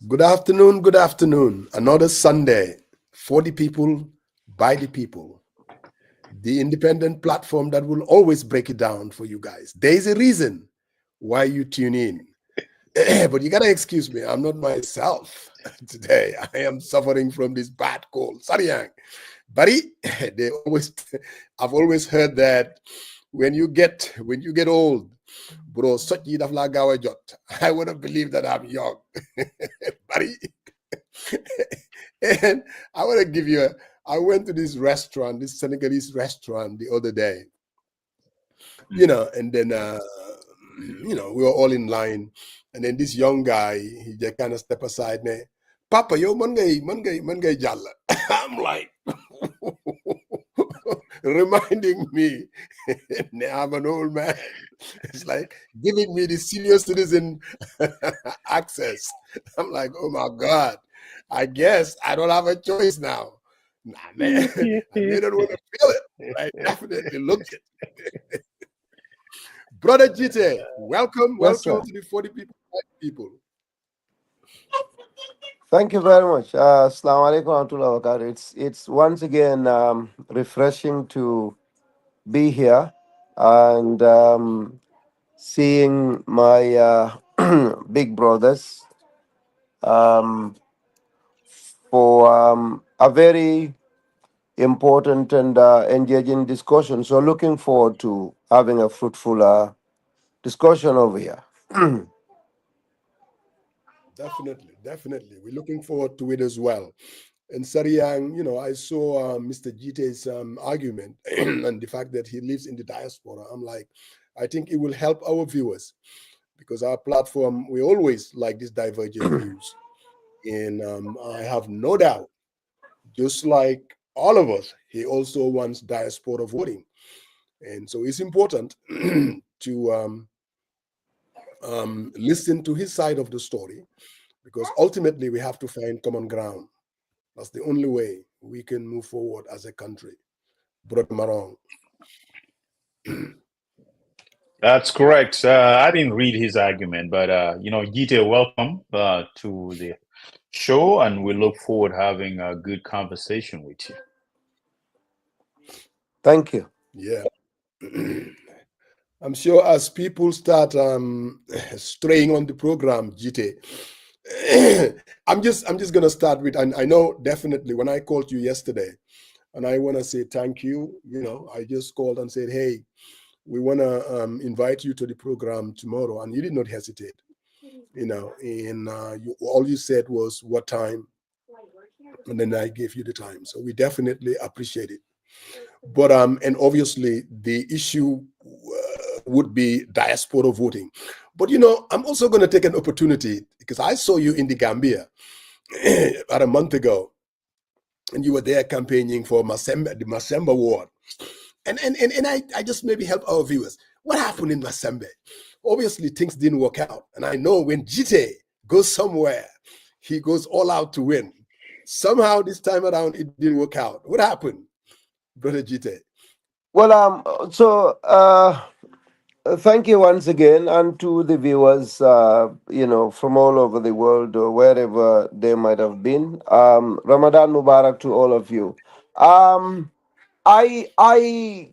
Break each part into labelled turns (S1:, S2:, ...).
S1: Good afternoon, good afternoon. Another Sunday for the people, by the people. The independent platform that will always break it down for you guys. There's a reason why you tune in. But you gotta excuse me, I'm not myself today. I am suffering from this bad cold. Sariang. Buddy, they always I've always heard that when you get old, bro, such daf la gawa jot. I wouldn't believe that I'm young. Buddy. And I want to give you a. I went to this restaurant, this Senegalese restaurant the other day, and then we were all in line, and then this young guy, he just kind of step aside, ne, Papa, yo, man gay jalla. I'm like, reminding me, I'm an old man. It's like giving me the senior citizen access. I'm like, oh my God, I guess I don't have a choice now. Nah, man, I may not want to feel it, but I definitely look it. Brother GT, welcome,
S2: Yes,
S1: welcome
S2: sir.
S1: to the 40 people.
S2: Thank you very much. Assalamu alaikum warahmatullahi wabarakatuh. It's once again refreshing to be here and seeing my big brothers um, for a very important and engaging discussion. So looking forward to having a fruitful discussion over here.
S1: Definitely, definitely. We're looking forward to it as well. And Sariang, I saw Mr. Jite's argument and the fact that he lives in the diaspora. I'm like, I think it will help our viewers because our platform, we always like these divergent views. And I have no doubt, just like all of us, he also wants diaspora voting. And so it's important to listen to his side of the story because ultimately we have to find common ground. That's the only way we can move forward as a country. Brother Marong.
S3: That's correct. I didn't read his argument, but Gita, welcome to the show, and we look forward having a good conversation with you.
S2: Thank you.
S1: Yeah. I'm sure as people start straying on the program, GT, I'm just gonna start with, and I know definitely when I called you yesterday, and I want to say thank you. I just called and said, hey, we want to invite you to the program tomorrow, and you did not hesitate. And all you said was what time, and then I gave you the time. So we definitely appreciate it. But and obviously the issue would be diaspora voting. But I'm also going to take an opportunity because I saw you in the Gambia about a month ago, and you were there campaigning for Masembe, the Masemba ward. And I just maybe help our viewers. What happened in Masembe? Obviously, things didn't work out. And I know when Jite goes somewhere, he goes all out to win. Somehow this time around, it didn't work out. What happened, Brother Jite?
S2: Well, thank you once again, and to the viewers, from all over the world or wherever they might have been. Ramadan Mubarak to all of you. I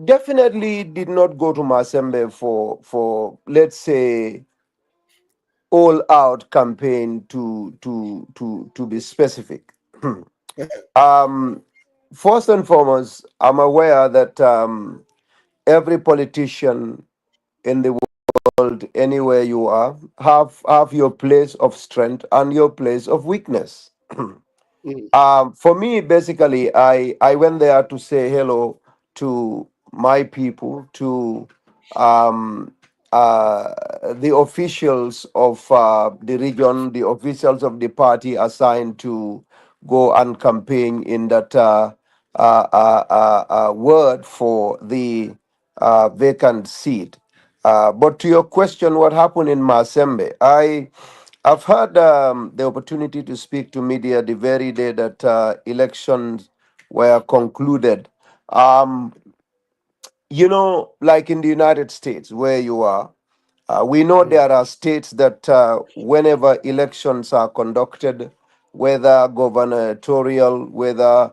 S2: definitely did not go to Masembe for let's say all out campaign to be specific. um, First and foremost, I'm aware that every politician in the world, anywhere you are, have your place of strength and your place of weakness.
S1: Mm,
S2: For me, basically, I went there to say hello to my people, to um, the officials of the region, the officials of the party assigned to go and campaign in that word for the vacant seat. But to your question, what happened in Masembe? I've had the opportunity to speak to media the very day that elections were concluded. Um, like in the United States, where you are, We know
S1: Mm.
S2: there are states that whenever elections are conducted, whether gubernatorial, whether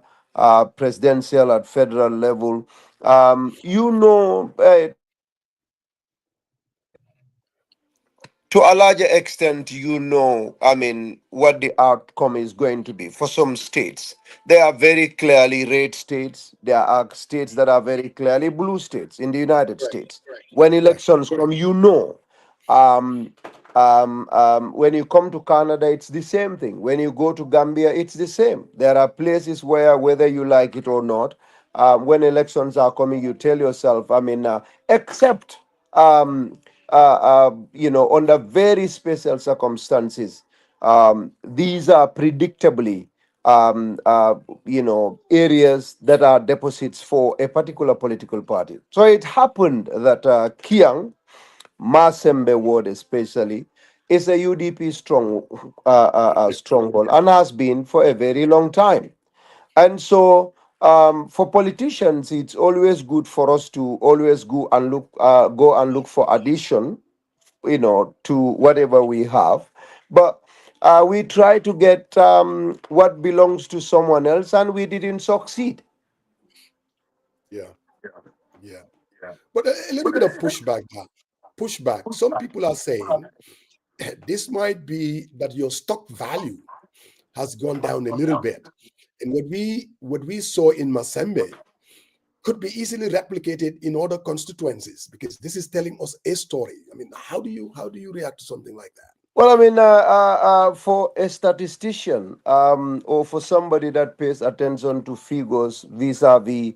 S2: presidential at federal level, to a larger extent, I mean, what the outcome is going to be for some states. There are very clearly red states. There are states that are very clearly blue states in the United
S1: Right.
S2: States. When
S1: Right.
S2: elections come, um, when you come to Canada, it's the same thing. When you go to Gambia, it's the same. There are places where, whether you like it or not, when elections are coming, you tell yourself, except under very special circumstances. These are predictably, areas that are deposits for a particular political party. So it happened that Kiang, Masembe ward especially, is a UDP stronghold and has been for a very long time. And so, for politicians, it's always good for us to always go and look for addition, to whatever we have. But we try to get what belongs to someone else, and we didn't succeed.
S1: Yeah. Yeah. But a little bit of pushback now. Pushback. Some people are saying this might be that your stock value has gone down a little bit. And what we saw in Masembe could be easily replicated in other constituencies because this is telling us a story. I mean, how do you react to something like that?
S2: Well, for a statistician, or for somebody that pays attention to figures vis-a-vis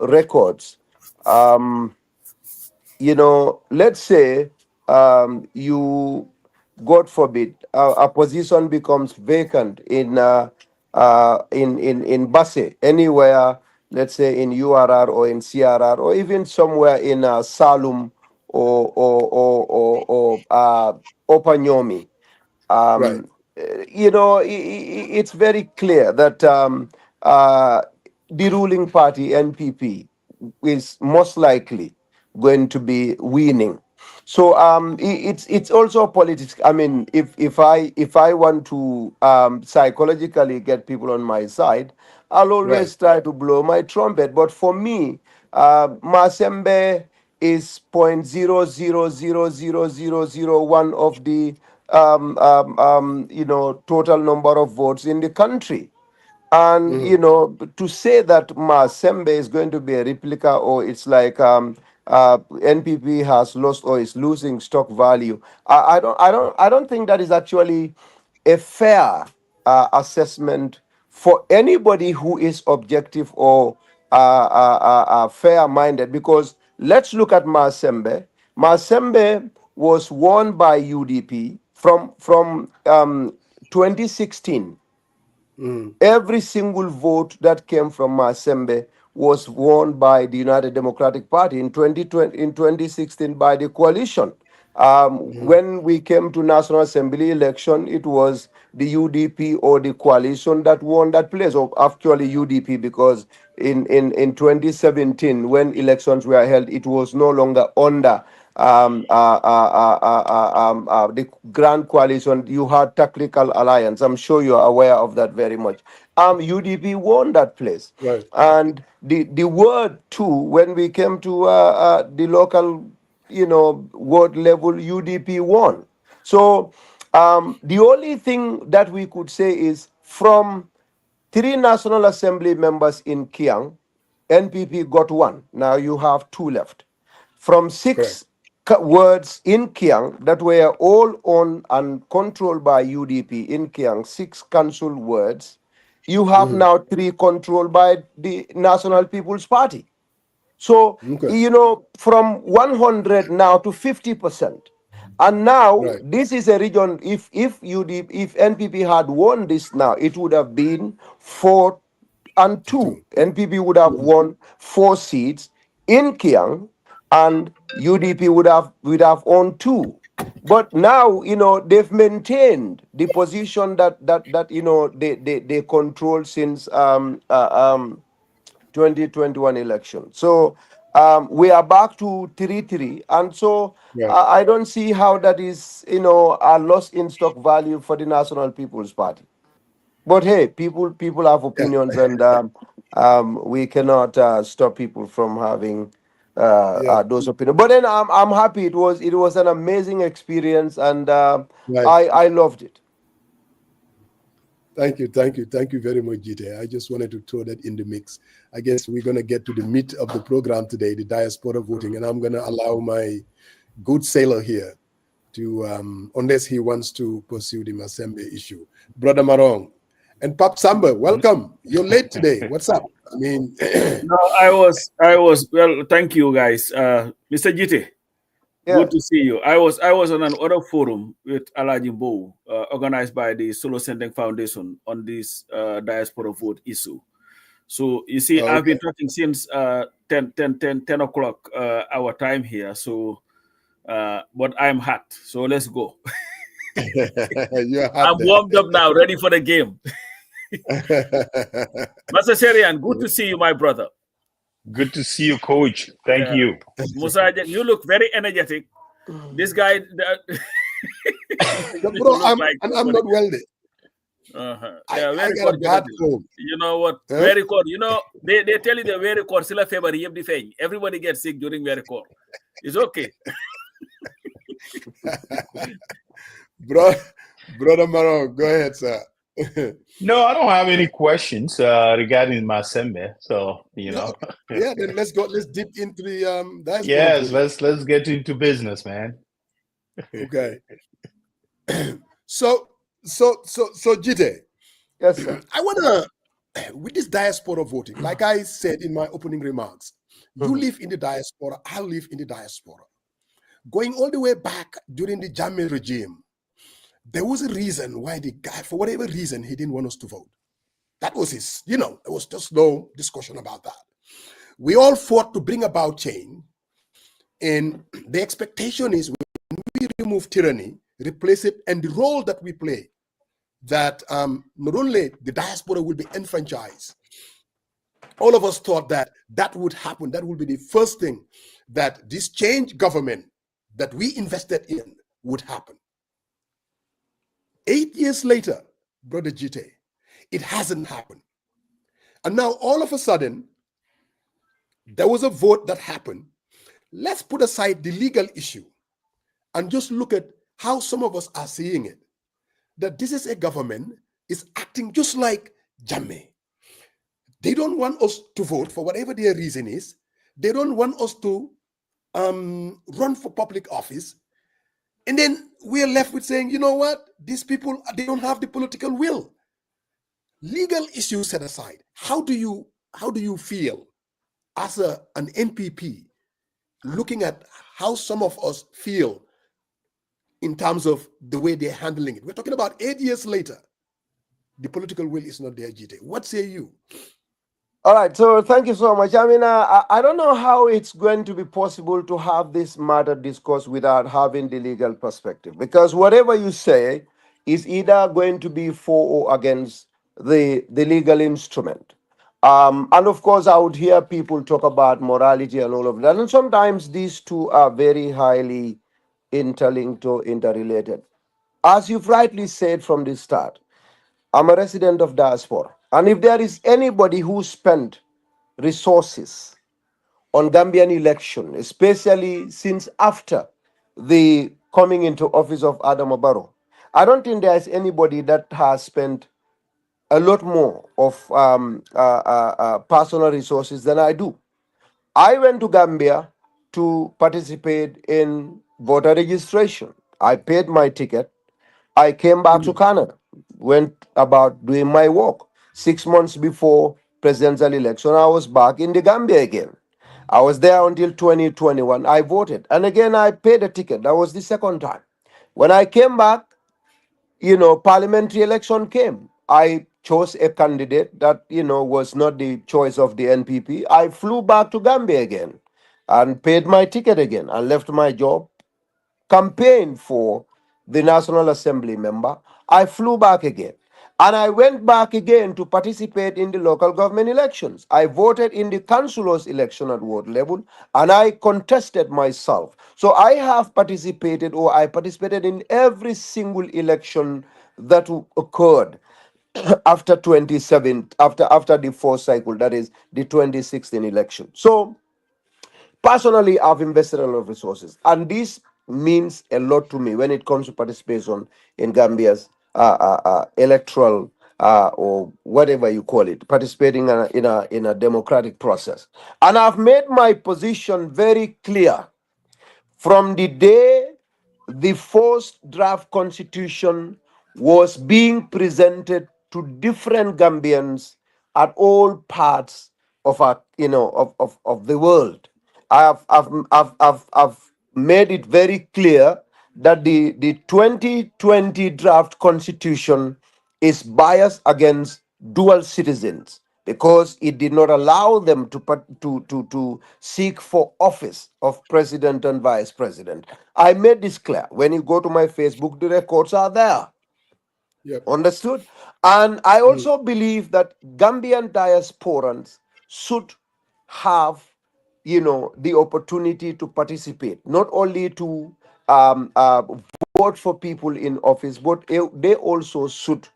S2: records, um, let's say, you, God forbid, a position becomes vacant in Basse, anywhere, let's say in URR or in CRR or even somewhere in Salum or Opanyomi.
S1: Right.
S2: um, it's very clear that uh, the ruling party NPP is most likely going to be winning. So it's also politics. I mean, if I want to psychologically get people on my side, I'll
S1: Right.
S2: always try to blow my trumpet. But for me, Masembe is 0.000001 of the total number of votes in the country. And
S1: Hmm.
S2: to say that Masembe is going to be a replica, or it's like NPP has lost or is losing stock value, I don't think that is actually a fair assessment for anybody who is objective or fair-minded. Because let's look at Masembe. Masembe was won by UDP from 2016.
S1: Hmm.
S2: Every single vote that came from Masembe was won by the United Democratic Party in 2020, in 2016 by the coalition.
S1: Hmm.
S2: When we came to National Assembly election, it was the UDP or the coalition that won that place, or actually UDP, because in 2017, when elections were held, it was no longer under the Grand Coalition. You had Tactical Alliance. I'm sure you are aware of that very much. UDP won that place.
S1: Right.
S2: And the word too, when we came to the local, ward level, UDP won. So the only thing that we could say is, from three National Assembly members in Kiang, NPP got one. Now you have two left. From
S1: Correct.
S2: six words in Kiang that were all owned and controlled by UDP in Kiang, six council words, you have
S1: Hmm.
S2: now three controlled by the National People's Party. So,
S1: Okay.
S2: from 100 now to 50%. And now
S1: Right.
S2: this is a region, if NPP had won this now, it would have been 4-2.
S1: Two.
S2: NPP would have
S1: Mhm.
S2: won 4 seats in Kiang, and UDP would have won two. But now, they've maintained the position that they control since 2021 election. So We are back to 3-3, and so
S1: Yeah,
S2: I don't see how that is, a loss in stock value for the National People's Party. But hey, people have
S1: yeah,
S2: opinions, and we cannot stop people from having
S1: yeah.
S2: those opinions. But then I'm happy. It was an amazing experience, and
S1: Right.
S2: I loved it.
S1: Thank you very much, Gita. I just wanted to throw that in the mix. I guess we're gonna get to the meat of the program today, the diaspora voting, and I'm gonna allow my good sailor here to, unless he wants to pursue the Masembe issue, Brother Marong and Pap Samba. Welcome. You're late today. What's up? I mean,
S4: No, I was. Well, thank you, guys. Mr. GT, good
S2: Yeah.
S4: to see you. I was on an other forum with Alaji Mbow, organized by the Solo Sending Foundation on this diaspora vote issue. So you see, I've
S1: okay.
S4: been talking since 10 o'clock our time here. So, but I'm hot. So let's go.
S1: You're hot
S4: I'm
S1: there.
S4: warmed up now, ready for the game. Master Serian, good to see you, my brother.
S3: Good to see you, Coach. Thank
S4: Yeah.
S3: you.
S4: Musa, you look very energetic. This guy,
S1: No,
S4: you
S1: bro,
S4: look like
S1: I'm
S4: somebody.
S1: not welded.
S4: Yeah,
S1: I
S4: very
S1: got a
S4: good.
S1: bad cold.
S4: You know what?
S1: Huh?
S4: Very cold. They tell you the very cold. Still a fever. Everybody gets sick during very cold. It's okay.
S1: Bro, Brother Marong, go ahead, sir.
S3: No, I don't have any questions regarding Masembe. So,
S1: Yeah, yeah. Then let's go. Let's dip into the diaspora
S3: yes,
S1: voting.
S3: let's get into business, man.
S1: Okay. So Jide,
S2: Yes, sir.
S1: I wanna with this diaspora voting, like I said in my opening remarks, you
S2: Mhm.
S1: live in the diaspora, I live in the diaspora. Going all the way back during the Jammeh regime, there was a reason why the guy, for whatever reason, he didn't want us to vote. That was his, there was just no discussion about that. We all fought to bring about change, and the expectation is when we remove tyranny, replace it, and the role that we play, that not only the diaspora will be enfranchised. All of us thought that that would happen. That would be the first thing, that this change government that we invested in would happen. 8 years later, Brother GT, it hasn't happened. And now all of a sudden, there was a vote that happened. Let's put aside the legal issue and just look at how some of us are seeing it. That this is a government is acting just like Jammeh. They don't want us to vote for whatever their reason is. They don't want us to run for public office. And then we're left with saying, you know what? These people, they don't have the political will. Legal issues set aside. How do you feel as an NPP looking at how some of us feel in terms of the way they're handling it? We're talking about 8 years later. The political will is not there, GT. What say you?
S2: All right, so thank you so much. I mean, I don't know how it's going to be possible to have this matter discussed without having the legal perspective, because whatever you say is either going to be for or against the legal instrument. And of course, I would hear people talk about morality and all of that, and sometimes these two are very highly interlinked or interrelated. As you've rightly said from the start, I'm a resident of diaspora. And if there is anybody who spent resources on Gambian election, especially since after the coming into office of Adam Barrow, I don't think there is anybody that has spent a lot more of personal resources than I do. I went to Gambia to participate in voter registration. I paid my ticket. I came back to
S1: Mhm.
S2: Canada, went about doing my work. 6 months before presidential election, I was back in the Gambia again. I was there until 2021. I voted. And again, I paid a ticket. That was the second time. When I came back, parliamentary election came. I chose a candidate that, was not the choice of the NPP. I flew back to Gambia again and paid my ticket again and left my job, campaigned for the National Assembly member. I flew back again. And I went back again to participate in the local government elections. I voted in the councillors election at ward level, and I contested myself. So I have participated, or I participated in every single election that occurred after 27, after the fourth cycle, that is the 2016 election. So personally, I've invested a lot of resources, and this means a lot to me when it comes to participation in Gambia's electoral or whatever you call it, participating in a democratic process. And I've made my position very clear from the day the first draft constitution was being presented to different Gambians at all parts of our, of the world. I've made it very clear that the 2020 draft constitution is biased against dual citizens because it did not allow them to seek for office of president and vice president. I made this clear. When you go to my Facebook, the records are there.
S1: Yep.
S2: Understood? And I also believe that Gambian diasporans should have, the opportunity to participate, not only to vote for people in office, but they also should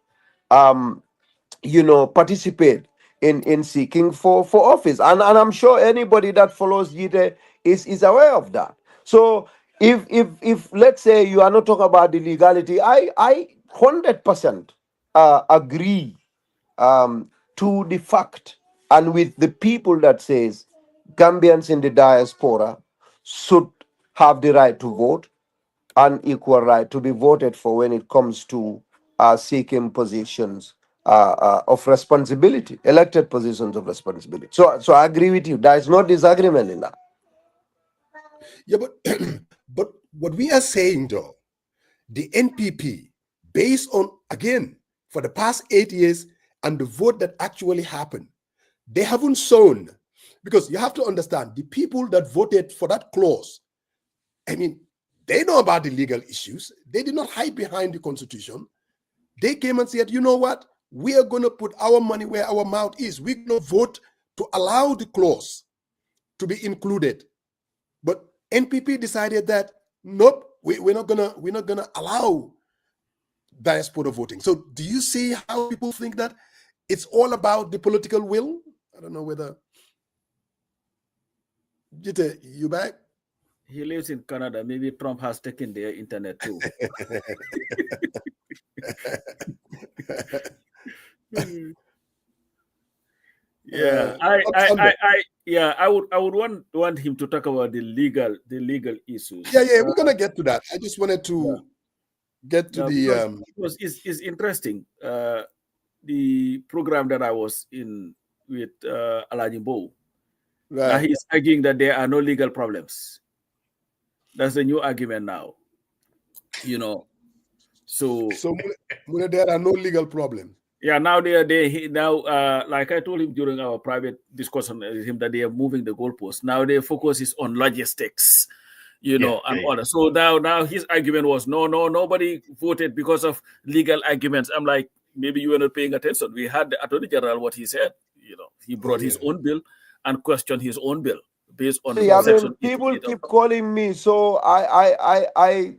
S2: participate in seeking for office, and I'm sure anybody that follows Jide is aware of that. So if let's say you are not talking about the legality, I 100% agree to the fact and with the people that says Gambians in the diaspora should have the right to vote and equal right to be voted for when it comes to seeking positions of responsibility, elected positions of responsibility. So I agree with you. There is no disagreement in that.
S1: Yeah, but but what we are saying though, the NPP, based on again for the past 8 years and the vote that actually happened, they haven't shown, because you have to understand the people that voted for that clause. I mean, they know about the legal issues. They did not hide behind the constitution. They came and said, you know what? We are going to put our money where our mouth is. We're going to vote to allow the clause to be included. But NPP decided that nope, we're not gonna allow diaspora voting. So do you see how people think that it's all about the political will? I don't know whether Jite, you back?
S4: He lives in Canada. Maybe Trump has taken their internet too. Yeah, I would want him to talk about the legal issues.
S1: Yeah, we're gonna get to that. I just wanted to get to
S4: because it's interesting. The program that I was in with Alaji Bow.
S1: right.
S4: Now he's arguing that there are no legal problems. That's a new argument now. So
S1: There are no legal problems.
S4: yeah, now like I told him during our private discussion with him that they are moving the goalposts. Now their focus is on logistics, and all that. So now his argument was nobody voted because of legal arguments. I'm like, maybe you were not paying attention. We had the Attorney General what he said. He brought his own bill and questioned his own bill based on section.
S2: People keep calling me, so I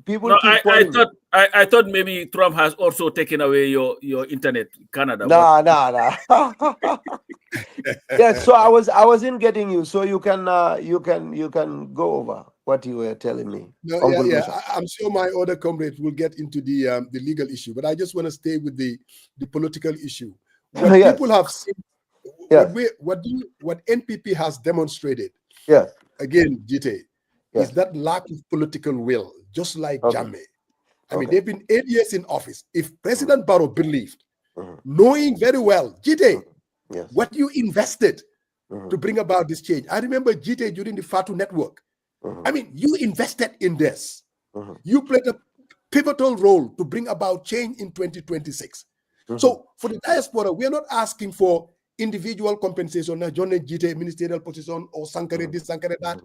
S2: people keep calling me.
S4: I thought maybe Trump has also taken away your internet, Canada.
S2: Nah. Yes, so I wasn't getting you, so you can go over what you were telling me.
S1: No, I'm sure my other comrades will get into the legal issue, but I just want to stay with the political issue. What people have seen, what NPP has demonstrated, again, Jite, is that lack of political will, just like Jammeh. I mean, they've been 8 years in office. If President Barrow believed, knowing very well, Jite, what you invested to bring about this change. I remember Jite during the Fatu Network. I mean, you invested in this. You played a pivotal role to bring about change in 2026. So for the diaspora, we are not asking for individual compensation, John Jite ministerial position or Sankare this, Sankare that.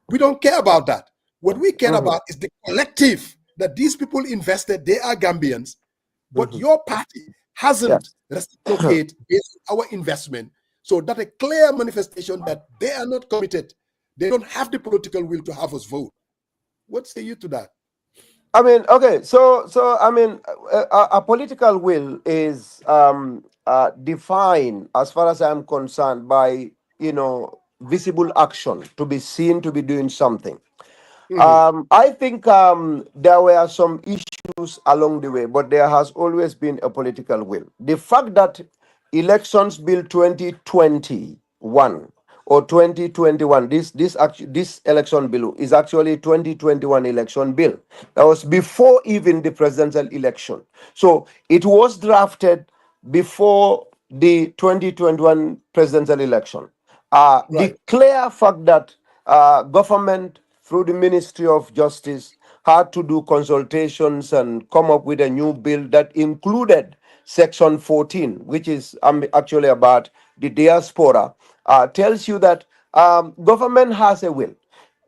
S1: We don't care about that. What we care about is the collective that these people invested. They are Gambians, but your party hasn't reciprocated based on our investment. So that's a clear manifestation that they are not committed. They don't have the political will to have us vote. What say you to that?
S2: I mean, okay, so I mean, a political will is defined, as far as I'm concerned, by visible action, to be seen to be doing something. I think there were some issues along the way, but there has always been a political will. The fact that elections bill 2021 or 2021, this election bill is actually 2021 election bill. That was before even the presidential election. So it was drafted before the 2021 presidential election. The
S1: Right.
S2: clear fact that government through the Ministry of Justice had to do consultations and come up with a new bill that included Section 14, which is actually about the diaspora, tells you that government has a will.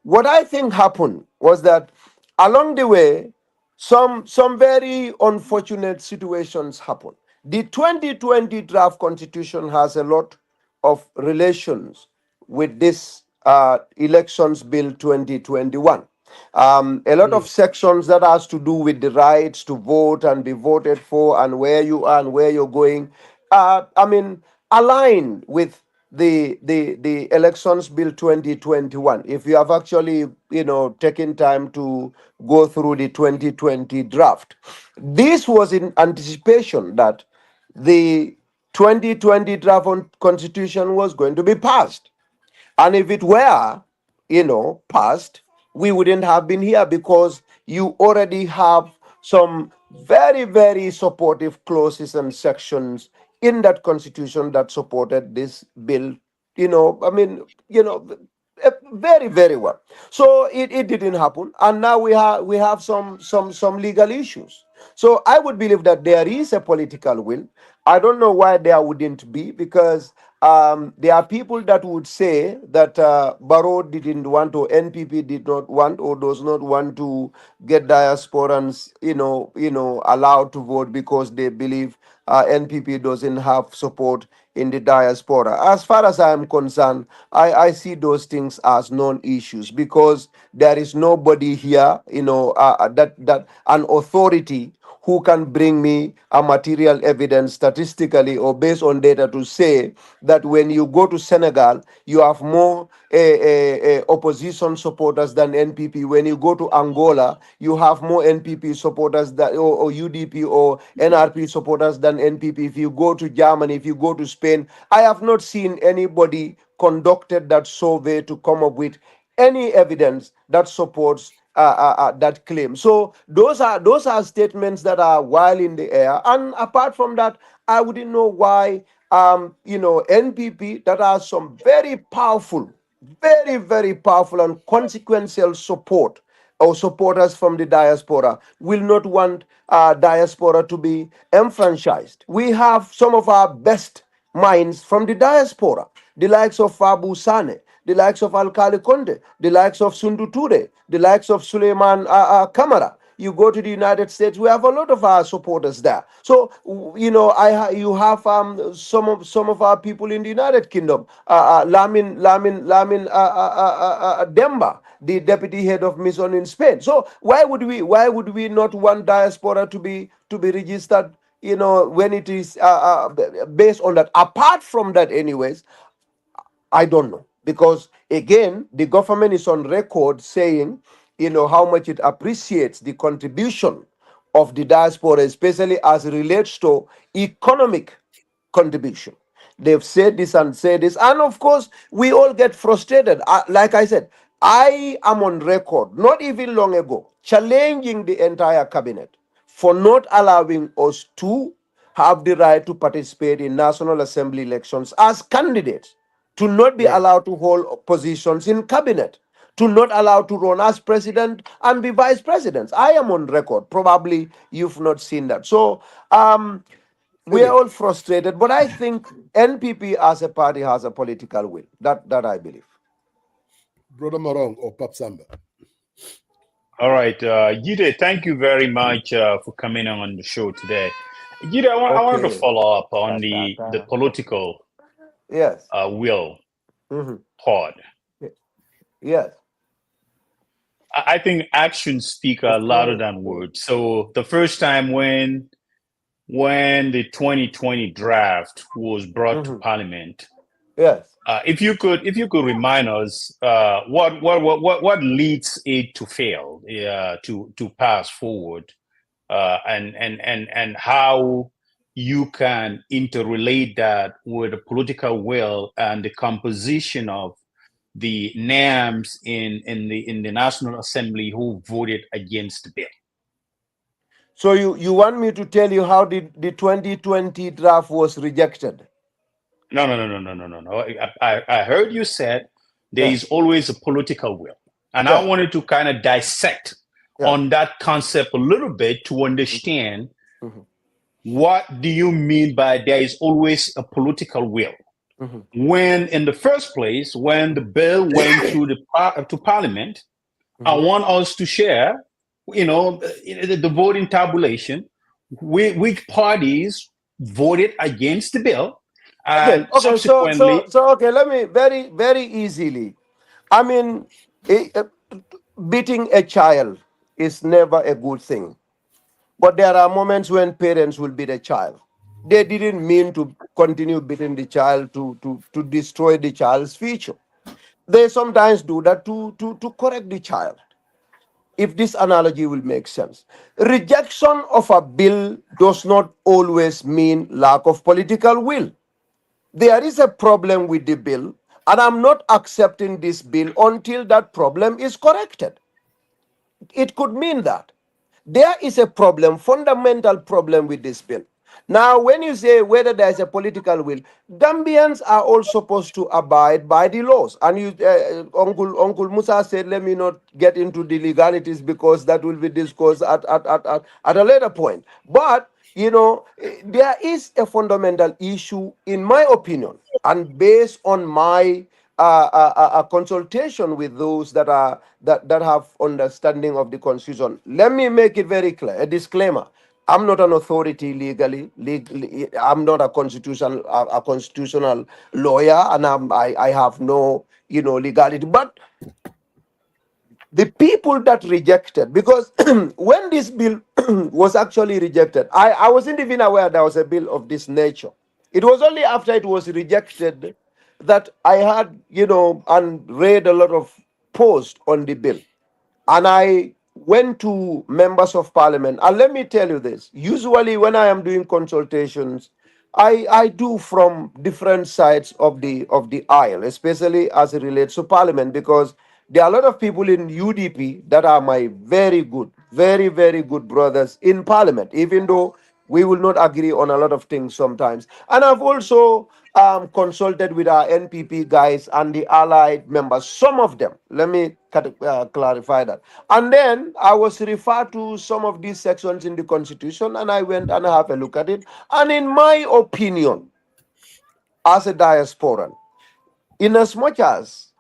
S2: What I think happened was that along the way, some very unfortunate situations happen. The 2020 draft constitution has a lot of relations with this elections bill 2021. A lot of sections that has to do with the rights to vote and be voted for and where you are and where you're going. I mean, aligned with the elections bill 2021. If you have actually taken time to go through the 2020 draft, this was in anticipation that the 2020 draft on constitution was going to be passed. And if it were, passed, we wouldn't have been here, because you already have some very, very supportive clauses and sections in that constitution that supported this bill. I mean, very, very well. So it didn't happen, and now we have some legal issues. So I would believe that there is a political will. I don't know why there wouldn't be, because there are people that would say that Barrow didn't want, or NPP did not want, or does not want to get diasporans, allowed to vote, because they believe NPP doesn't have support in the diaspora. As far as I am concerned, I see those things as non-issues, because there is nobody here, that an authority who can bring me a material evidence statistically or based on data to say that when you go to Senegal, you have more opposition supporters than NPP. When you go to Angola, you have more NPP supporters or UDP or NRP supporters than NPP. If you go to Germany, if you go to Spain, I have not seen anybody conducted that survey to come up with any evidence that supports that claim. So those are statements that are wild in the air. And apart from that, I wouldn't know why NPP, that has some very powerful, very, very powerful and consequential support or supporters from the diaspora, will not want diaspora to be enfranchised. We have some of our best minds from the diaspora, the likes of Fabu Sane, the likes of Alkali Konde, the likes of Sundu Ture, the likes of Suleiman Kamara. You go to the United States, we have a lot of our supporters there. So you have some of our people in the United Kingdom, Lamin Demba, the deputy head of mission in Spain. So why would we not want diaspora to be registered? When it is based on that. Apart from that, anyways, I don't know, because again, the government is on record saying, how much it appreciates the contribution of the diaspora, especially as it relates to economic contribution. They've said this and said this, and of course, we all get frustrated. Like I said, I am on record, not even long ago, challenging the entire cabinet for not allowing us to have the right to participate in National Assembly elections as candidates, to not be
S1: Right.
S2: allowed to hold positions in cabinet, to not allowed to run as president and be vice presidents. I am on record. Probably you've not seen that. So we are
S1: Philip,
S2: all frustrated, but I think NPP as a party has a political will. That I believe.
S1: Brother Morong or Pap Samba.
S3: All right, Jide, thank you very much for coming on the show today. I wanted to
S2: Okay.
S3: follow up on the political
S2: Yes.
S3: will
S2: Mm-hmm.
S3: part.
S2: Yes.
S3: I think actions speak louder than words. So the first time when the 2020 draft was brought to
S2: Mm-hmm.
S3: Parliament,
S2: Yes.
S3: if you could remind us what leads it to fail, to pass forward, and how you can interrelate that with the political will and the composition of the NAMs in the National Assembly who voted against the bill.
S2: So you want me to tell you how the 2020 draft was rejected?
S3: No. I heard you said there
S2: Yeah.
S3: is always a political will. And I
S2: Yeah.
S3: wanted to kind of dissect
S2: Yeah.
S3: on that concept a little bit to understand
S2: Mm-hmm.
S3: what do you mean by there is always a political will.
S2: Mm-hmm.
S3: When in the first place, when the bill went through to Parliament, I
S2: Mm-hmm.
S3: want us to share, the voting tabulation, which parties voted against the bill,
S2: Okay.
S3: and
S2: Okay.
S3: subsequently,
S2: So okay. Let me very easily. I mean, beating a child is never a good thing. But there are moments when parents will beat a child. They didn't mean to continue beating the child to destroy the child's future. They sometimes do that to correct the child. If this analogy will make sense. Rejection of a bill does not always mean lack of political will. There is a problem with the bill, and I'm not accepting this bill until that problem is corrected. It could mean that there is a problem, fundamental problem with this bill. Now, when you say whether there is a political will, Gambians are all supposed to abide by the laws. And Uncle Musa said, let me not get into the legalities because that will be discussed at a later point. But there is a fundamental issue, in my opinion, and based on my a consultation with those that have understanding of the constitution. Let me make it very clear. A disclaimer: I'm not an authority legally. I'm not a constitutional lawyer, and I have no legality. But the people that rejected, because when this bill was actually rejected, I wasn't even aware there was a bill of this nature. It was only after it was rejected that I had, and read a lot of posts on the bill. And I went to members of parliament. And let me tell you this: usually, when I am doing consultations, I do from different sides of the aisle, especially as it relates to parliament, because there are a lot of people in UDP that are my very good, very good brothers in parliament, even though we will not agree on a lot of things sometimes. And I've also consulted with our NPP guys and the allied members, some of them. Let me clarify that. And then I was referred to some of these sections in the Constitution, and I went and have a look at it. And in my opinion, as a diasporan, in as much as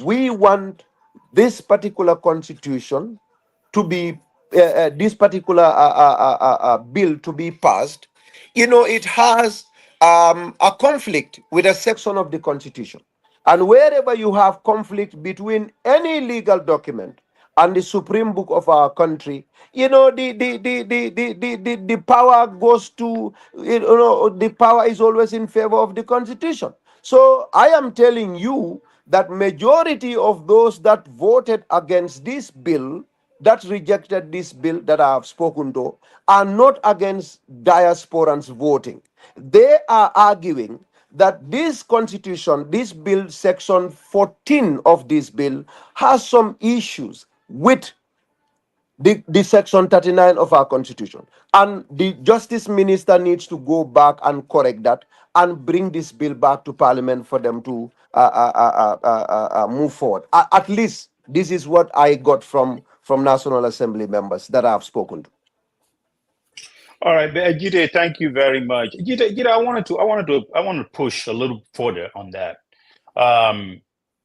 S2: we want this particular Constitution to be this particular bill to be passed, it has a conflict with a section of the Constitution. And wherever you have conflict between any legal document and the supreme book of our country, the power goes to, the power is always in favor of the Constitution. So I am telling you that majority of those that voted against this bill, that rejected this bill that I have spoken to, are not against diasporans voting. They are arguing that this constitution, this bill, section 14 of this bill, has some issues with the section 39 of our constitution. And the justice minister needs to go back and correct that and bring this bill back to parliament for them to move forward. At least this is what I got from National Assembly members that I have spoken to.
S3: all right, Jide, thank you very much. Jide, I want to push a little further on that.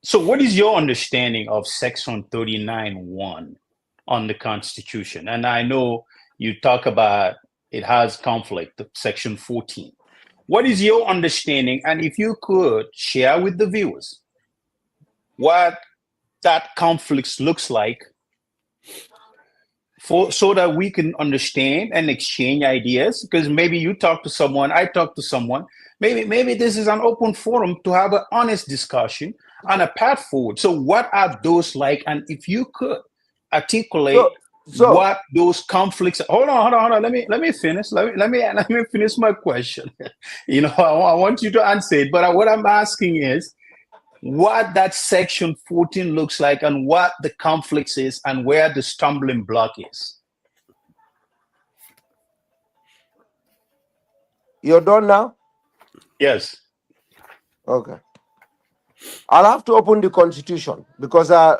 S3: So what is your understanding of Section 39(1) on the Constitution? And I know you talk about it has conflict, section 14. What is your understanding? And if you could share with the viewers what that conflict looks like, so that we can understand and exchange ideas, because maybe you talk to someone, I talk to someone, maybe this is an open forum to have an honest discussion on a path forward. So what are those like? And if you could articulate what those conflicts, hold on, let me finish, let me finish my question. I want you to answer it, but what I'm asking is what that section 14 looks like, and what the conflicts is, and where the stumbling block is.
S2: You're done now?
S3: Yes.
S2: Okay. I'll have to open the Constitution because I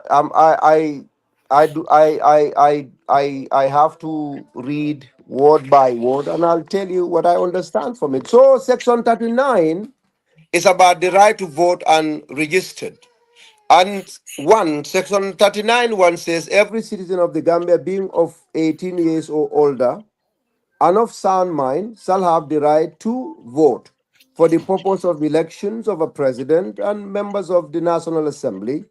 S2: have to read word by word, and I'll tell you what I understand from it. So section 39 is about the right to vote and registered. And section 39 says every citizen of the Gambia being of 18 years or older and of sound mind shall have the right to vote for the purpose of elections of a president and members of the National Assembly,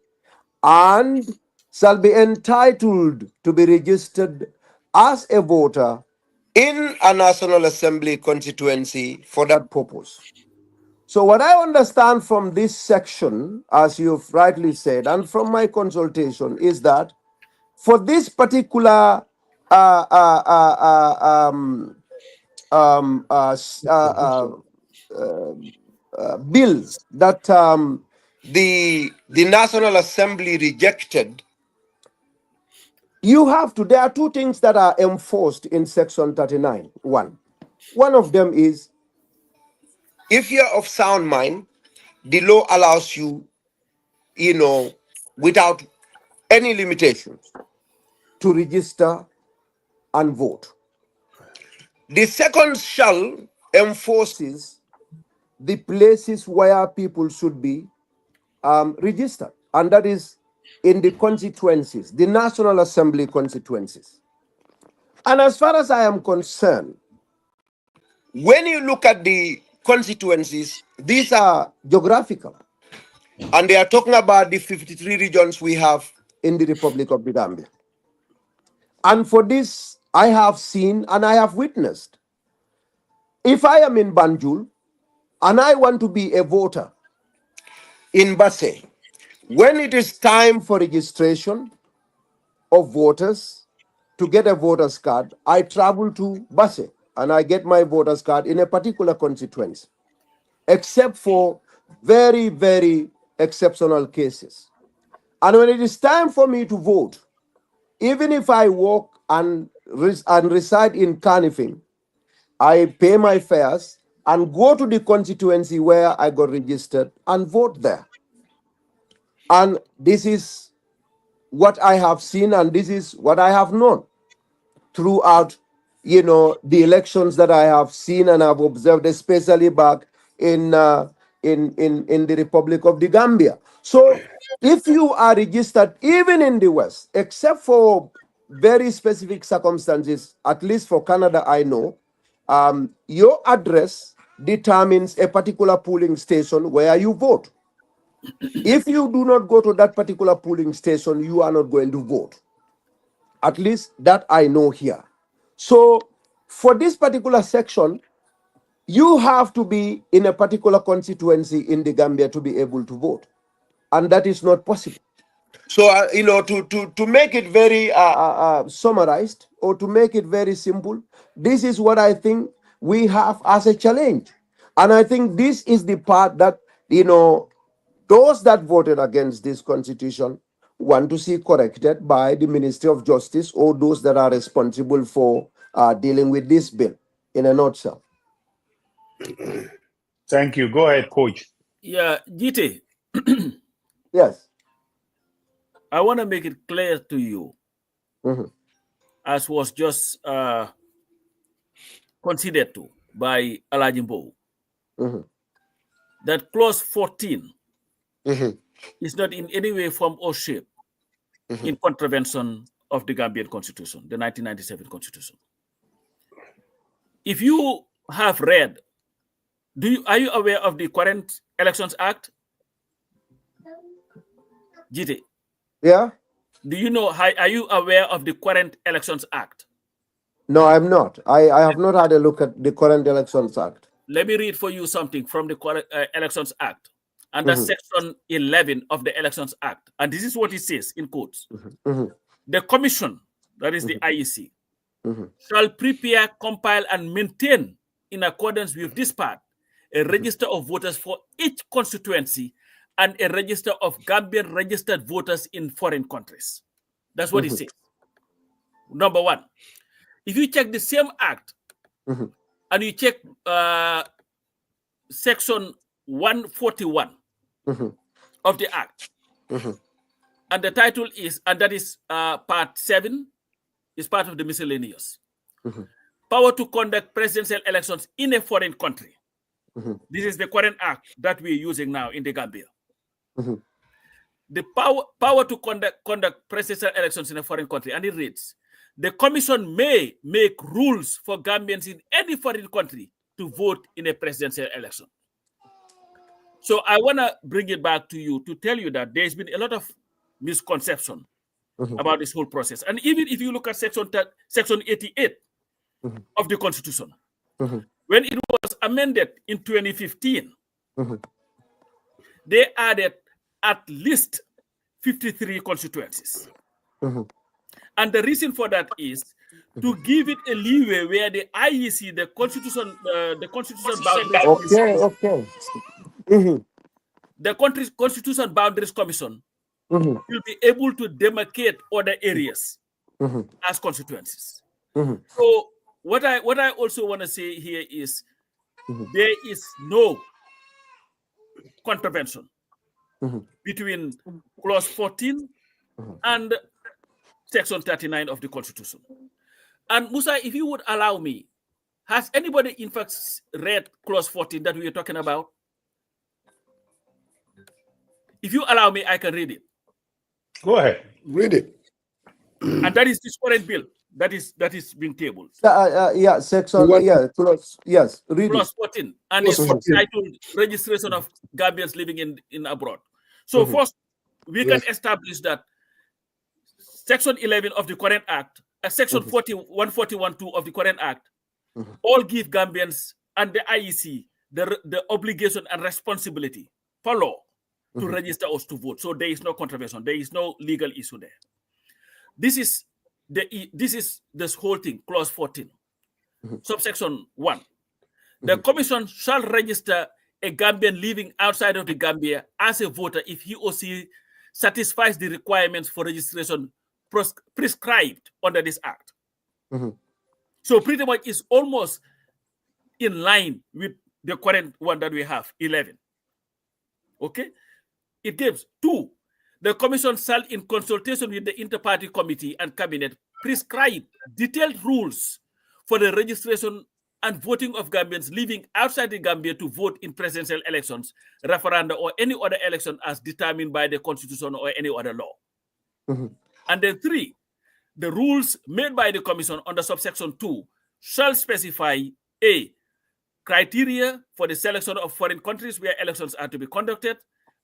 S2: and shall be entitled to be registered as a voter in a National Assembly constituency for that purpose. So what I understand from this section, as you've rightly said, and from my consultation, is that for this particular bills that the National Assembly rejected, there are two things that are enforced in section 39. One of them is, if you're of sound mind, the law allows you, without any limitations, to register and vote. The second shall enforces the places where people should be registered, and that is in the constituencies, the National Assembly constituencies. And as far as I am concerned, when you look at the constituencies, these are geographical, and they are talking about the 53 regions we have in the Republic of the Gambia. And for this, I have seen and I have witnessed. If I am in Banjul and I want to be a voter in Basse, when it is time for registration of voters to get a voter's card, I travel to Basse and I get my voter's card in a particular constituency, except for very, very exceptional cases. And when it is time for me to vote, even if I walk and reside in Carnifing, I pay my fares and go to the constituency where I got registered and vote there. And this is what I have seen, and this is what I have known throughout, the elections that I have seen and have observed, especially back in the Republic of the Gambia. So if you are registered even in the West, except for very specific circumstances, at least for Canada, I know, your address determines a particular polling station where you vote. If you do not go to that particular polling station, you are not going to vote. At least that I know here. So for this particular section, you have to be in a particular constituency in the Gambia to be able to vote. And that is not possible. So, to make it very summarized, or to make it very simple, this is what I think we have as a challenge. And I think this is the part that, those that voted against this constitution want to see corrected by the Ministry of Justice or those that are responsible for dealing with this bill, in a nutshell.
S3: Thank you. Go ahead, Coach.
S4: Yeah, GT.
S2: Yes.
S4: I want to make it clear to you, as was just considered to by Alajimbo, that clause 14 is not in any way, form, or shape in contravention of the Gambian Constitution, the 1997 Constitution. if you have read, are you aware of the current Elections Act? GT.
S2: Yeah.
S4: Do you know, are you aware of the current Elections Act?
S2: No, I'm not. I have not had a look at the current Elections Act.
S4: Let me read for you something from the current Elections Act, under Section 11 of the Elections Act. And this is what it says in quotes. The Commission, that is the IEC, shall prepare, compile, and maintain, in accordance with this part, a register of voters for each constituency and a register of Gambian registered voters in foreign countries. That's what it says. Number one. If you check the same act and you check Section 141 of the act, and the title is, and that is part 7, is part of the miscellaneous. Power to conduct presidential elections in a foreign country. This is the current act that we're using now in the Gambia. The power to conduct presidential elections in a foreign country, and it reads, the Commission may make rules for Gambians in any foreign country to vote in a presidential election. So I want to bring it back to you to tell you that there's been a lot of misconception about this whole process. And even if you look at Section 88 of the Constitution, when it was amended in 2015, they added at least 53 constituencies. And the reason for that is to give it a leeway where the IEC, the Constitution Boundaries, the Constitution Boundaries Commission will be able to demarcate other areas as constituencies. So what I also want to say here is there is no contravention between Clause 14 and Section 39 of the Constitution. And Musa, if you would allow me, has anybody in fact read Clause 14 that we are talking about? If you allow me, I can read it.
S3: Go ahead.
S1: Read it.
S4: And that is this current bill that is being tabled.
S2: Yeah, Section, clause, yes, read
S4: Clause
S2: it.
S4: 14. And it's titled Registration of Gambians Living in Abroad. So first, we can establish that Section 11 of the current act, Section 141.2 of the current act, all give Gambians and the IEC the obligation and responsibility for law to register us to vote. So there is no contravention. There is no legal issue there. This is this whole thing, Clause 14, subsection 1. The Commission shall register a Gambian living outside of the Gambia as a voter if he or she satisfies the requirements for registration prescribed under this act. So pretty much it's almost in line with the current one that we have, 11. Okay? It gives 2. The Commission shall, in consultation with the Inter-Party Committee and Cabinet, prescribe detailed rules for the registration and voting of Gambians living outside the Gambia to vote in presidential elections, referenda, or any other election as determined by the Constitution or any other law. And then 3, the rules made by the Commission under subsection 2 shall specify A, criteria for the selection of foreign countries where elections are to be conducted,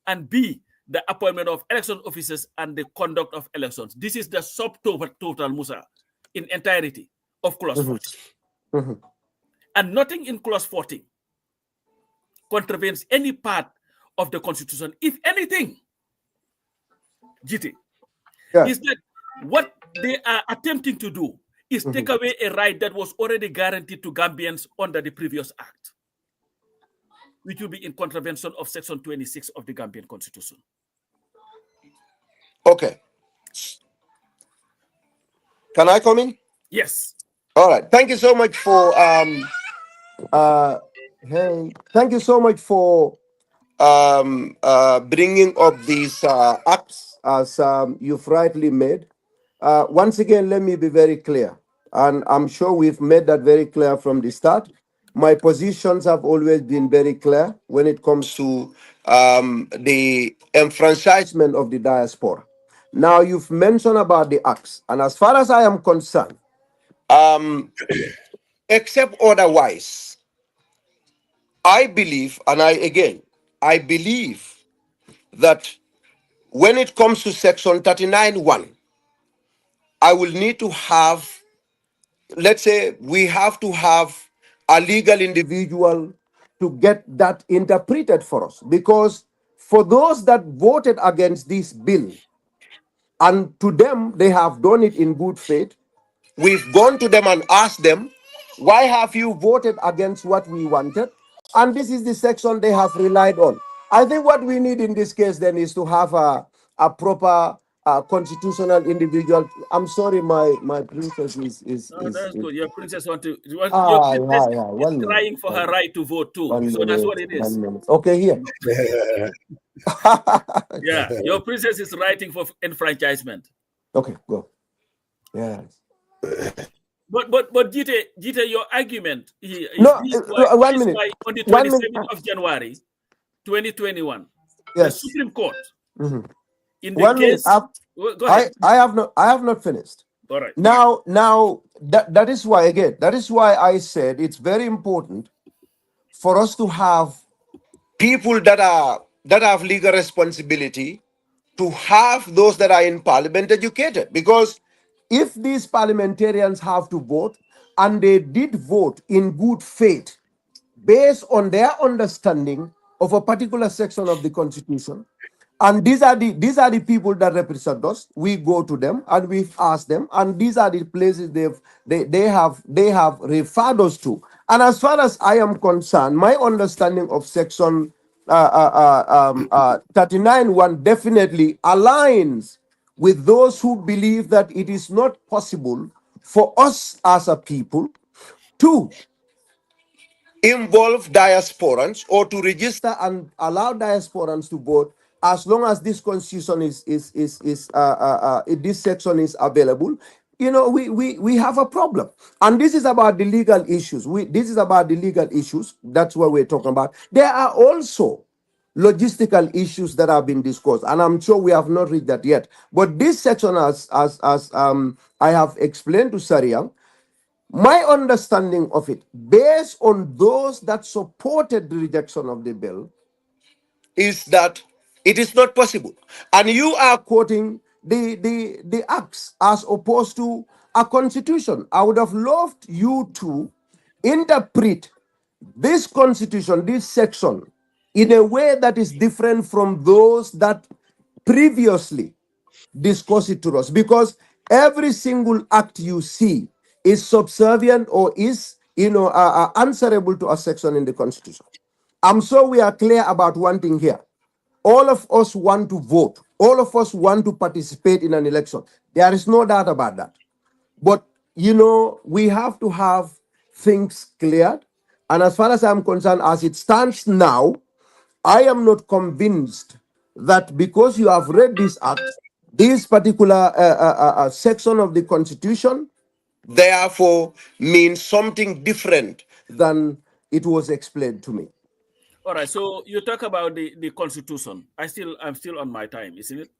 S4: and B, the appointment of election officers and the conduct of elections. This is the subtotal, Musa, in entirety of Clause 14. And nothing in Clause 14 contravenes any part of the Constitution. If anything, GT, is that what they are attempting to do is take away a right that was already guaranteed to Gambians under the previous act, which will be in contravention of Section 26 of the Gambian Constitution.
S2: Okay. Can I come in?
S4: Yes.
S2: All right. Thank you so much for thank you so much for bringing up these acts as you've rightly made. Once again, let me be very clear, and I'm sure we've made that very clear from the start. My positions have always been very clear when it comes to the enfranchisement of the diaspora. Now, you've mentioned about the acts, and as far as I am concerned, except otherwise, I believe, and I believe that when it comes to section 39.1, I will need to have, let's say, we have to have a legal individual to get that interpreted for us. Because for those that voted against this bill, and to them, they have done it in good faith, we've gone to them and asked them, why have you voted against what we wanted? And this is the section they have relied on. I think what we need in this case then is to have a proper constitutional individual. I'm sorry, my princess
S4: No, that's
S2: is
S4: good. Your princess your
S2: ah,
S4: princess
S2: yeah, yeah.
S4: is
S2: 1 minute.
S4: crying for her right to vote too.
S2: One
S4: So that's
S2: minute.
S4: what it is.
S2: 1 minute. Okay, here.
S4: Yeah, your princess is writing for enfranchisement.
S2: Okay, go. Yes.
S4: But Jite, your argument is
S2: No,
S4: this why
S2: 1 minute.
S4: on the
S2: 1 minute.
S4: 27th of January 2021, the
S2: Yes.
S4: Supreme Court in the
S2: 1 minute.
S4: case go ahead.
S2: I have not finished.
S4: All right.
S2: Now that is why, again, that is why I said it's very important for us to have people that have legal responsibility, to have those that are in parliament educated. Because if these parliamentarians have to vote, and they did vote in good faith based on their understanding of a particular section of the constitution, and these are the people that represent us, we go to them and we've asked them, and these are the places they have referred us to. And as far as I am concerned, my understanding of section 39.1 definitely aligns with those who believe that it is not possible for us as a people to involve diasporans or to register and allow diasporans to vote, as long as this constitution this section is available. You know, we have a problem, and this is about the legal issues. This is about the legal issues. That's what we're talking about. There are also logistical issues that have been discussed, and I'm sure we have not read that yet. But this section, as I have explained to Sariang, my understanding of it, based on those that supported the rejection of the bill, is that it is not possible. And you are quoting the acts as opposed to a constitution. I would have loved you to interpret this constitution, this section, in a way that is different from those that previously discuss it to us, because every single act you see is subservient or is answerable to a section in the constitution. I'm sure we are clear about one thing here. All of us want to vote. All of us want to participate in an election. There is no doubt about that. But we have to have things cleared. And as far as I'm concerned, as it stands now, I am not convinced that because you have read this act, this particular section of the constitution, therefore means something different than it was explained to me.
S4: All right. So you talk about the constitution. I'm still on my time, isn't it?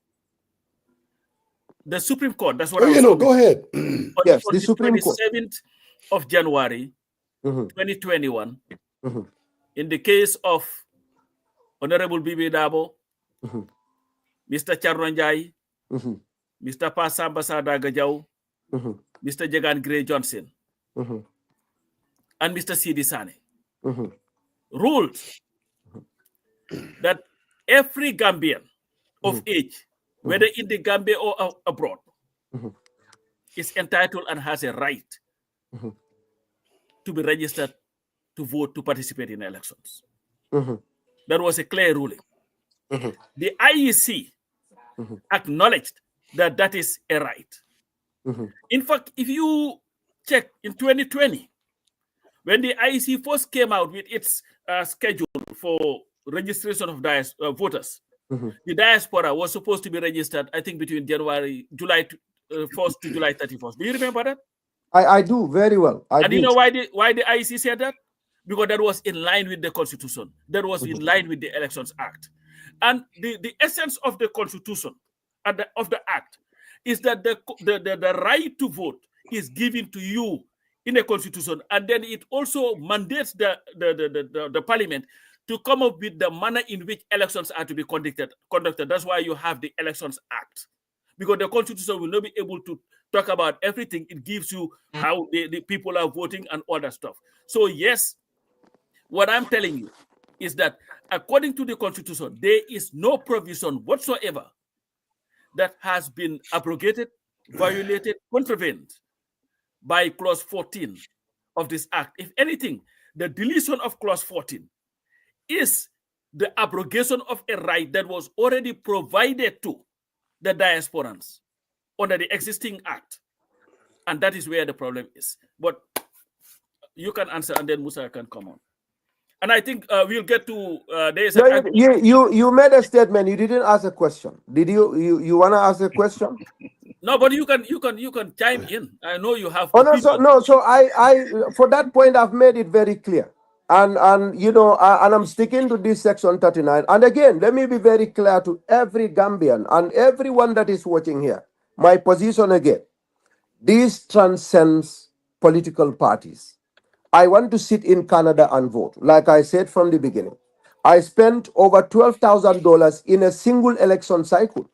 S4: The Supreme Court. That's what I was
S1: go ahead.
S2: Yes,
S4: on
S2: the
S4: the
S2: Supreme Court.
S4: 27th of January 2021, in the case of Honorable Bibi Dabo, Mr. Charwanjai, Mr. Pasamba Sadaga Jau, Mr. Jagan Gray Johnson, and Mr. Sidi Sane, ruled that every Gambian of age, whether in the Gambia or abroad, is entitled and has a right to be registered to vote, to participate in elections. That was a clear ruling. The IEC acknowledged that that is a right. In fact, if you check in 2020, when the IEC first came out with its schedule for registration of voters, the diaspora was supposed to be registered, I think, between July 1st to July 31st. Do you remember that?
S2: I do very well.
S4: And you know why the IEC said that? Because that was in line with the Constitution. That was in line with the Elections Act. And the essence of the Constitution and of the Act is that the right to vote is given to you in a constitution, and then it also mandates the parliament to come up with the manner in which elections are to be conducted. That's why you have the Elections Act, because the constitution will not be able to talk about everything. It gives you how the people are voting and all that stuff. So yes, what I'm telling you is that according to the constitution, there is no provision whatsoever that has been abrogated, violated, contravened by clause 14 of this act. If anything, the deletion of clause 14 is the abrogation of a right that was already provided to the diasporans under the existing act. And that is where the problem is. But you can answer, and then Musa can come on. And I think we'll get to
S2: you made a statement. You didn't ask a question. Did you? You want to ask a question?
S4: No, but you can chime in. I know you have.
S2: Oh no, so I for that point I've made it very clear, and you know, and I'm sticking to this section 39. And again, let me be very clear to every Gambian and everyone that is watching here. My position again: this transcends political parties. I want to sit in Canada and vote. Like I said from the beginning, I spent over $12,000 in a single election cycle.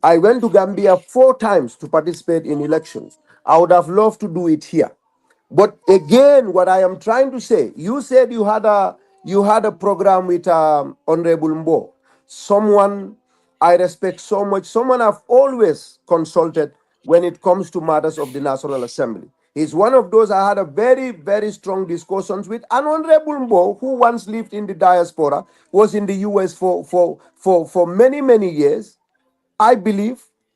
S2: I went to Gambia 4 times to participate in elections. I would have loved to do it here. But again, what I am trying to say, you said you had a program with Honorable Mbo, someone I respect so much, someone I've always consulted when it comes to matters of the National Assembly. He's one of those I had a very, very strong discussions with. And Honorable Mbo, who once lived in the diaspora, was in the US for many, many years. I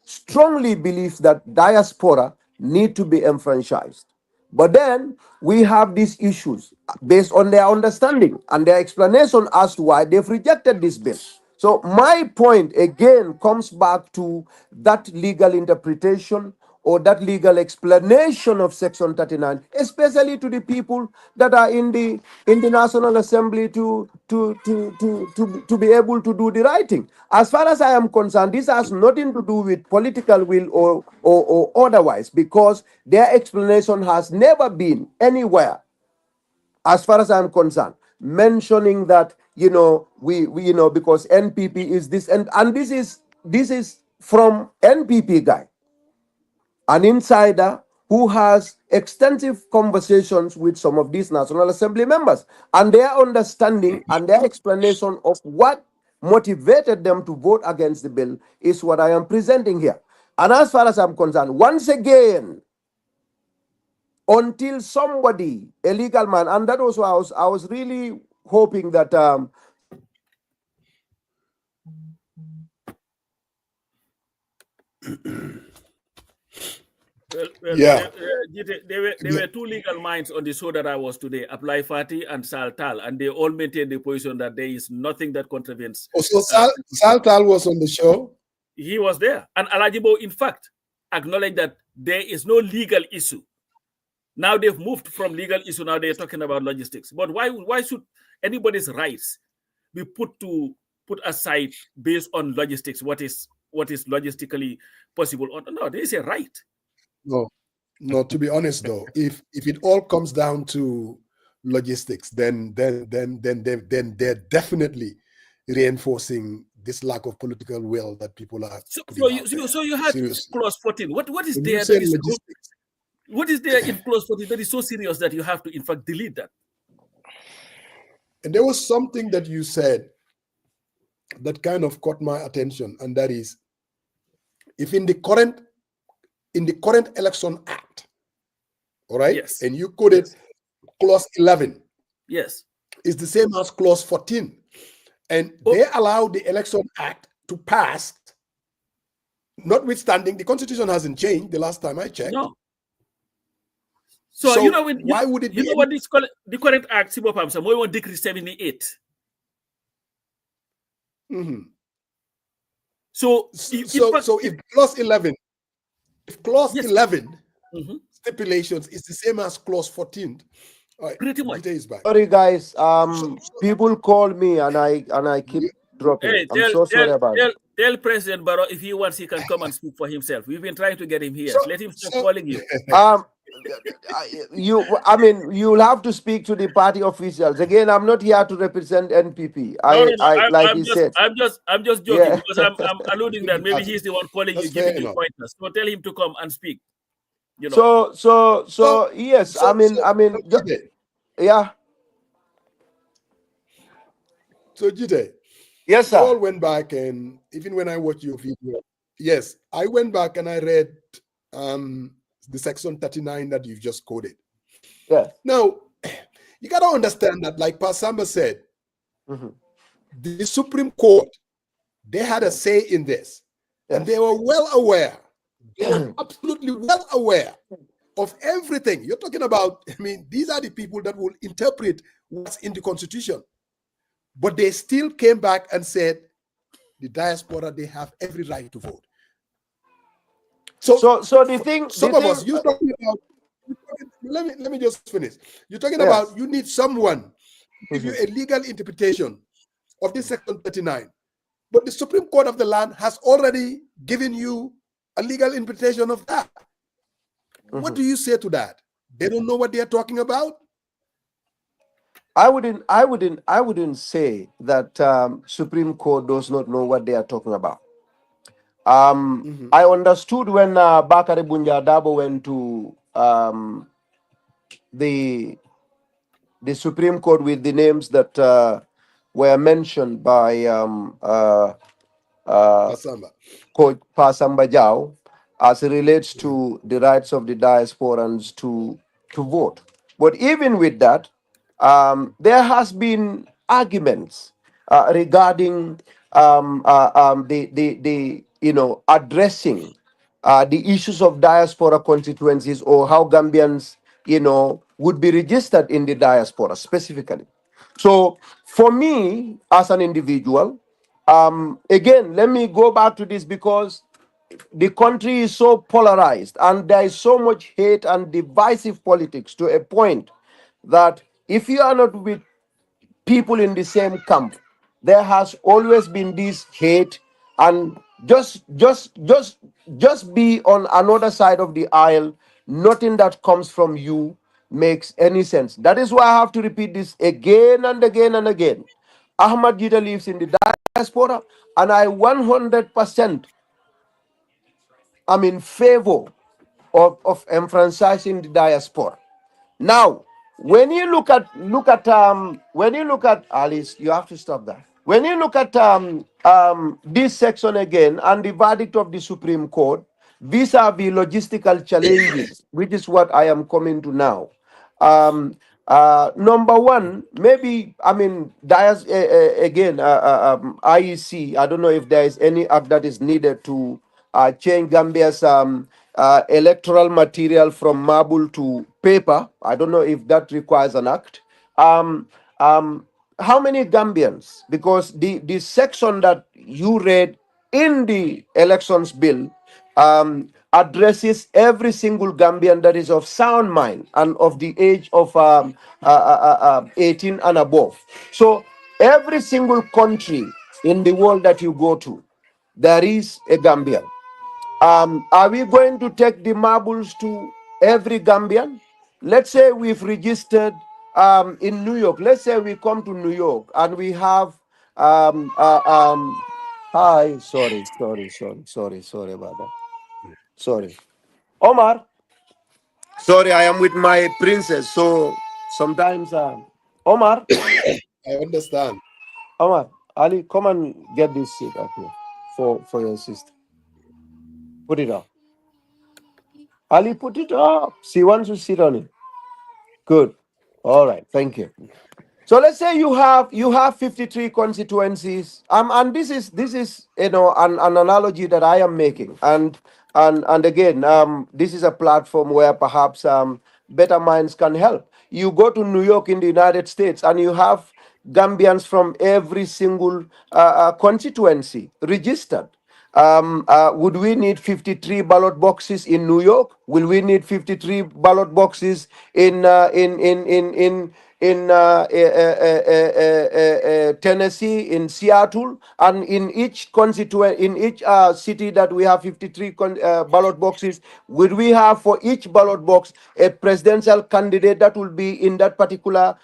S2: strongly believe that diaspora need to be enfranchised. But then we have these issues based on their understanding and their explanation as to why they've rejected this bill. So my point again comes back to that legal interpretation or that legal explanation of Section 39, especially to the people that are in the National Assembly to be able to do the right thing. As far as I am concerned, this has nothing to do with political will or otherwise, because their explanation has never been anywhere, as far as I'm concerned, mentioning that, you know, we because NPP is this, and this is from NPP guy, an insider who has extensive conversations with some of these National Assembly members, and their understanding and their explanation of what motivated them to vote against the bill is what I am presenting here. And as far as I'm concerned, once again, until somebody, a legal man, and that was why I was really hoping that
S1: Yeah.
S4: There were 2 legal minds on the show that I was today, Apply Fati and Sal Tal, and they all maintained the position that there is nothing that contravenes.
S1: So Sal Tal was on the show.
S4: He was there, and Alajibo, in fact, acknowledged that there is no legal issue. Now they've moved from legal issue. Now they're talking about logistics. But why should anybody's rights be put aside based on logistics? What is logistically possible? No, there is a right.
S1: No. To be honest, though, if it all comes down to logistics, then they're definitely reinforcing this lack of political will that people are.
S4: So you had clause 14. What is there? What is there in clause 14 that is so serious that you have to, in fact, delete that?
S1: And there was something that you said that kind of caught my attention, and that is, if in the current Election Act, all right,
S4: yes,
S1: and you quoted clause 11,
S4: yes,
S1: is the same as clause 14, and they allow the Election Act to pass, notwithstanding the Constitution hasn't changed the last time I checked.
S4: No. So
S1: why would it be?
S4: You know what this the current act, Sibo Pamsa, we want Decree 78.
S1: Mm-hmm.
S4: So
S1: if clause 11,
S4: yes,
S1: 11 stipulations is the same as clause 14,
S4: pretty much.
S2: Sorry guys, people call me and I keep dropping.
S4: Hey,
S2: I'm so sorry about it.
S4: Tell President Barrow if he wants, he can come and speak for himself. We've been trying to get him here. Let him stop calling you.
S2: I mean, you'll have to speak to the party officials. Again, I'm not here to represent NPP.
S4: No, no, no.
S2: Like you said,
S4: I'm just joking
S2: yeah.
S4: because I'm alluding that maybe he's the one calling you,
S1: That's fair
S4: giving you
S1: enough.
S4: pointers. So tell him to come and speak. You know.
S2: So
S1: So,
S2: yes.
S1: so Jide,
S2: Yeah.
S1: so Jide,
S2: Yes,
S1: we
S2: sir.
S1: all went back, and even when I watched your video, yes, I went back and I read um, the section 39 that you've just quoted.
S2: Yes.
S1: Now, you got to understand that, like Pasamba said,
S2: Mm-hmm.
S1: the Supreme Court, they had a
S2: Yes.
S1: say in this, and
S2: Yes.
S1: they were well aware. They were absolutely well aware of everything. You're talking about, I mean, these are the people that will interpret what's in the Constitution. But they still came back and said, the diaspora, they have every right to vote. So,
S2: So the thing,
S1: some of us, you're talking about, let me just finish. You're talking
S2: yes.
S1: about you need someone to give you
S2: Mm-hmm.
S1: a legal interpretation of this section 39. But the Supreme Court of the land has already given you a legal interpretation of that. What
S2: Mm-hmm.
S1: do you say to that? They don't know what they are talking about?
S2: I wouldn't say that Supreme Court does not know what they are talking about.
S1: Mhm.
S2: I understood when Bakari Bunjadabo went to the Supreme Court with the names that were mentioned by uh,
S1: Pasamba.
S2: Coach Pasamba Jao as it relates
S1: Mhm.
S2: to the rights of the diasporans to vote. But even with that, there has been arguments regarding the addressing the issues of diaspora constituencies or how Gambians would be registered in the diaspora specifically. So for me as an individual, again, let me go back to this because the country is so polarized and there is so much hate and divisive politics to a point that if you are not with people in the same camp, there has always been this hate, and just be on another side of the aisle. Nothing that comes from you makes any sense. That is why I have to repeat this again and again and again. Ahmad Jita lives in the diaspora, and I 100% am in favor of emphasizing the diaspora. Now, when you look at Alice, you have to stop that. When you look at this section again and the verdict of the Supreme Court vis-a-vis logistical challenges, which is what I am coming to now. Um, Number one, maybe I mean again IEC. I don't know if there is any act that is needed to change Gambia's electoral material from marble to paper. I don't know if that requires an act. Um, um, how many Gambians? Because the section that you read in the elections bill addresses every single Gambian that is of sound mind and of the age of 18 and above. So every single country in the world that you go to, there is a Gambian. Are we going to take the marbles to every Gambian? Let's say we've registered in New York. Let's say we come to New York and we have hi, sorry about that. Sorry. Omar, sorry, I am with my princess. So sometimes, Omar,
S1: I understand.
S2: Omar, Ali, come and get this seat up here for your sister. Put it up. Ali, put it up. She wants to sit on it. Good. All right. Thank you. So let's say you have 53 constituencies. And this is an analogy that I am making. And again, this is a platform where perhaps better minds can help. You go to New York in the United States and you have Gambians from every single constituency registered. Would we need 53 ballot boxes in New York? Will we need 53 ballot boxes in Tennessee, in Seattle, and in each constituent, in each city that we have 53 ballot boxes? Will we have for each ballot box a presidential candidate that will be in that particular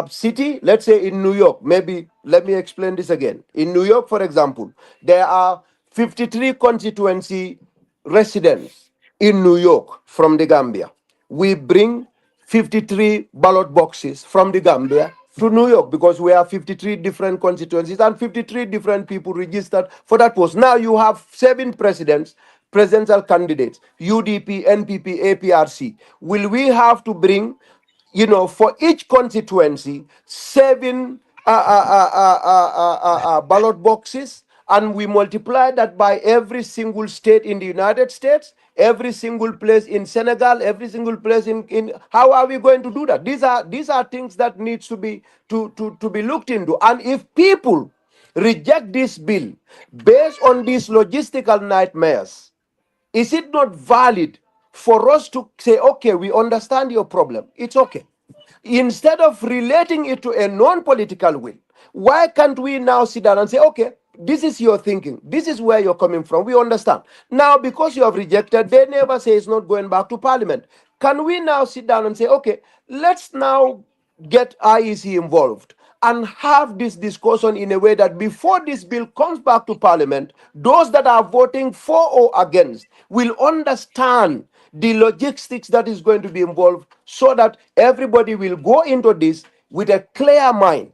S2: city? Let's say in New York. Maybe let me explain this again. In New York, for example, there are 53 constituency residents in New York from the Gambia. We bring 53 ballot boxes from the Gambia to New York because we have 53 different constituencies and 53 different people registered for that post. Now you have 7 presidents, presidential candidates, UDP, NPP, APRC. Will we have to bring, for each constituency, 7 ballot boxes, and we multiply that by every single state in the United States, every single place in Senegal, every single place in how are we going to do that? These are things that needs to be to be looked into. And if people reject this bill based on these logistical nightmares, is it not valid for us to say, okay, we understand your problem, it's okay, instead of relating it to a non-political will? Why can't we now sit down and say, okay, this is your thinking, this is where you're coming from, we understand. Now, because you have rejected, they never say it's not going back to parliament. Can we now sit down and say, okay, let's now get IEC involved and have this discussion in a way that before this bill comes back to parliament, those that are voting for or against will understand the logistics that is going to be involved, so that everybody will go into this with a clear mind.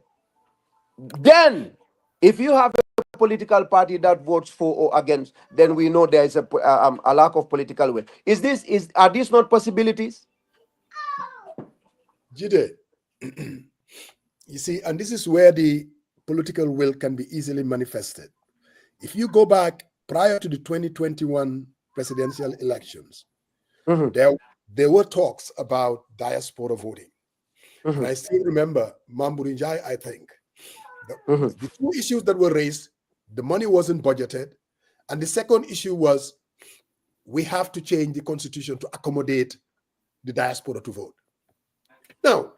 S2: Then, if you have a political party that votes for or against, then we know there is a lack of political will. Are these not possibilities?
S1: Jide, you see, and this is where the political will can be easily manifested. If you go back prior to the 2021 presidential elections, there were talks about diaspora voting. And I still remember Mamburinjai, I think. The 2 issues that were raised, the money wasn't budgeted. And the second issue was, we have to change the constitution to accommodate the diaspora to vote. Now,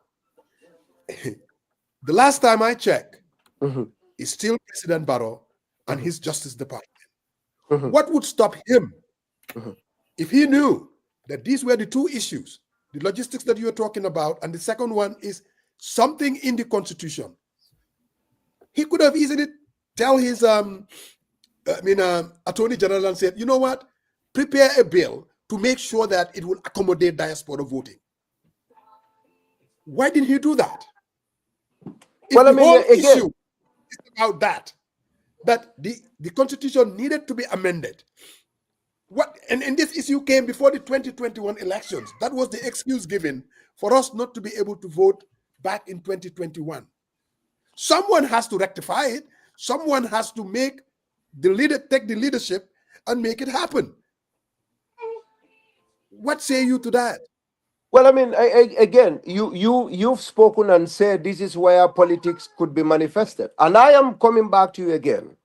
S1: the last time I checked, it's still President Barrow and his Justice Department. What would stop him if he knew that these were the 2 issues, the logistics that you're talking about, and the second one is something in the constitution? He could have easily tell his attorney general and said, you know what, prepare a bill to make sure that it will accommodate diaspora voting. Why didn't he do that? Well, the whole issue is about that the constitution needed to be amended. And this issue came before the 2021 elections. That was the excuse given for us not to be able to vote back in 2021. Someone has to rectify it. Someone has to take the leadership and make it happen. What say you to that?
S2: Well, I mean, again, you've spoken and said this is where politics could be manifested. And I am coming back to you again.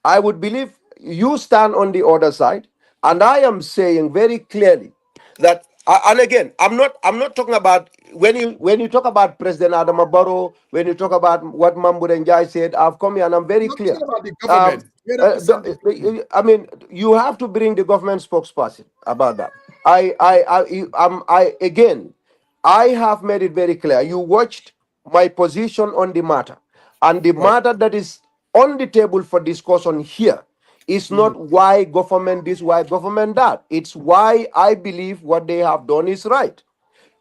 S2: I would believe you stand on the other side, and I am saying very clearly that, and again, I'm not talking about when you talk about President Adama Barrow, when you talk about what Mambu Njai said. I've come here and I'm very clear.
S1: About the government.
S2: I mean, you have to bring the government spokesperson about that. Again, I have made it very clear. You watched my position on the matter, and the matter that is on the table for discussion here is not why government this, why government that. It's why I believe what they have done is right.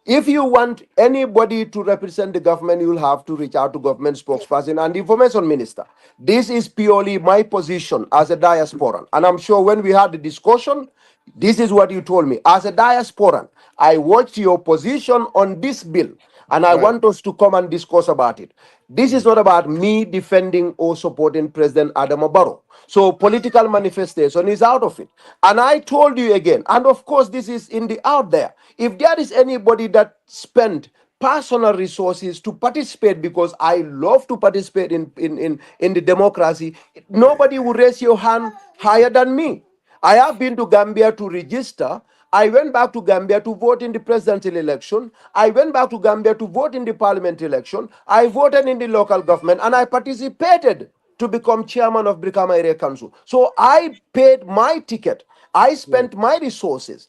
S2: If you want anybody to represent the government, you'll have to reach out to government spokesperson and the information minister. This is purely my position as a diasporan. And I'm sure when we had the discussion, this is what you told me. As a diasporan, I watched your position on this bill, and I want us to come and discuss about it. This is not about me defending or supporting President Adama Barrow. So political manifestation is out of it. And I told you again, and of course this is in the out there, if there is anybody that spent personal resources to participate, because I love to participate in the democracy, nobody will raise your hand higher than me. I have been to Gambia to register, I went back to Gambia to vote in the presidential election. I went back to Gambia to vote in the parliament election. I voted in the local government and I participated to become chairman of Brikama Area Council. So I paid my ticket. I spent my resources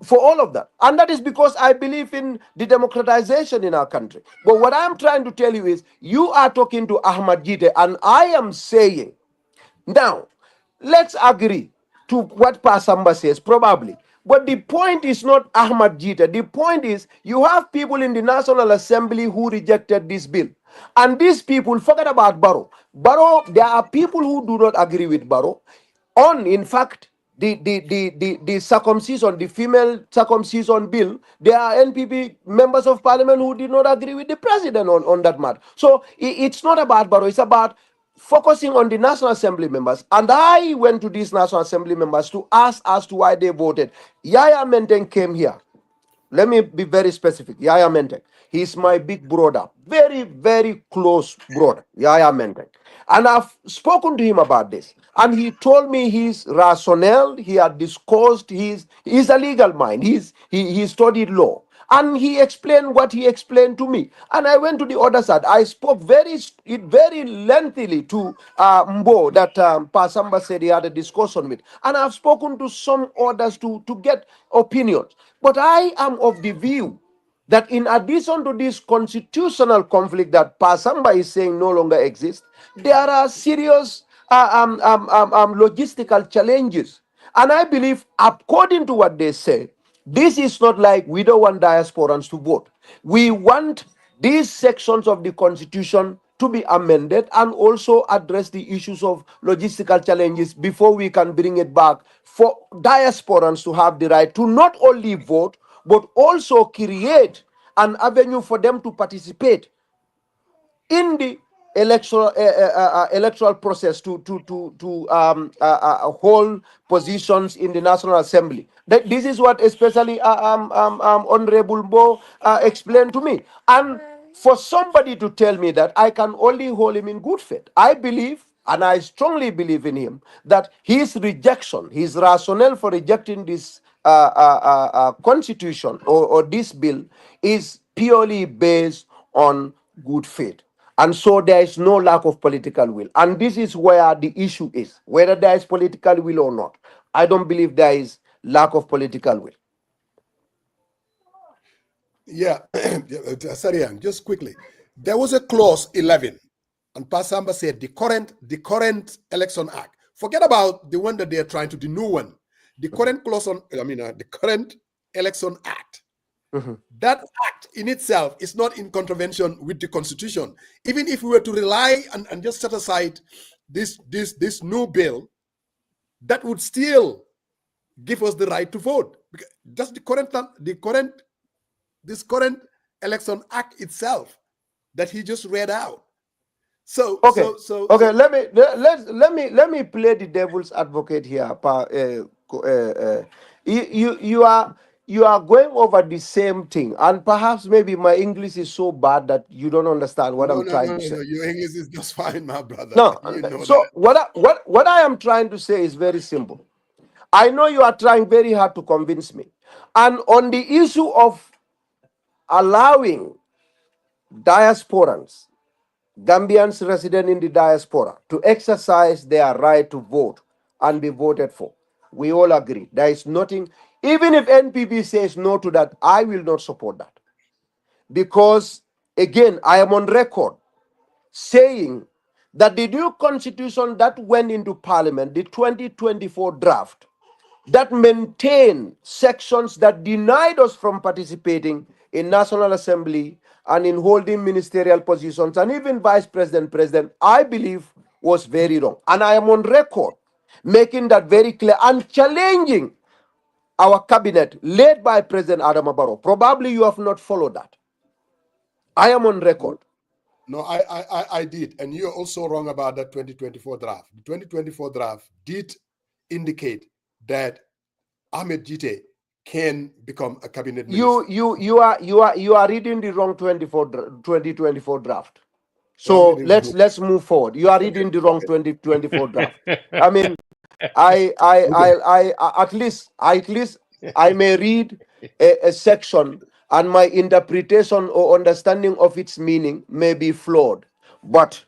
S2: for all of that. And that is because I believe in the democratization in our country. But what I'm trying to tell you is you are talking to Ahmad Jite, and I am saying, now, let's agree to what Pasamba says, probably. But the point is not Ahmad Jita. The point is you have people in the National Assembly who rejected this bill. And these people, forget about Barrow. Barrow, there are people who do not agree with Barrow. In fact, the circumcision, the female circumcision bill, there are NPP members of parliament who did not agree with the president on that matter. So it's not about Barrow, it's about focusing on the National Assembly members. And I went to these National Assembly members to ask as to why they voted. Yaya Menteng came here. Let me be very specific. Yaya Menteng. He's my big brother. Very, very close brother. Yaya Menteng. And I've spoken to him about this. And he told me his rationale, he had discussed, he's a legal mind. He studied law. And he explained what he explained to me. And I went to the other side. I spoke very lengthily to Mbo that Pasamba said he had a discussion with. And I've spoken to some others to get opinions. But I am of the view that in addition to this constitutional conflict that Pasamba is saying no longer exists, there are serious logistical challenges. And I believe, according to what they say, this is not like we don't want diasporans to vote. We want these sections of the constitution to be amended and also address the issues of logistical challenges before we can bring it back for diasporans to have the right to not only vote, but also create an avenue for them to participate in the electoral process to hold positions in the National Assembly. This is what especially Honorable Bo explained to me. And for somebody to tell me that, I can only hold him in good faith. I believe, and I strongly believe in him, that his rejection, his rationale for rejecting this constitution or this bill is purely based on good faith. And so there is no lack of political will. And this is where the issue is, whether there is political will or not. I don't believe there is lack of political will.
S1: Yeah, Sarian, just quickly. There was a clause 11, and Pasamba said the current election act. Forget about the one that they are trying to, the new one. The current clause the current election act. That act in itself is not in contravention with the constitution. Even if we were to rely and just set aside this new bill, that would still give us the right to vote. Because just this current election act itself that he just read out. So
S2: okay. Let me play the devil's advocate here. You are going over the same thing, and perhaps maybe my English is so bad that you don't understand what I'm trying to say.
S1: No, your English is just fine, my brother.
S2: No, so what I am trying to say is very simple. I know you are trying very hard to convince me, and on the issue of allowing diasporans, Gambians resident in the diaspora, to exercise their right to vote and be voted for, we all agree. There is nothing, even if NPP says no to that, I will not support that. Because, again, I am on record saying that the new constitution that went into parliament, the 2024 draft, that maintained sections that denied us from participating in National Assembly and in holding ministerial positions and even vice president, I believe was very wrong. And I am on record making that very clear and challenging our cabinet led by President Adama Barrow. Probably you have not followed that. I am on record.
S1: No, I did. And you're also wrong about that 2024 draft. The 2024 draft did indicate that Ahmed Jite can become a cabinet minister.
S2: You are reading the wrong 2024 draft. So let's move forward. You are reading the wrong 2024 draft. I mean, I at least I may read a section and my interpretation or understanding of its meaning may be flawed, but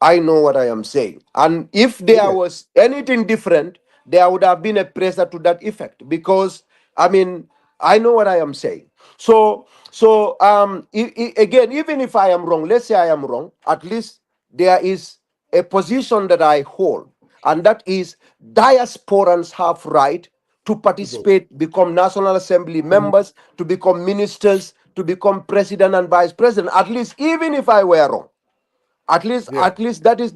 S2: I know what I am saying. And if there
S1: Yeah.
S2: was anything different, there would have been a pressure to that effect, because I mean, I know what I am saying. Again, even if I am wrong, let's say I am wrong, at least there is a position that I hold, and that is diasporans have right to
S1: To vote.
S2: participate, become National Assembly members, to become ministers, to become president and vice president, at least even if I were wrong.
S1: Yeah.
S2: At least that is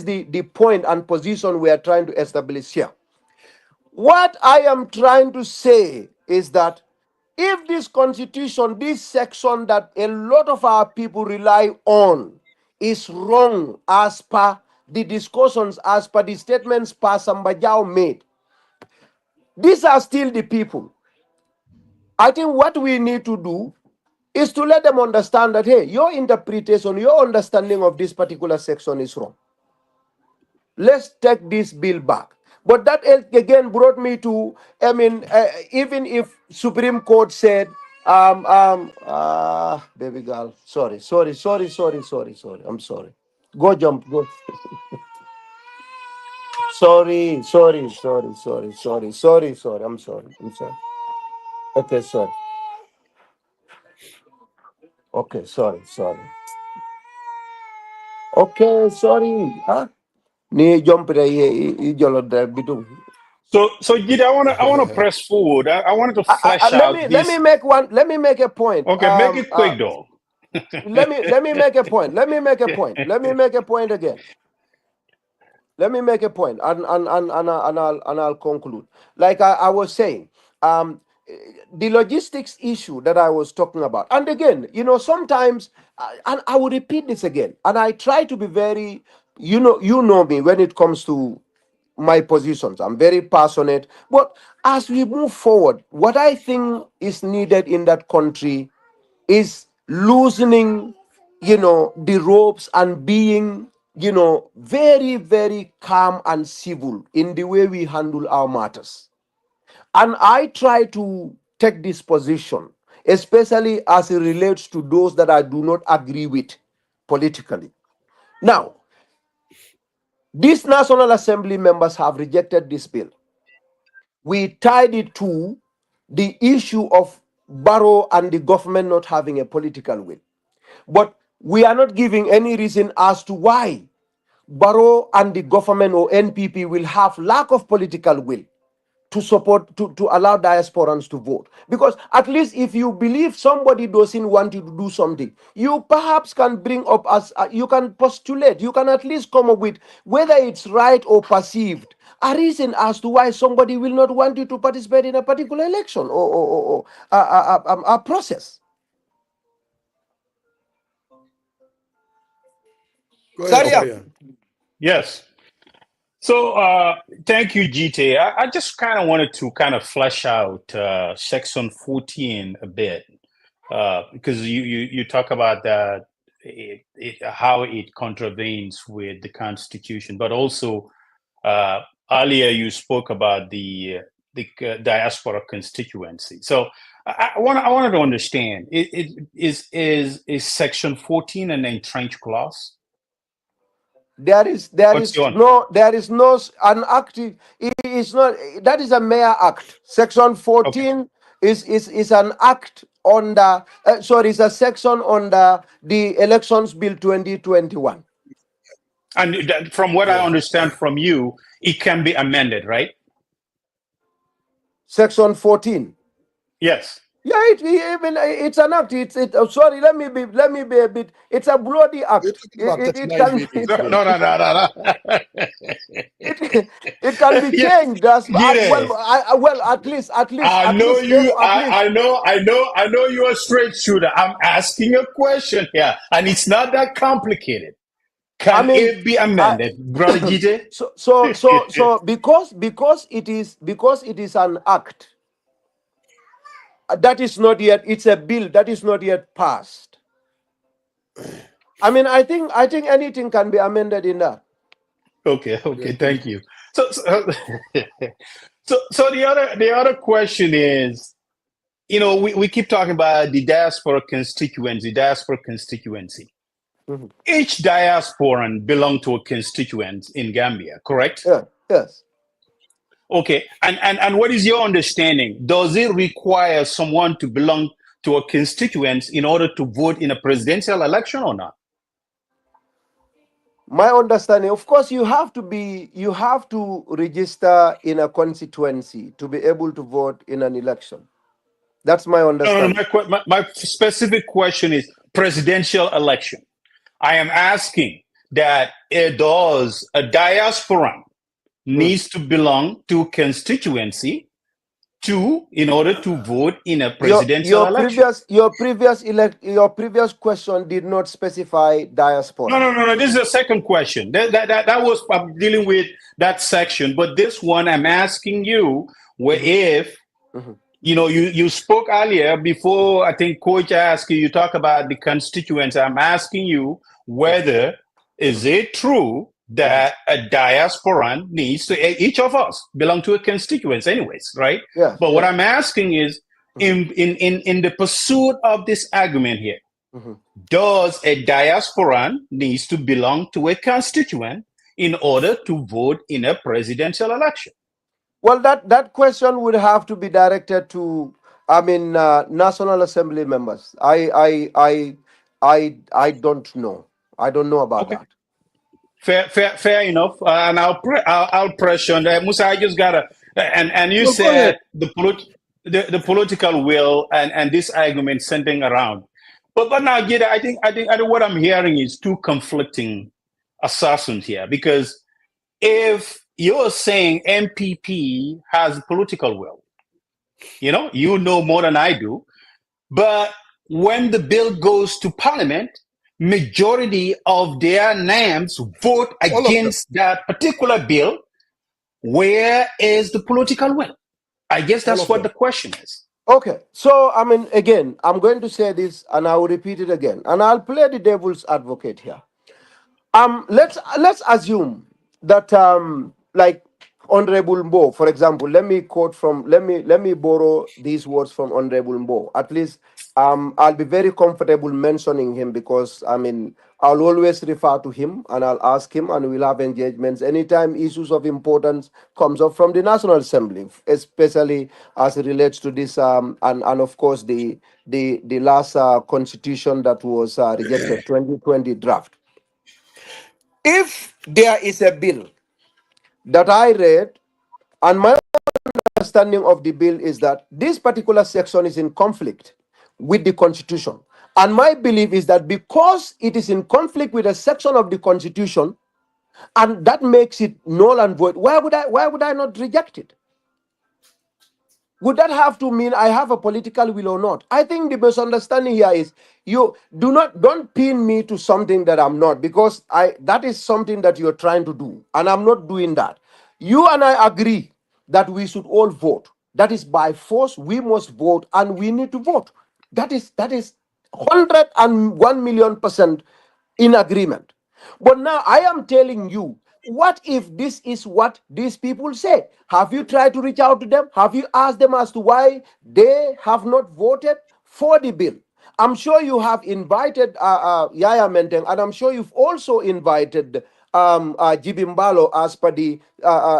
S2: the point and position we are trying to establish here. What I am trying to say is that if this constitution, this section that a lot of our people rely on, is wrong as per the discussions, as per the statements Pastor Mbajao made, these are still the people. I think what we need to do is to let them understand that, hey, your interpretation, your understanding of this particular section is wrong. Let's take this bill back. But that again brought me to, I mean, even if Supreme Court said, baby girl, sorry, I'm sorry. Go jump, go. Sorry. I'm sorry. Okay, sorry. Okay, sorry. Okay, sorry. Huh? Ni jump there, you jollo there, bitum.
S3: So Gide, I wanna press forward. I wanted to flesh
S2: Let
S3: out
S2: me
S3: this.
S2: make a point.
S3: Okay, make it quick though.
S2: Let me make a point. Let me make a point again. Let me make a point, and I'll conclude. Like I was saying, um, the logistics issue that I was talking about, and again, sometimes, and I will repeat this again, and I try to be very, you know me when it comes to my positions. I'm very passionate, but as we move forward, what I think is needed in that country is loosening, the ropes, and being, very, very calm and civil in the way we handle our matters. And I try to take this position, especially as it relates to those that I do not agree with politically. Now, these National Assembly members have rejected this bill. We tied it to the issue of Barrow and the government not having a political will. But we are not giving any reason as to why Barrow and the government or NPP will have lack of political will to support, to allow diasporans to vote. Because at least if you believe somebody doesn't want you to do something, you perhaps can bring up, as you can postulate, you can at least come up with, whether it's right or perceived, a reason as to why somebody will not want you to participate in a particular election or a process.
S1: Go ahead,
S2: Sorry.
S3: Okay.
S1: Sanya.
S3: Yes. So thank you, GT. I just kind of wanted to kind of flesh out Section 14 a bit, because you talk about that, how it contravenes with the Constitution, but also earlier you spoke about the diaspora constituency. So I wanted to understand: is Section 14 an entrenched clause?
S2: There is
S3: What's your
S2: an active. It is not. That is a mere act. Section
S3: okay?
S2: 14 is an act under. Sorry, is a section under the Elections Bill 2021.
S3: And from what I
S1: Yeah.
S3: understand from you, it can be amended, right?
S2: Section 14.
S3: Yes.
S2: Yeah, it's an act. Sorry, let me be a bit. It's a bloody
S1: We're
S2: act.
S1: talking about
S2: It
S1: 39
S2: can
S1: maybe.
S2: it can be
S3: Yeah,
S2: changed as
S3: get
S2: well.
S3: it.
S2: At least
S3: I know you.
S2: therefore, at least.
S3: I know you're a straight shooter. I'm asking a question here, and it's not that complicated.
S2: I
S3: Can
S2: mean,
S3: it be
S2: I,
S3: amended, brother GJ?
S2: because it is an act that is not yet. It's a bill that is not yet passed. I mean, I think anything can be amended in that.
S3: Okay.
S1: Yeah.
S3: Thank you. So, so the other question is, we keep talking about the diaspora constituency.
S2: Mhm.
S3: Each diasporan belong to a constituent in Gambia, correct?
S2: Yeah. Yes.
S3: Okay. And what is your understanding? Does it require someone to belong to a constituent in order to vote in a presidential election or not?
S2: My understanding, of course, you have to register in a constituency to be able to vote in an election. That's my
S3: No, no,
S2: understanding.
S3: my specific question is presidential election. I am asking that does a diasporan
S2: Mm.
S3: needs to belong to constituency in order to vote in a
S2: Your
S3: presidential
S2: your
S3: election?
S2: previous your previous your previous question did not specify
S3: No,
S2: diaspora.
S3: no, no, no. This is the second question. That was dealing with that section. But this one, I'm asking you, where
S2: Mhm.
S3: if
S2: Mhm.
S3: you spoke earlier before, I think Coach asked you talk about the constituents. I'm asking you whether is
S2: Mhm.
S3: it true
S2: Mhm.
S3: that a diasporan needs to each of us belong to a constituents anyways, right?
S2: Yes,
S3: But what
S2: yes.
S3: I'm asking is
S2: Mhm.
S3: in the pursuit of this argument here,
S2: Mhm.
S3: does a diasporan needs to belong to a constituent in order to vote in a presidential election?
S2: Well, that question would have to be directed to, I mean, National Assembly members. I don't know. I don't know about
S3: Okay.
S2: that.
S3: Fair enough. And I'll press on that. Musa, I just gotta, and you
S4: No, go ahead.
S3: said the political will and this argument centering around. But now, Gida, I think what I'm hearing is two conflicting assertions here. Because if you're saying MPP has political will, you know more than I do. But when the bill goes to parliament, majority of their names vote
S1: All of them.
S3: against that particular bill. Where is the political will? I guess
S1: All
S3: that's
S1: of
S3: what the
S1: them.
S3: question is.
S2: Okay, so I mean, again, I'm going to say this, and I will repeat it again, and I'll play the devil's advocate here. Let's assume that like Honorable Mbo, for example, let me borrow these words from Honorable Mbo. At least I'll be very comfortable mentioning him, because I mean I'll always refer to him and I'll ask him, and we'll have engagements anytime issues of importance comes up from the National Assembly, especially as it relates to this and of course the last constitution that was rejected, 2020 draft. If there is a bill that I read, and my understanding of the bill is that this particular section is in conflict with the Constitution, and my belief is that because it is in conflict with a section of the Constitution, and that makes it null and void, why would I not reject it? Would that have to mean I have a political will or not? I think the misunderstanding here is you don't pin me to something that I'm not, because that is something that you're trying to do, and I'm not doing that. You and I agree that we should all vote. That is by force, we must vote, and we need to vote. That is 101 million% in agreement. But now I am telling you, what if this is what these people say? Have you tried to reach out to them? Have you asked them as to why they have not voted for the bill? I'm sure you have invited Yaya Menteng, and I'm sure you've also invited Jibimbalo as per the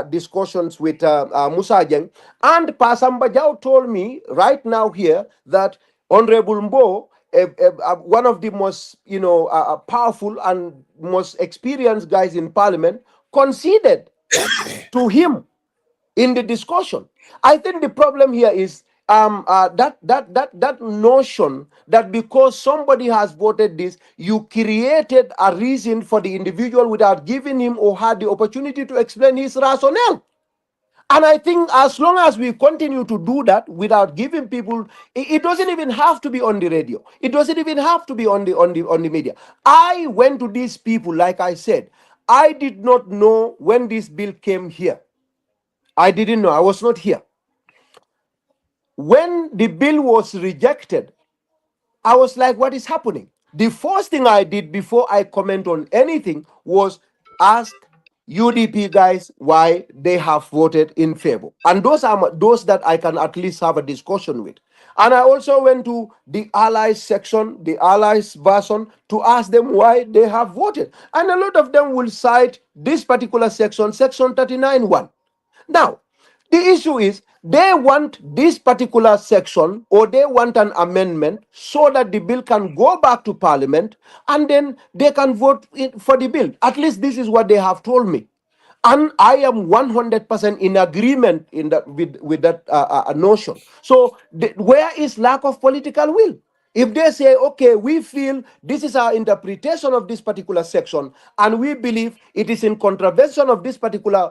S2: discussions with Musa Jeng. And Pasamba Jau told me right now here that Honorable Mbo, one of the most powerful and most experienced guys in parliament, conceded to him in the discussion. I think the problem here is that notion that because somebody has voted this, you created a reason for the individual without giving him or her the opportunity to explain his rationale. And I think as long as we continue to do that without giving people, it doesn't even have to be on the radio. It doesn't even have to be on the media. I went to these people, like I said, I did not know when this bill came here. I didn't know. I was not here. When the bill was rejected, I was like, what is happening? The first thing I did before I comment on anything was ask UDP guys why they have voted in favor. And those are those that I can at least have a discussion with. And I also went to the allies section, the allies version, to ask them why they have voted. And a lot of them will cite this particular section, section 39.1. Now, the issue is they want this particular section or they want an amendment so that the bill can go back to parliament and then they can vote for the bill. At least this is what they have told me. And I am 100% in agreement in that with that notion. So where is lack of political will? If they say, okay, we feel this is our interpretation of this particular section, and we believe it is in contravention of this particular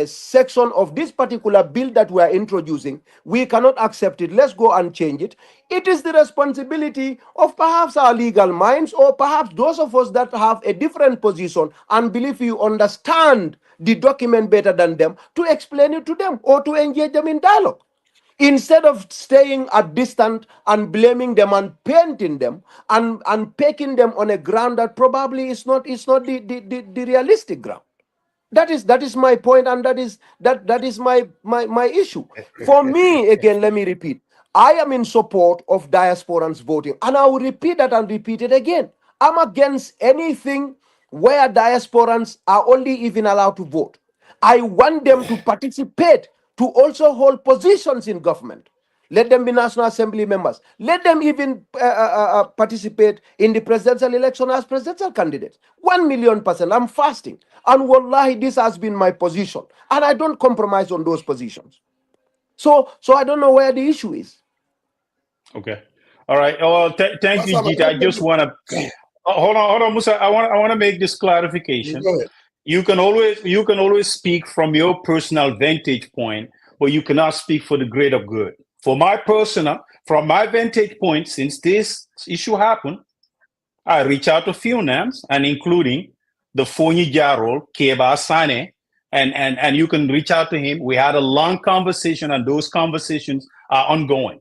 S2: section of this particular bill that we are introducing, we cannot accept it. Let's go and change it. It is the responsibility of perhaps our legal minds, or perhaps those of us that have a different position and believe you understand the document better than them, to explain it to them or to engage them in dialogue. Instead of staying at distance and blaming them and painting them and picking them on a ground that probably is not the realistic ground. That is my point, and that is my issue. For me, again, let me repeat, I am in support of diasporans voting, and I will repeat that and repeat it again. I'm against anything where diasporans are only even allowed to vote. I want them to participate, to also hold positions in government. Let them be National Assembly members. Let them even participate in the presidential election as presidential candidates. 1,000,000%. I'm fasting. And wallahi, this has been my position. And I don't compromise on those positions. So I don't know where the issue is.
S3: Okay. All right. Well, thank you, Gita. I just want to hold on, Musa. I want to make this clarification. You can always speak from your personal vantage point, but you cannot speak for the greater good. From my vantage point, since this issue happened, I reach out to a few names, and including the Fonyi Jarol, Keba Sane, and you can reach out to him. We had a long conversation, and those conversations are ongoing.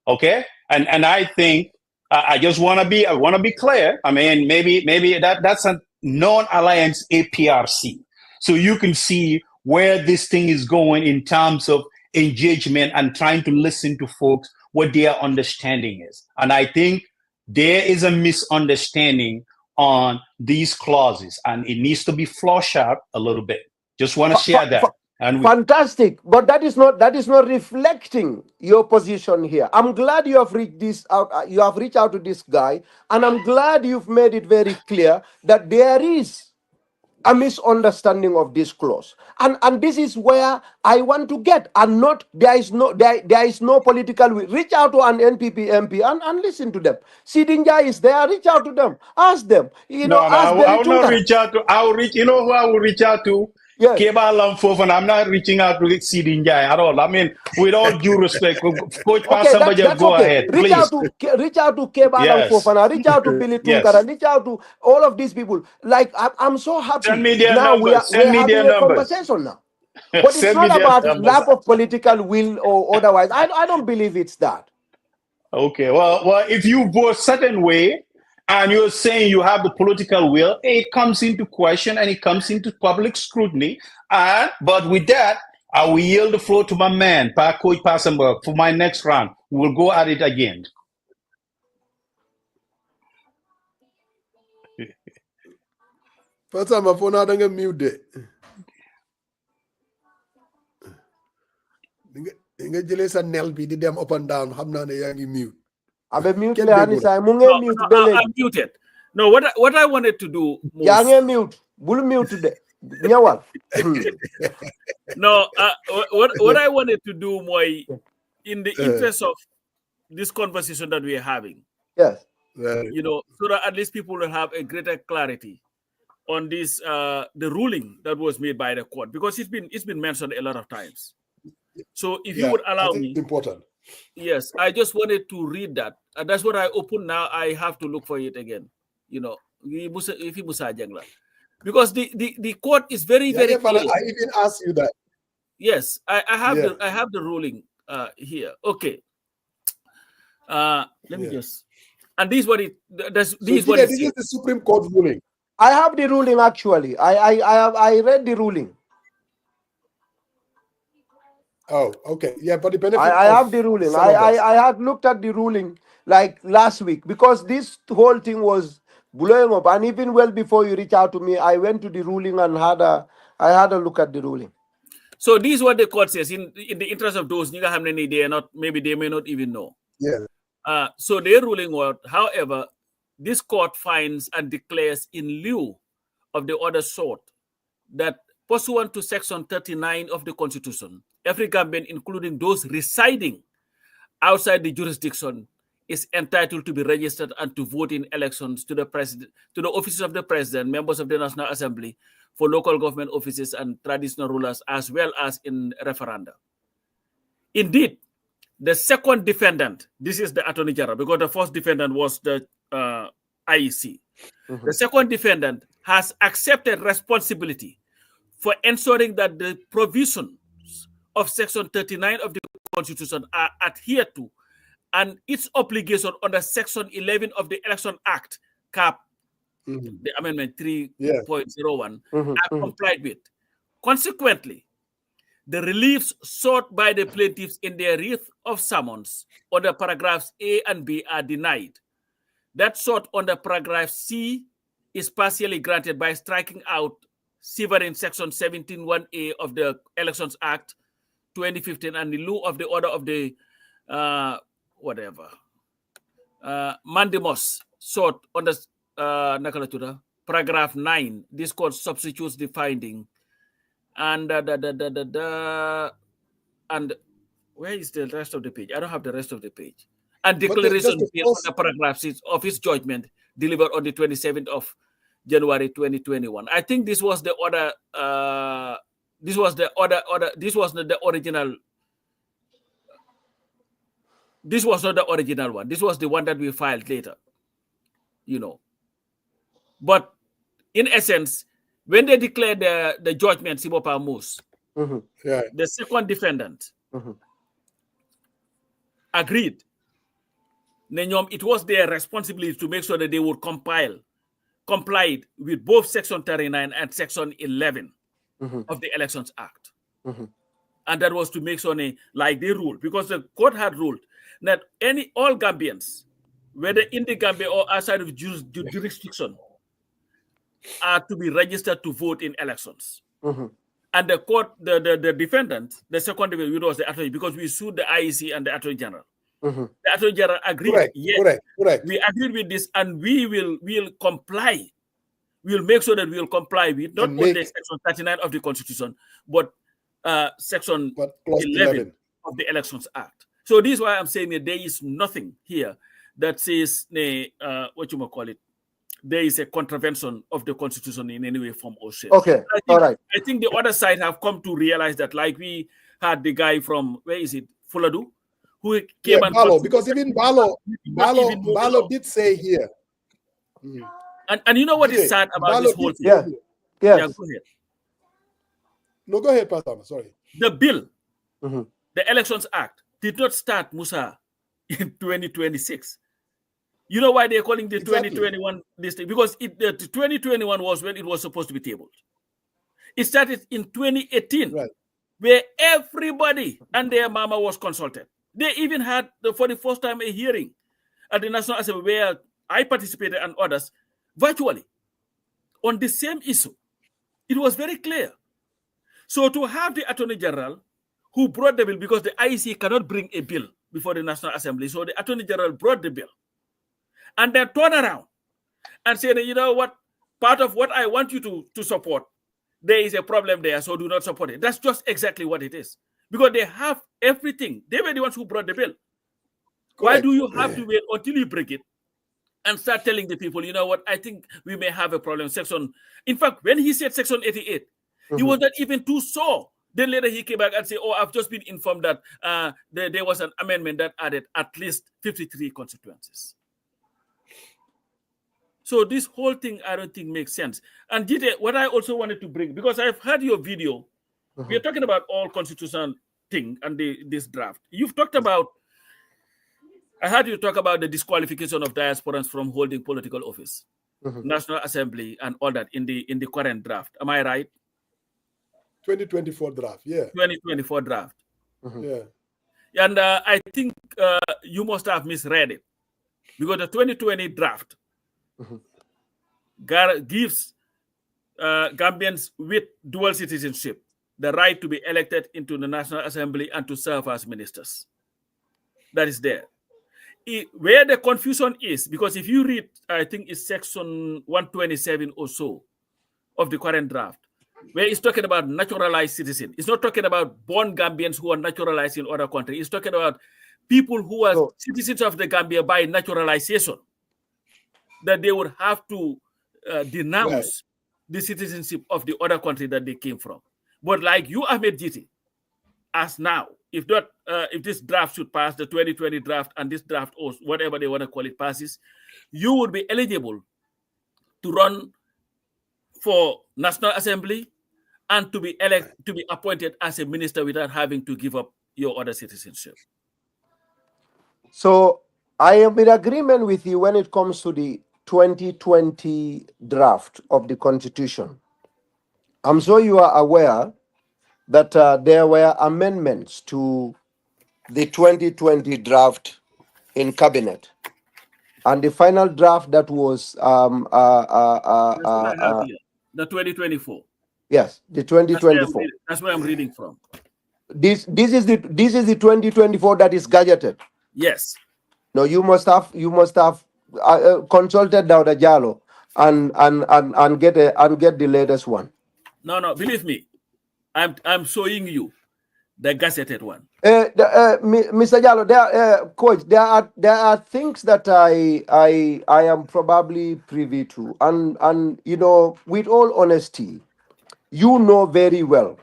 S3: Okay, and I think I want to be clear. I mean, maybe that's a non-alliance APRC, so you can see where this thing is going in terms of engagement and trying to listen to folks what their understanding is. And I think there is a misunderstanding on these clauses, and it needs to be flushed out a little bit. Just want to share that.
S2: Fantastic, but that is not reflecting your position here. I'm glad you have reached this out. You have reached out to this guy, and I'm glad you've made it very clear that there is a misunderstanding of this clause, and this is where I want to get. And not there is no political will. Reach out to an NPP MP and listen to them. Sidinja is there. Reach out to them. Ask them.
S3: I will not reach out to. I will reach. You know who I will reach out to?
S2: Yes.
S3: Keba Lamfofan. I'm not reaching out to Sidinja at all. I mean, with all due respect, Coach Pasamba, go ahead, please.
S2: Reach out to Keba Lamfofan. Reach out to Billy Tunkara. Reach out to all of these people. Like, I'm so happy.
S3: Send me their
S2: now
S3: numbers.
S2: we're having a conversation now. But it's not about lack of political will or otherwise. I don't believe it's that.
S3: Okay. Well, if you vote certain way, and you're saying you have the political will, it comes into question and it comes into public scrutiny. But with that, I will yield the floor to my man, Coach Passenberg, for my next round. We'll go at it again.
S1: First time my phone out and mute it. Nga jëlé sa nel bi di dem up and down xam naa ne yaa ngi mute.
S2: I'm
S4: muted. No, what I wanted to do.
S2: Mute. Bull mute today.
S4: No, what I wanted to do, Moy, in the interest of this conversation that we are having.
S2: Yes.
S4: So that at least people will have a greater clarity on this, the ruling that was made by the court, because it's been mentioned a lot of times. So if you would allow me,
S1: important.
S4: Yes, I just wanted to read that. That's what I opened now. I have to look for it again. Because the court is very very clear.
S1: I even asked you that.
S4: Yes, I have the ruling here. Okay. Let me just. And this is what it. This is the
S1: Supreme Court ruling.
S2: I have the ruling actually. I read the ruling.
S1: Oh, okay. Yeah, for the benefit
S2: I
S1: of
S2: have the ruling.
S1: some of us.
S2: I had looked at the ruling like last week because this whole thing was blowing up, and even well before you reach out to me, I went to the ruling and I had a look at the ruling.
S4: So this is what the court says in the interest of those nigga how many they are not, maybe they may not even know.
S1: Yeah.
S4: So their ruling was, however, this court finds and declares in lieu of the other sort that pursuant to section 39 of the Constitution, every Gambian, including those residing outside the jurisdiction, is entitled to be registered and to vote in elections to the president, to the offices of the president, members of the National Assembly, for local government offices and traditional rulers, as well as in referenda. Indeed, the second defendant, this is the Attorney General, because the first defendant was the IEC. The second defendant has accepted responsibility for ensuring that the provisions of Section 39 of the Constitution are adhered to, and its obligation under Section 11 of the Election Act, CAP, the Amendment 3.01, are complied with. Consequently, the reliefs sought by the plaintiffs in their writ of summons under paragraphs A and B are denied. That sought under paragraph C is partially granted by striking out severing section 17(1)A of the Elections Act 2015 and in lieu of the order of the mandamus sought under paragraph 9. This court substitutes the finding. And and where is the rest of the page? I don't have the rest of the page. And declaration on the paragraph 6 of his judgment delivered on the 27th of January 2021. I think this was the order. This was the order. This was not the original. This was not the original one. This was the one that we filed later. You know. But in essence, when they declared the judgment, Sibopa Moose, the second defendant agreed. It was their responsibility to make sure that they would complied with both Section 39 and Section 11 of the Elections Act. And that was to make sure, like they ruled, because the court had ruled that all Gambians, whether in the Gambia or outside of jurisdiction, are to be registered to vote in elections. And the court, the defendant, the second defendant, was the attorney, because we sued the IEC and the Attorney General. The Attorney General agreed. Correct. We agreed with this, and we'll comply. We'll make sure that we'll comply with not only Section 39 of the Constitution, but Section 11 of the Elections Act. So this is why I'm saying that there is nothing here that says there is a contravention of the Constitution in any way, form, or shape.
S2: Okay, all right.
S4: I think the other side have come to realize that, like we had the guy from, where is it, Fuladu, who came and...
S1: Balo, because even Balo did say here.
S4: And you know what is sad about
S1: Balo
S4: this whole thing?
S2: Yeah,
S4: go ahead.
S1: No, go ahead, Pastor. Sorry.
S4: The bill, the Elections Act, did not start, Musa, in 2026. You know why they're calling the 2021 this thing? Because the 2021 was when it was supposed to be tabled. It started in 2018, where everybody and their mama was consulted. They even had, for the first time, a hearing at the National Assembly where I participated and others virtually on the same issue. It was very clear. So to have the Attorney General who brought the bill, because the IEC cannot bring a bill before the National Assembly, so the Attorney General brought the bill. And then turn around and say, you know what, part of what I want you to support, there is a problem there, so do not support it. That's just exactly what it is. Because they have everything. They were the ones who brought the bill. Why do you have to wait until you bring it and start telling the people, you know what, I think we may have a problem. In fact, when he said Section 88, he was not even too sure. Then later he came back and said, oh, I've just been informed that there was an amendment that added at least 53 constituencies. So this whole thing, I don't think makes sense. And Jide, what I also wanted to bring, because I've heard your video, we are talking about all constitutional thing and this draft. You've talked about, I heard you talk about the disqualification of diasporans from holding political office. National Assembly and all that in the current draft. Am I right?
S1: 2024 draft, yeah.
S4: 2024 draft.
S1: Yeah.
S4: And I think you must have misread it, because the 2020 draft gives Gambians with dual citizenship the right to be elected into the National Assembly and to serve as ministers. That is there. Where the confusion is, because if you read, I think it's section 127 or so of the current draft, where it's talking about naturalized citizens. It's not talking about born Gambians who are naturalized in other countries. It's talking about people who are citizens of the Gambia by naturalization, that they would have to denounce the citizenship of the other country that they came from. But like you, Ahmed Jiti, as now, if not, if this draft should pass, the 2020 draft and this draft or whatever they want to call it passes, you would be eligible to run for National Assembly and to be appointed as a minister without having to give up your other citizenship.
S2: So I am in agreement with you when it comes to the 2020 draft of the Constitution. I'm sure you are aware that there were amendments to the 2020 draft in cabinet, and the final draft that was
S4: the 2024.
S2: Yes, the 2024.
S4: That's where I'm reading from.
S2: This is the 2024 that is gadgeted.
S4: Yes.
S2: No, you must have consulted Dauda Jallo and get the latest one.
S4: No, believe me, I'm showing you the gazetted one.
S2: Mr. Jallo, Coach, there are things that I am probably privy to, and you know, with all honesty, you know very well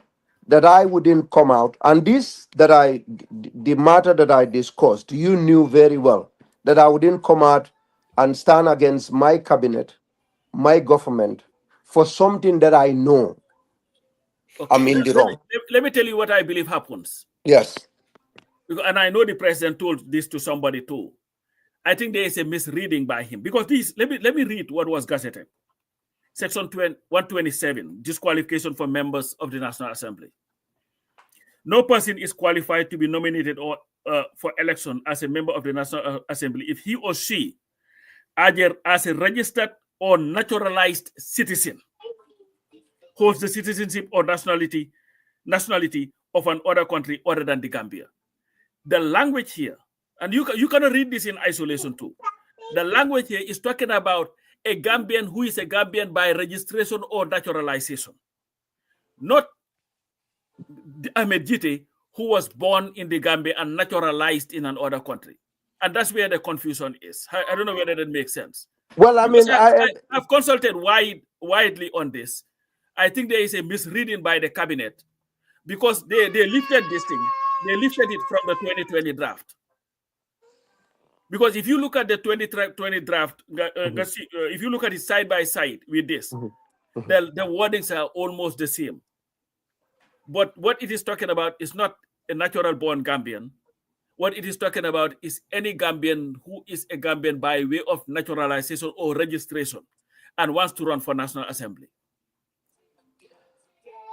S2: that I wouldn't come out, and the matter that I discussed, you knew very well that I wouldn't come out and stand against my cabinet, my government, for something that I know I'm in the wrong.
S4: Let me tell you what I believe happens.
S2: Yes.
S4: And I know the president told this to somebody too. I think there is a misreading by him, because this, let me read what was gazetted. Section 127, disqualification for members of the National Assembly. No person is qualified to be nominated or for election as a member of the National Assembly if he or she, either as a registered or naturalized citizen, holds the citizenship or nationality of an other country other than the Gambia. The language here, and you cannot read this in isolation too. The language here is talking about a Gambian who is a Gambian by registration or naturalization, not Ahmed Jite, who was born in the Gambia and naturalized in another country. And that's where the confusion is. I don't know whether that makes sense.
S2: Well, I mean,
S4: I've consulted widely on this. I think there is a misreading by the cabinet, because they lifted this thing. They lifted it from the 2020 draft. Because if you look at the 2020 draft, if you look at it side by side with this, the wordings are almost the same. But what it is talking about is not a natural born Gambian. What it is talking about is any Gambian who is a Gambian by way of naturalization or registration and wants to run for National Assembly.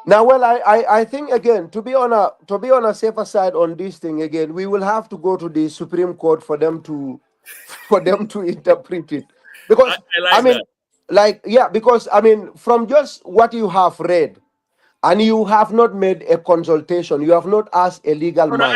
S2: Now, well, I think again, to be on a safer side on this thing again, we will have to go to the Supreme Court for them to interpret it, because because from just what you have read, and you have not made a consultation, you have not asked a legal mind.
S4: No,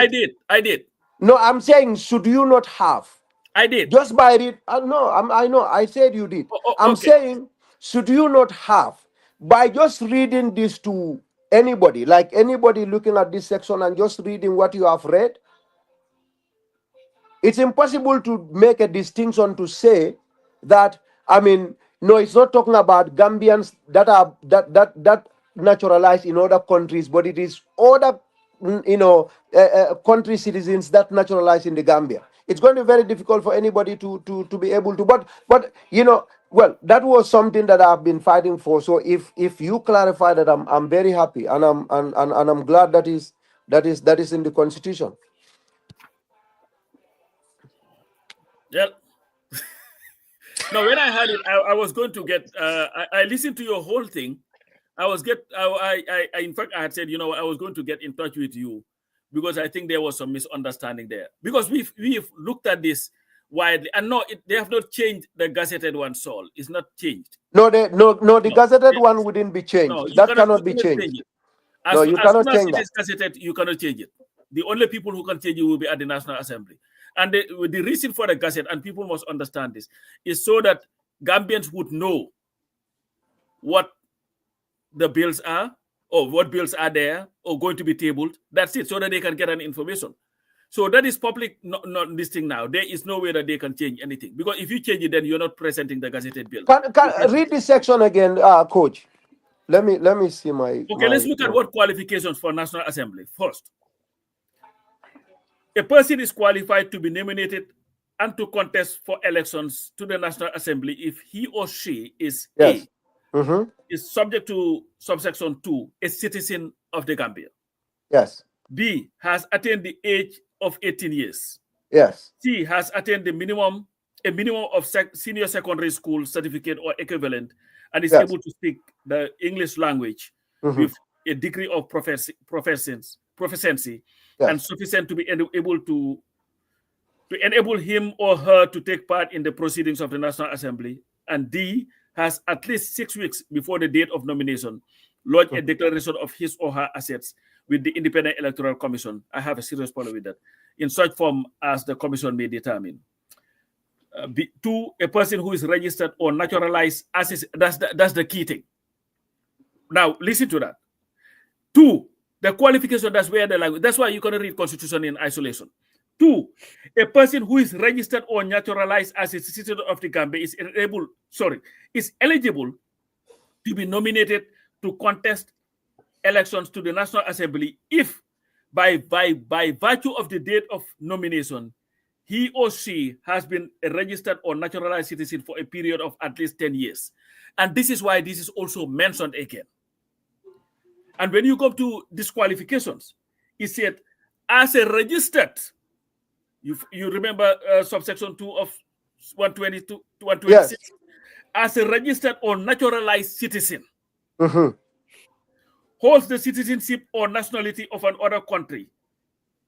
S4: I did.
S2: No, I'm saying, should you not have?
S4: I did.
S2: Just by it. No, I know. I said you did. I'm saying, should you not have? By just reading this to anybody, like anybody looking at this section and just reading what you have read, it's impossible to make a distinction to say that, no, it's not talking about Gambians that are that naturalized in other countries, but it is other country citizens that naturalized in the Gambia. It's going to be very difficult for anybody to be able to, but well, that was something that I've been fighting for. So if you clarify that, I'm very happy, and I'm glad that is in the Constitution.
S4: Yeah. No, when I heard it, I was going to get. I listened to your whole thing. In fact, I had said, I was going to get in touch with you because I think there was some misunderstanding there. Because we've looked at this widely, and no, they have not changed the gazetted one. Sol, it's not changed.
S2: No, the
S4: No,
S2: gazetted one wouldn't be
S4: no,
S2: changed. That
S4: you
S2: cannot be
S4: cannot
S2: changed.
S4: change it.
S2: No, you
S4: As
S2: cannot
S4: soon as
S2: change
S4: it
S2: that.
S4: is gazetted, you cannot change it. The only people who can change it will be at the National Assembly. And the reason for the gazette, and people must understand this, is so that Gambians would know what the bills are, or what bills are there, or going to be tabled. That's it, so that they can get an information. So that is public, not this thing now. There is no way that they can change anything. Because if you change it, then you're not presenting the gazetted bill.
S2: Can read this section again, Coach. Let me see my.
S4: Okay, let's look at what qualifications for National Assembly. First, a person is qualified to be nominated and to contest for elections to the National Assembly if he or she is
S2: Yes.
S4: A, is subject to subsection 2, a citizen of the Gambia.
S2: Yes.
S4: B, has attained the age of 18 years.
S2: Yes.
S4: C, has attained a minimum of senior secondary school certificate or equivalent, and is able to speak the English language with a degree of proficiency and sufficient to be able to enable him or her to take part in the proceedings of the National Assembly. And D, has at least 6 weeks before the date of nomination lodged a declaration of his or her assets with the Independent Electoral Commission. I have a serious problem with that. In such form as the commission may determine. 2, a person who is registered or naturalized as that's the key thing. Now listen to that. 2, the qualification, that's where the language, that's why you cannot read Constitution in isolation. 2, a person who is registered or naturalized as a citizen of the Gambia is eligible to be nominated to contest elections to the National Assembly if by virtue of the date of nomination he or she has been a registered or naturalized citizen for a period of at least 10 years. And this is why this is also mentioned again. And when you go to disqualifications, it said, as a registered, you remember subsection 2 of 122 to 126, yes. As a registered or naturalized citizen, holds the citizenship or nationality of an other country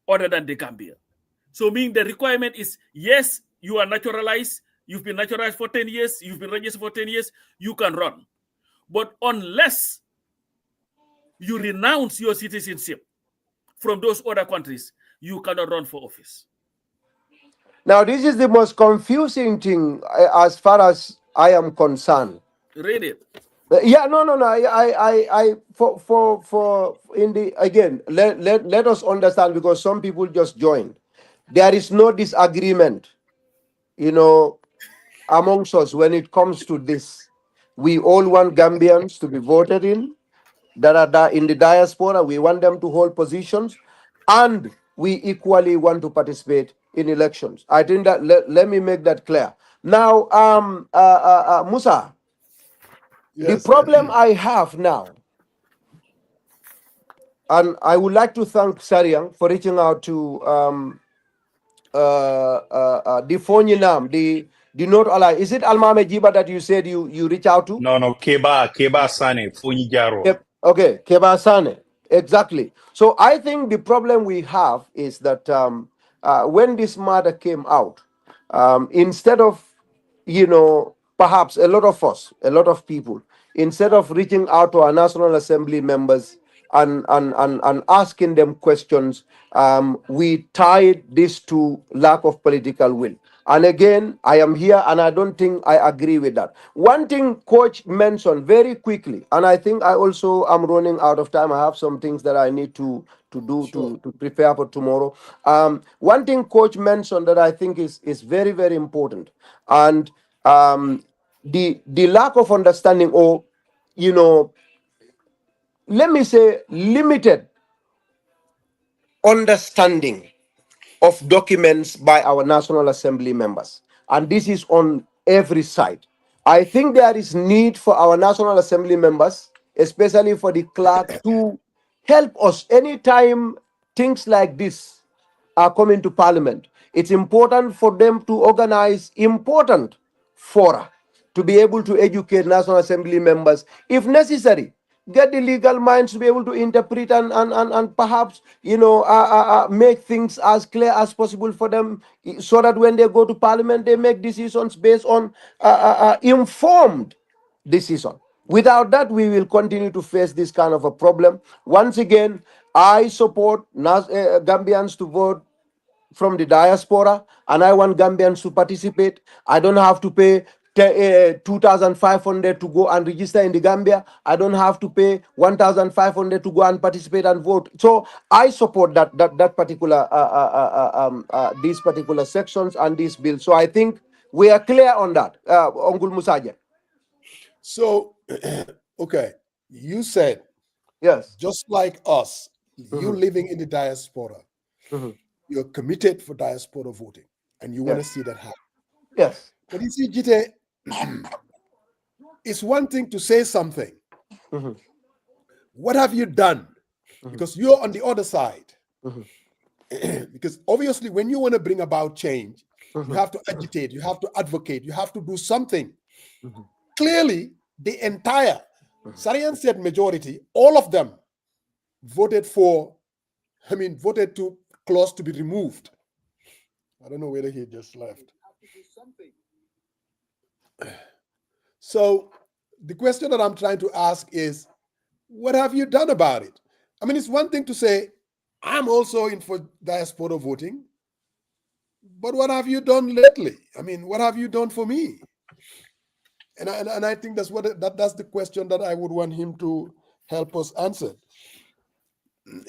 S4: other than the Gambia. So meaning the requirement is, yes, you are naturalized, you've been naturalized for 10 years, you've been registered for 10 years, you can run. But unless you renounce your citizenship from those other countries, you cannot run for office.
S2: Now, this is the most confusing thing as far as I am concerned.
S4: Read it.
S2: Yeah, no. For in the again, let us understand, because some people just joined. There is no disagreement, amongst us when it comes to this. We all want Gambians to be voted in that are in the diaspora. We want them to hold positions, and we equally want to participate in elections. I think that let me make that clear. Now, Musa, yes. The problem I have now, and I would like to thank Sariang for reaching out to the Fonyenam, the North Ally. Is it Almame Jiba that you said you reach out to?
S3: No, Keba Sane, Fonyi.
S2: Okay, Keba Sane. Exactly. So I think the problem we have is that when this matter came out, instead of, perhaps a lot of people, instead of reaching out to our National Assembly members and asking them questions, we tied this to lack of political will. And again, I am here and I don't think I agree with that. One thing Coach mentioned very quickly, and I think I also am running out of time. I have some things that I need to do, sure, to prepare for tomorrow. One thing Coach mentioned that I think is very, very important. And the lack of understanding, or, let me say, limited understanding of documents by our National Assembly members. And this is on every side. I think there is need for our National Assembly members, especially for the clerk, to help us anytime things like this are coming to Parliament. It's important for them to organize important fora to be able to educate National Assembly members, if necessary. Get the legal minds to be able to interpret and perhaps, make things as clear as possible for them, so that when they go to parliament, they make decisions based on informed decision. Without that, we will continue to face this kind of a problem. Once again, I support Gambians to vote from the diaspora, and I want Gambians to participate. I don't have to pay 2,500 to go and register in the Gambia. I don't have to pay 1,500 to go and participate and vote. So I support that particular these particular sections and these bills. So I think we are clear on that, Ongul Musaja.
S1: So, okay, you said,
S2: Yes.
S1: just like us, you
S2: Mhm.
S1: living in the diaspora,
S2: Mhm.
S1: you're committed for diaspora voting, and you want to
S2: Yes.
S1: see that happen.
S2: Yes.
S1: But you see, Jite, it's one thing to say something.
S2: Mhm.
S1: What have you done?
S2: Mhm.
S1: Because you're on the other side.
S2: Mhm.
S1: Because obviously, when you want to bring about change, you
S2: Mhm.
S1: have to agitate, you have to advocate, you have to do something.
S2: Mhm.
S1: Clearly, the entire Sarian said majority, all of them voted voted to clause to be removed. I don't know whether he just left. So the question that I'm trying to ask is, what have you done about it? I mean, it's one thing to say, I'm also in for diaspora voting, but what have you done lately? I mean, what have you done for me? And I think that's the question that I would want him to help us answer.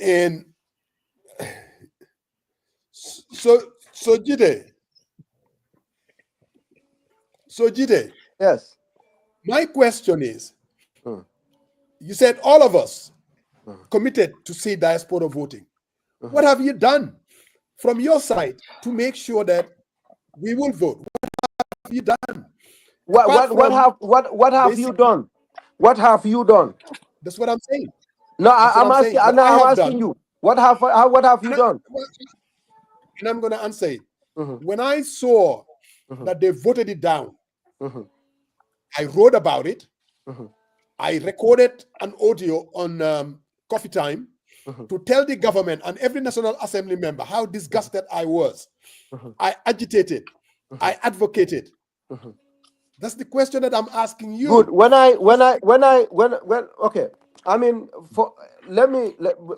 S1: And so Jide,
S2: Yes.
S1: my question is,
S2: Mhm.
S1: you said all of us
S2: Mhm.
S1: committed to see diaspora voting. What
S2: Mhm.
S1: have you done from your side to make sure that we will vote? What have you done? Apart from
S2: What have you
S1: basic,
S2: done? What have you done?
S1: that's what I'm saying.
S2: No,
S1: That's what
S2: I'm
S1: I'm
S2: asking.
S1: saying. What I
S2: I'm
S1: have
S2: asking
S1: done,
S2: you. What have you
S1: and, I,
S2: done?
S1: and I'm going to answer it.
S2: Mhm.
S1: When I saw
S2: Mhm.
S1: that they voted it down,
S2: Mhm.
S1: I wrote about it.
S2: Mhm.
S1: I recorded an audio on Coffee Time
S2: Mhm.
S1: to tell the government and every National Assembly member how disgusted I was.
S2: Mhm.
S1: I agitated.
S2: Mhm.
S1: I advocated.
S2: Mhm.
S1: That's the question that I'm asking
S2: Good.
S1: you.
S2: When okay. I mean,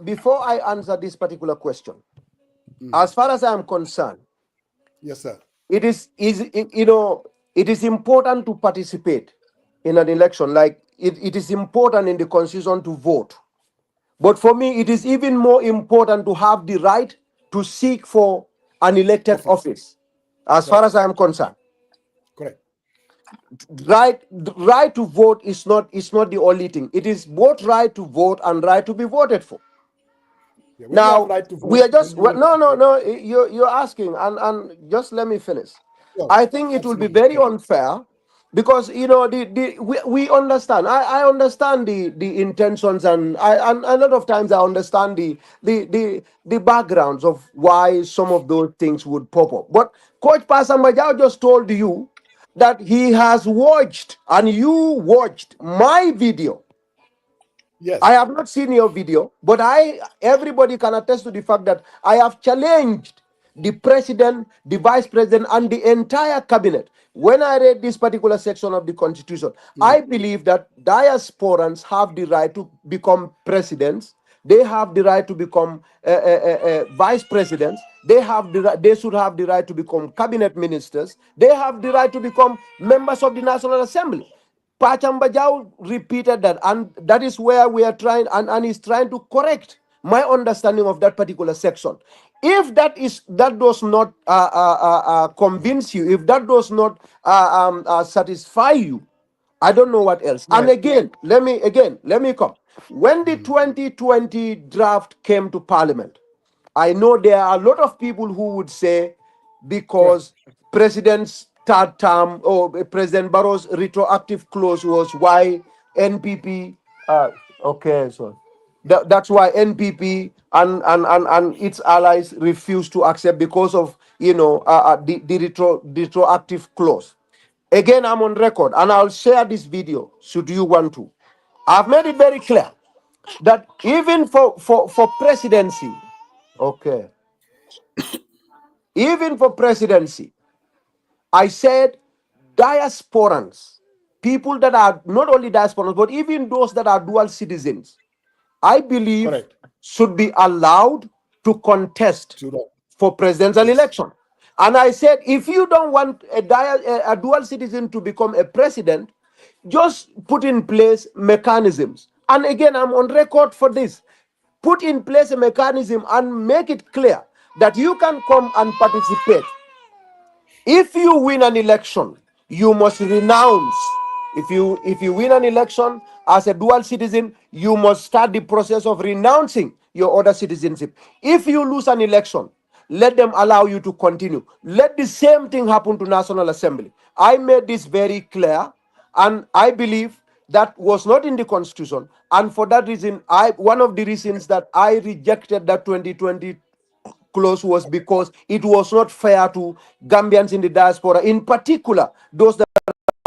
S2: before I answer this particular question,
S1: Mhm.
S2: as far as I'm concerned,
S1: Yes, sir.
S2: it is important to participate in an election. Like it is important in the constitution to vote. But for me, it is even more important to have the right to seek for an elected
S1: Office.
S2: office, as far
S1: Correct.
S2: as I am concerned.
S1: Correct.
S2: Right to vote is not the only thing. It is both right to vote and right to be voted for.
S1: Yeah. When you have
S2: Now
S1: right to
S2: we
S1: vote,
S2: are
S1: then
S2: just
S1: you will.
S2: no. You're asking, and just let me finish.
S1: Sure.
S2: I think it will be
S1: Absolutely.
S2: very
S1: Sure.
S2: unfair because we understand. I understand the intentions, and a lot of times I understand the backgrounds of why some of those things would pop up. But Coach Pasambajao just told you that he has watched and you watched my video. I
S1: Yes.
S2: have not seen your video, but everybody can attest to the fact that I have challenged the president, the vice president, and the entire cabinet. When I read this particular section of the constitution,
S1: Mhm.
S2: I believe that diasporans have the right to become presidents. They have the right to become vice presidents. They should have the right to become cabinet ministers. They have the right to become members of the National Assembly. Pachambajau repeated that, and that is where we are trying, and he's trying to correct my understanding of that particular section. If that does not convince you, if that does not satisfy you, I don't know what else. And
S1: Right.
S2: let me come. When the
S1: Mhm.
S2: 2020 draft came to Parliament, I know there are a lot of people who would say
S1: Right.
S2: because President's third term or President Barrow's retroactive clause was why NPP. Okay, so that's why NPP and its allies refused to accept because of the retroactive clause. Again, I'm on record, and I'll share this video should you want to. I've made it very clear that even for presidency, okay, even for presidency, I said diasporans, people that are not only diasporans, but even those that are dual citizens, I believe
S1: Correct.
S2: should be allowed to contest
S1: To that.
S2: for presidential
S1: Yes.
S2: election. And I said, if you don't want a dual citizen to become a president, just put in place mechanisms. And again, I'm on record for this. Put in place a mechanism and make it clear that you can come and participate. If you win an election, you must renounce. If you win an election as a dual citizen, you must start the process of renouncing your other citizenship. If you lose an election, let them allow you to continue. Let the same thing happen to National Assembly. I made this very clear, and I believe that was not in the constitution. And for that reason, one of the reasons that I rejected that 2020 clause was because it was not fair to Gambians in the diaspora, in particular those that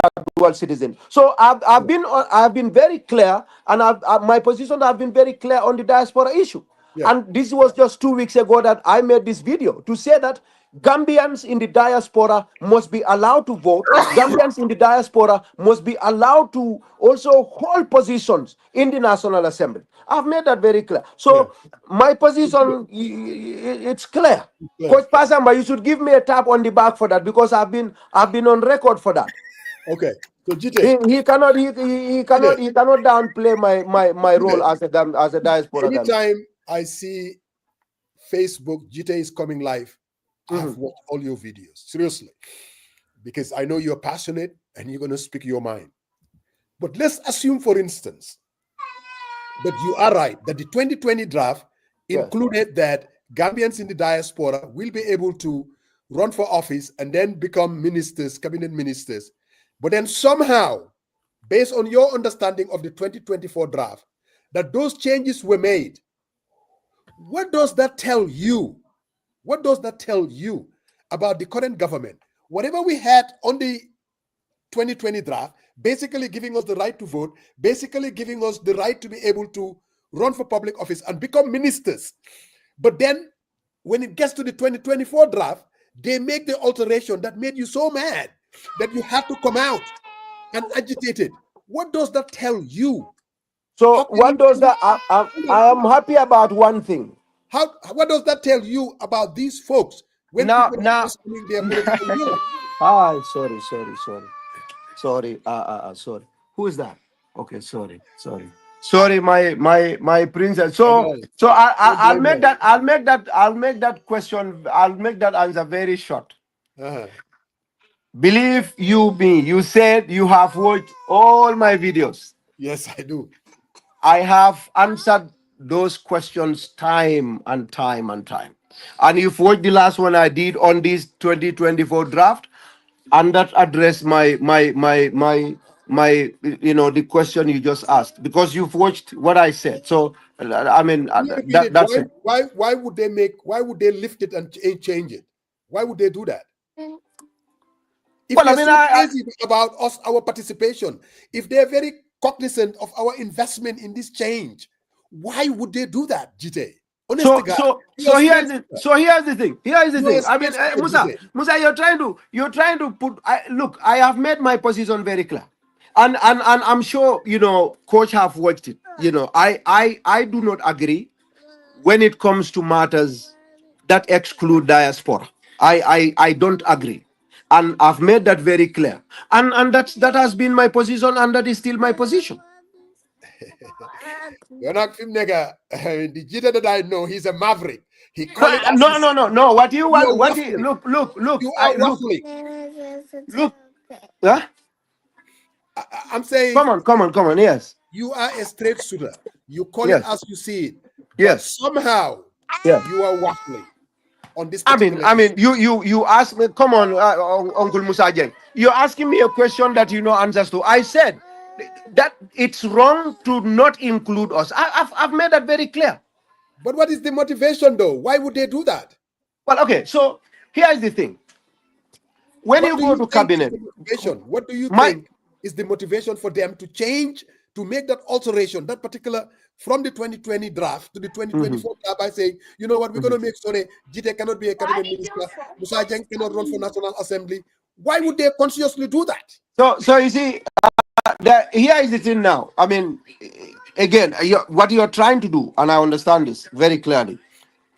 S2: are dual citizens. So I've been very clear, and my position have been very clear on the diaspora issue.
S1: Yeah.
S2: And this was just 2 weeks ago that I made this video to say that Gambians in the diaspora must be allowed to vote. Gambians in the diaspora must be allowed to also hold positions in the National Assembly. I've made that very clear. So my position, it's clear.
S1: Yeah.
S2: Coach Pasamba, you should give me a tap on the back for that, because I've been on record for that.
S1: Okay. So Jite,
S2: He cannot downplay my role as a diaspora.
S1: Anytime I see Facebook, Jite is coming live, I've watched all your videos. Seriously. Because I know you're passionate and you're going to speak your mind. But let's assume, for instance, that you are right, that the 2020 draft included that Gambians in the diaspora will be able to run for office and then become ministers, cabinet ministers. But then somehow, based on your understanding of the 2024 draft, that those changes were made. What does that tell you? What does that tell you about the current government? Whatever we had on the 2020 draft, basically giving us the right to vote, basically giving us the right to be able to run for public office and become ministers. But then when it gets to the 2024 draft, they make the alteration that made you so mad that you had to come out and agitate it. What does that tell you?
S2: So what does that? I am happy about one thing.
S1: What does that tell you about these folks when
S2: Now,
S1: people are questioning their political will?
S2: Sorry. Sorry. Who is that? Okay, sorry. My princess. So I'll make that question. I'll make that answer very short. Believe you me, you said you have watched all my videos.
S1: Yes, I do.
S2: I have answered those questions time and time. And you've watched the last one I did on this 2024 draft, and that addressed my the question you just asked, because you've watched what I said. So I mean that's it.
S1: Why would they lift it and change it? Why would they do that? If they're crazy about us, our participation, if they're very cognizant of our investment in this change, why would they do that, Jite?
S2: So here's the thing. I mean, Musa, you're trying to put. Look, I have made my position very clear, and I'm sure Coach have watched it. I do not agree when it comes to matters that exclude diaspora. I don't agree, and I've made that very clear, and that has been my position, and that is still my position.
S1: You're not film nigga. The Jita that I know, he's a maverick. He call it
S2: no. What you want? Look.
S1: You are waffling.
S2: Look. Huh?
S1: I'm saying.
S2: Come on. Yes.
S1: You are a straight shooter. You call it as you see it.
S2: Yes.
S1: But somehow, you are waffling on this.
S2: I mean, you ask me. Come on, Uncle Musa Jeng. You're asking me a question that you know answers to. I said that it's wrong to not include us. I've made that very clear.
S1: But what is the motivation, though? Why would they do that?
S2: Well, okay. So here's the thing. when
S1: What
S2: you
S1: do
S2: go
S1: you
S2: to
S1: think is
S2: cabinet,
S1: the motivation? What do you
S2: my
S1: think is the motivation for them to change, to make that alteration, that particular, from the 2020 draft to the 2024 draft by saying, you know what, we're going to make sure that Jite cannot be a cabinet minister, Musa Jeng cannot run for National Assembly. Why would they consciously do that?
S2: so you see, here is the thing now. I mean, again, what you are trying to do, and I understand this very clearly.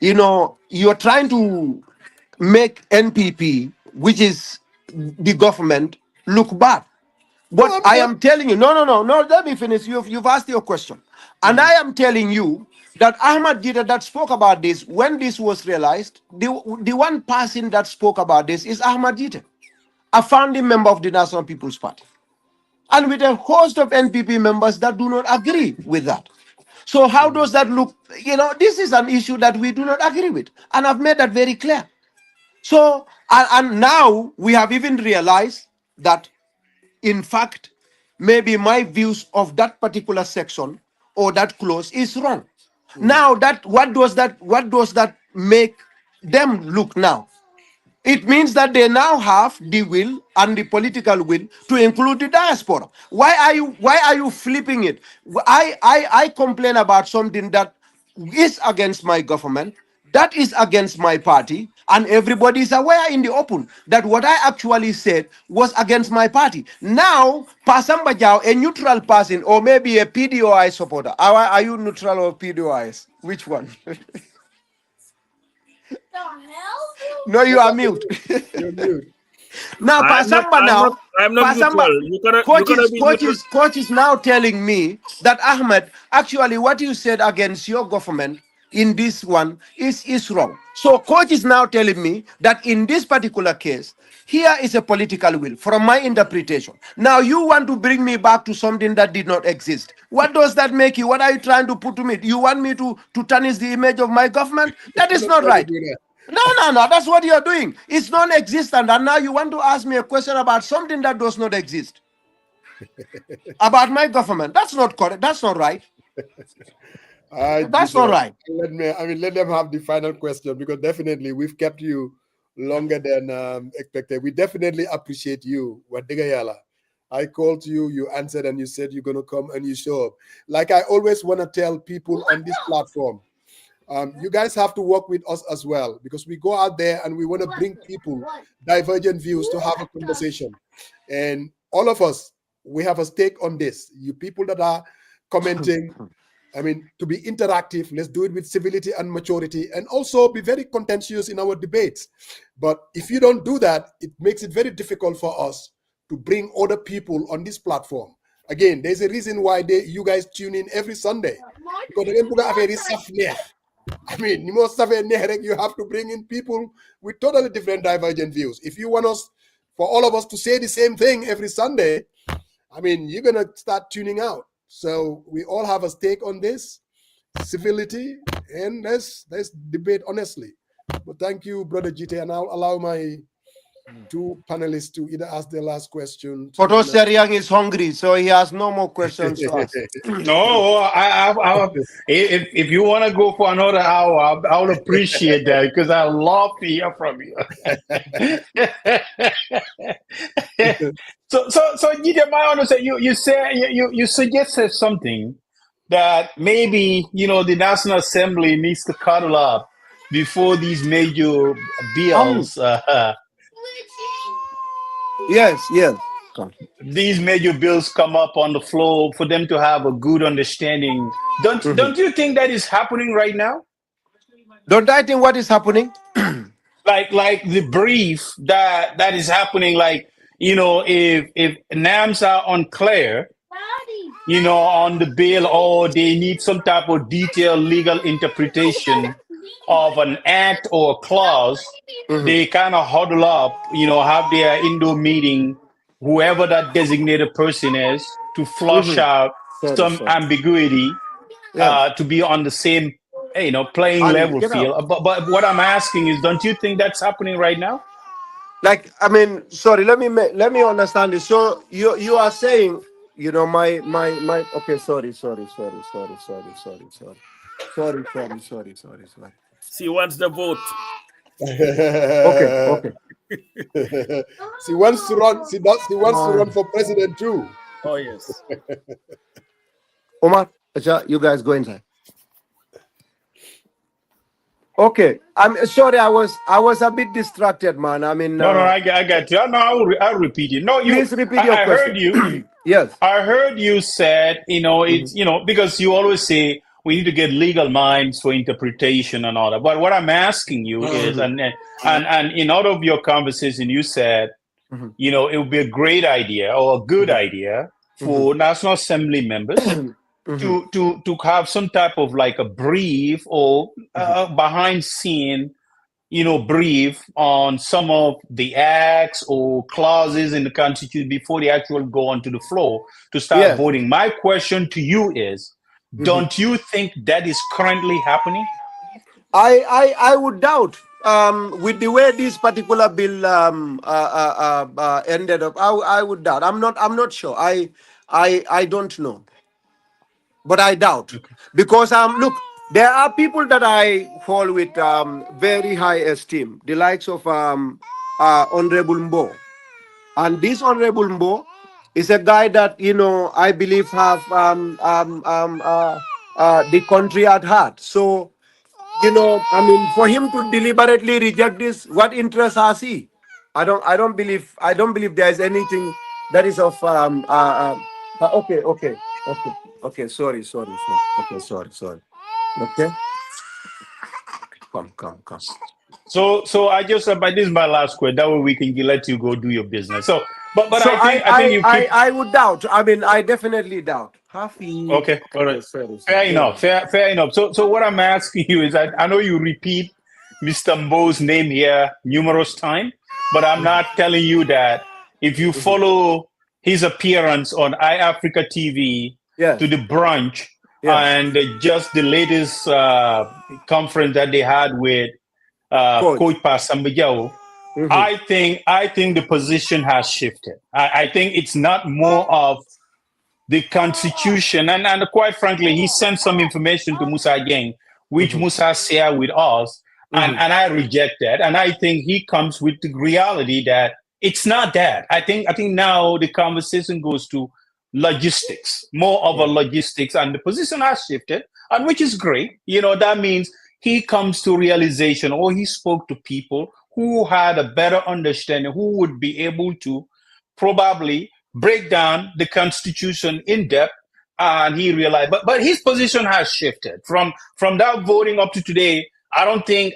S2: You know, you are trying to make NPP, which is the government, look bad.
S1: No,
S2: But
S1: I'm
S2: I
S1: not.
S2: am telling you, no. Let me finish. You've asked your question, and I am telling you that Ahmad Jida that spoke about this when this was realized. The one person that spoke about this is Ahmad Jida, a founding member of the National People's Party, and with a host of NPP members that do not agree with that. So how does that look? You know, this is an issue that we do not agree with, and I've made that very clear. So and now we have even realized that, in fact, maybe my views of that particular section or that clause is wrong. Now that what does that make them look now? It means that they now have the will and the political will to include the diaspora. Why are you flipping it? I complain about something that is against my government, that is against my party, and everybody is aware in the open that what I actually said was against my party. Now, Pasamba Jao, a neutral person, or maybe a PDOI supporter. Are you neutral or PDOIs? Which one? No, you are mute.
S1: You're mute.
S2: Now,
S4: I'm not.
S2: Pasamba
S4: I'm not.
S2: now,
S4: I'm not
S2: Pasamba,
S4: neutral. You
S2: coach
S4: cannot
S2: is,
S4: be
S2: coach
S4: neutral.
S2: is, coach is now telling me that Ahmed, actually what you said against your government in this one is wrong. So coach is now telling me that in this particular case, here is a political will from my interpretation. Now you want to bring me back to something that did not exist. What does that make you? What are you trying to put to me? You want me to tarnish the image of my government? That
S1: I'm
S2: is
S1: not
S2: not
S1: trying to
S2: right.
S1: do that.
S2: No. That's what you're doing. It's non-existent, and now you want to ask me a question about something that does not exist about my government. That's not correct. That's not right. That's not
S1: Jite,
S2: right.
S1: let them have the final question, because definitely we've kept you longer than expected. We definitely appreciate you. Wadigayala. I called you, you answered, and you said you're gonna come and you show up. Like I always want to tell people on this platform, you guys have to work with us as well, because we go out there and we want to bring people divergent views to have a conversation. And all of us, we have a stake on this. You people that are commenting, I mean, to be interactive, let's do it with civility and maturity, and also be very contentious in our debates. But if you don't do that, it makes it very difficult for us to bring other people on this platform. Again, there's a reason why you guys tune in every Sunday, because the I mean, you have to bring in people with totally different divergent views. If you want us, for all of us to say the same thing every Sunday, I mean, you're going to start tuning out. So we all have a stake on this, civility, and let's debate honestly. But thank you, Brother GT, and I'll allow my two panelists to either ask their last question.
S2: Photo Seriang is hungry, so he has no more questions to ask.
S3: No, if you want to go for another hour, I would appreciate that, because I love to hear from you. So Gideon, my understand, you suggested something that maybe the National Assembly needs to cuddle up before these major bills.
S2: Yes.
S3: These major bills come up on the floor for them to have a good understanding. Don't you think that is happening right now?
S2: Don't I think what is happening?
S3: Like the brief that is happening, like if NAMs are unclear on the bill, or they need some type of detailed legal interpretation of an act or a clause, they kind of huddle up, have their indoor meeting, whoever that designated person is, to flush out some
S2: Sorry.
S3: ambiguity,
S2: Yeah.
S3: to be on the same playing
S2: And
S3: level
S2: get out.
S3: field. But what I'm asking is, don't you think that's happening right now?
S2: Like, I mean, sorry, let me understand this. So you are saying, my okay, sorry. Sorry.
S4: She wants the vote.
S2: Okay.
S1: She wants to run. She wants to run for president too.
S4: Oh yes.
S2: Omar, Acha, you guys go inside. Okay, I'm sorry. I was a bit distracted, man. I mean,
S3: No, I got you. No, I'll repeat it. No,
S2: please repeat your
S3: I
S2: question.
S3: heard you.
S2: Yes.
S3: I heard you said, it's, because you always say we need to get legal minds for interpretation and all that. But what I'm asking you is, and in out of your conversation, you said,
S2: Mhm.
S3: it would be a great idea or a good idea for National Assembly members
S2: Mhm.
S3: to have some type of like a brief or behind scene brief on some of the acts or clauses in the Constitution before they actually go onto the floor to start
S2: Yes.
S3: voting. My question to you is,
S2: Mhm.
S3: don't you think that is currently happening?
S2: I would doubt with the way this particular bill ended up. I would doubt. I'm not sure. I don't know, but I doubt
S3: Okay.
S2: because look, there are people that I fall with very high esteem, the likes of Honorable Mbo, and this Honorable Mbo is a guy that I believe have the country at heart. So I mean, for him to deliberately reject this, what interest has he? I don't believe there is anything that is of okay. Sorry. Okay, sorry. Okay, come.
S3: So I just, but this is my last question. That way we can let you go do your business. So, but
S2: So
S3: I think you keep.
S2: I would doubt. I mean, I definitely doubt. Happy.
S3: Okay, all right.
S2: Okay, sorry.
S3: Fair
S2: Go
S3: enough.
S2: on.
S3: Fair enough. So what I'm asking you is, I know you repeat Mr. Mbo's name here numerous times, but I'm not telling you that if you follow his appearance on iAfrica TV
S2: Yes,
S3: to the brunch
S2: yes,
S3: and just the latest conference that they had with
S2: coach.
S3: Coach Pasambajao,
S2: Mhm.
S3: I think the position has shifted. I think it's not more of the constitution, and quite frankly, he sent some information to Musa Yang, which
S2: Mhm.
S3: Musa shared with us, and,
S2: Mhm.
S3: and I reject that. And I think he comes with the reality that it's not that. I think now the conversation goes to logistics, more of a logistics, and the position has shifted, and which is great. That means he comes to realization, or he spoke to people who had a better understanding, who would be able to probably break down the Constitution in depth, and he realized. But his position has shifted from that voting up to today. I don't think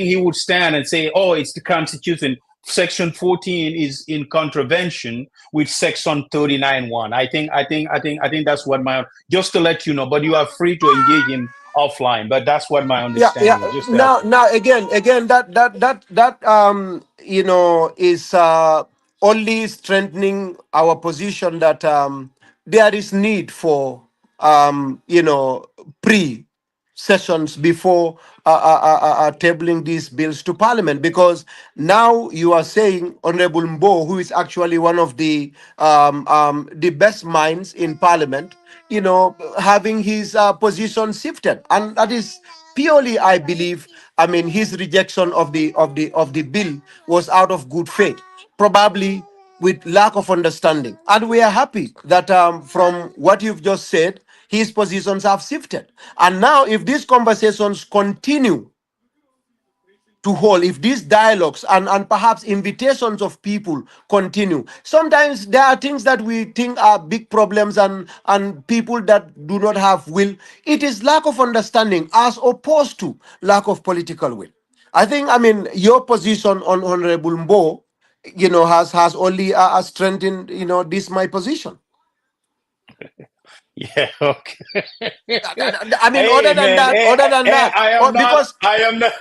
S3: he would stand and say, "Oh, it's the Constitution. Section 14 is in contravention with Section 39(1)." I think that's what my, just to let you know. But you are free to engage him offline. But that's what my
S2: Yeah.
S3: understanding is. Just to help
S2: Now,
S3: you.
S2: now again, that is only strengthening our position that there is need for pre sessions before tabling these bills to parliament, because now you are saying Honorable Mbo, who is actually one of the best minds in parliament, having his position shifted, and that is purely, I believe, I mean, his rejection of the bill was out of good faith, probably with lack of understanding. And we are happy that from what you've just said, his positions have shifted. And now, if these conversations continue to hold, if these dialogues and perhaps invitations of people continue, sometimes there are things that we think are big problems, and people that do not have will. It is lack of understanding as opposed to lack of political will. I think, I mean, your position on Honorable Mbo, has only strengthened, this my position.
S3: Yeah. Okay.
S2: I mean,
S3: Hey man, I am not.
S2: because
S3: I am not.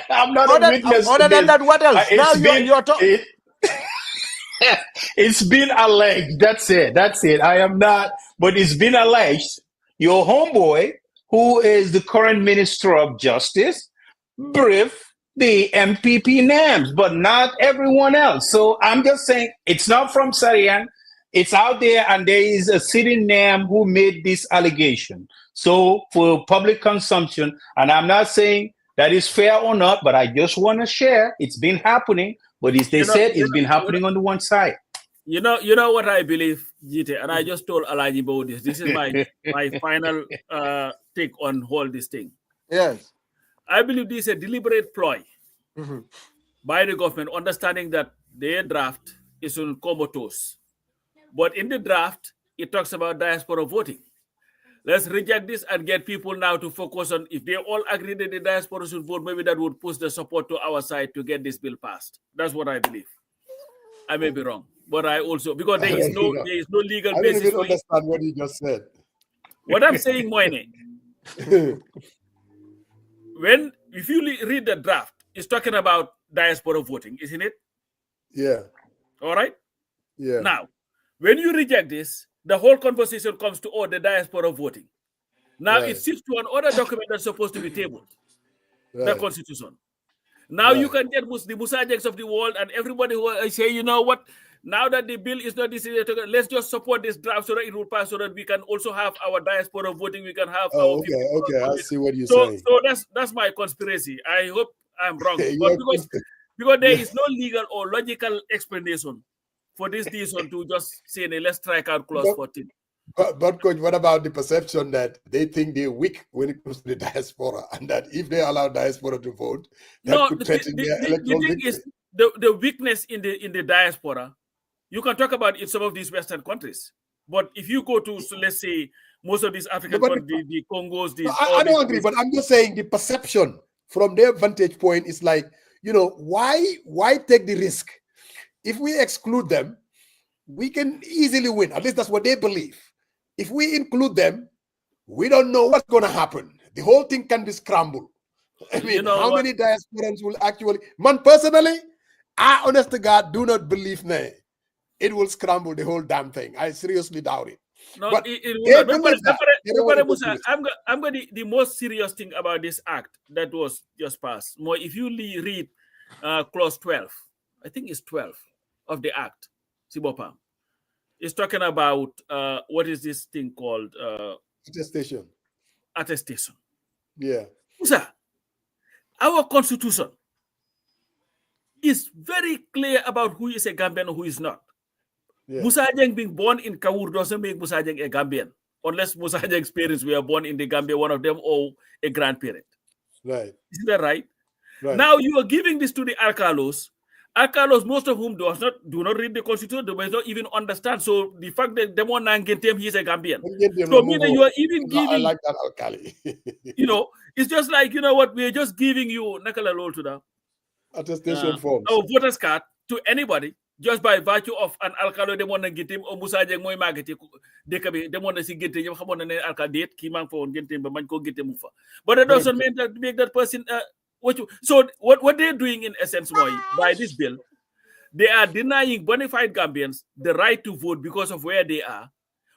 S3: I'm not a witness to
S2: other than
S3: this.
S2: that, what else? Now
S3: It's been
S2: you're talking.
S3: it, it's been alleged. That's it. That's it. I am not. But it's been alleged. Your homeboy, who is the current Minister of Justice, briefed the MPP names, but not everyone else. So I'm just saying it's not from Sarian. It's out there, and there is a sitting name who made this allegation. So for public consumption, and I'm not saying that is fair or not, but I just want to share. It's been happening, but as they said, it's been happening on the one side.
S4: You know what I believe, GT, and I just told Alaji about this. This is my final take on all this thing.
S2: Yes.
S4: I believe this is a deliberate ploy
S2: Mm-hmm.
S4: by the government, understanding that their draft is on comatose. But in the draft, it talks about diaspora voting. Let's reject this and get people now to focus on, if they all agree that the diaspora should vote, maybe that would push the support to our side to get this bill passed. That's what I believe. I may be wrong, but I also, because there is no legal basis.
S1: I don't even understand what you just said.
S4: What I'm saying, Moine, if you read the draft, it's talking about diaspora voting, isn't it?
S1: Yeah.
S4: All right.
S1: Yeah.
S4: Now, when you reject this, the whole conversation comes to the diaspora voting. Now it shifts to another document that's supposed to be tabled, the Constitution. Now you can get the Musajags of the world and everybody who say, you know what, now that the bill is not this, let's just support this draft so that it will pass, so that we can also have our diaspora voting. We can have our people.
S1: Okay, I see what you're saying.
S4: So that's my conspiracy. I hope I'm wrong, but because there is no legal or logical explanation for this decision to just say, let's strike out clause 14.
S1: But Coach, what about the perception that they think they're weak when it comes to the diaspora, and that if they allow diaspora to vote, that could threaten their electoral victory?
S4: Is the weakness in the diaspora. You can talk about in some of these Western countries, but if you go to, so let's say, most of these African countries, the Congos,
S1: I don't agree, but I'm just saying the perception from their vantage point is like, why take the risk? If we exclude them, we can easily win. At least that's what they believe. If we include them, we don't know what's going to happen. The whole thing can be scrambled. I mean, how many diasporans will actually... Man, personally, I, honest to God, do not believe it will scramble the whole damn thing. I seriously doubt it.
S4: No,
S1: but
S4: it will not. I'm going to the most serious thing about this act that was just passed. More, if you read clause 12, I think it's 12 of the act, Sibopa. It's talking about what is this thing called?
S1: Attestation.
S4: Attestation.
S1: Yeah.
S4: Sir, our constitution is very clear about who is a Gambian and who is not. Yeah. Musa Jeng being born in Kawur doesn't make Musa Jeng a Gambian, unless Musa Jeng's parents were born in the Gambia, one of them, or a grandparent.
S1: Right.
S4: Isn't that right? Now you are giving this to the Alcalos. Alcalos, most of whom do not read the constitution, they may not even understand. So the fact that them one him, he's a Gambian. So mean that you are even giving. I
S1: like that Alkali.
S4: It's just like, what, we are just giving you Nakala Lol to the
S1: attestation forms.
S4: Our voters card to anybody just by virtue of an Alcalo they want to get him or Musa Jeng Moy Magati Dekabi, they want to see get him on an Alcadate, Kimang for get him, but man go get him. But it doesn't mean that make that person so what they're doing in essence, by this bill, they are denying bona fide Gambians the right to vote because of where they are,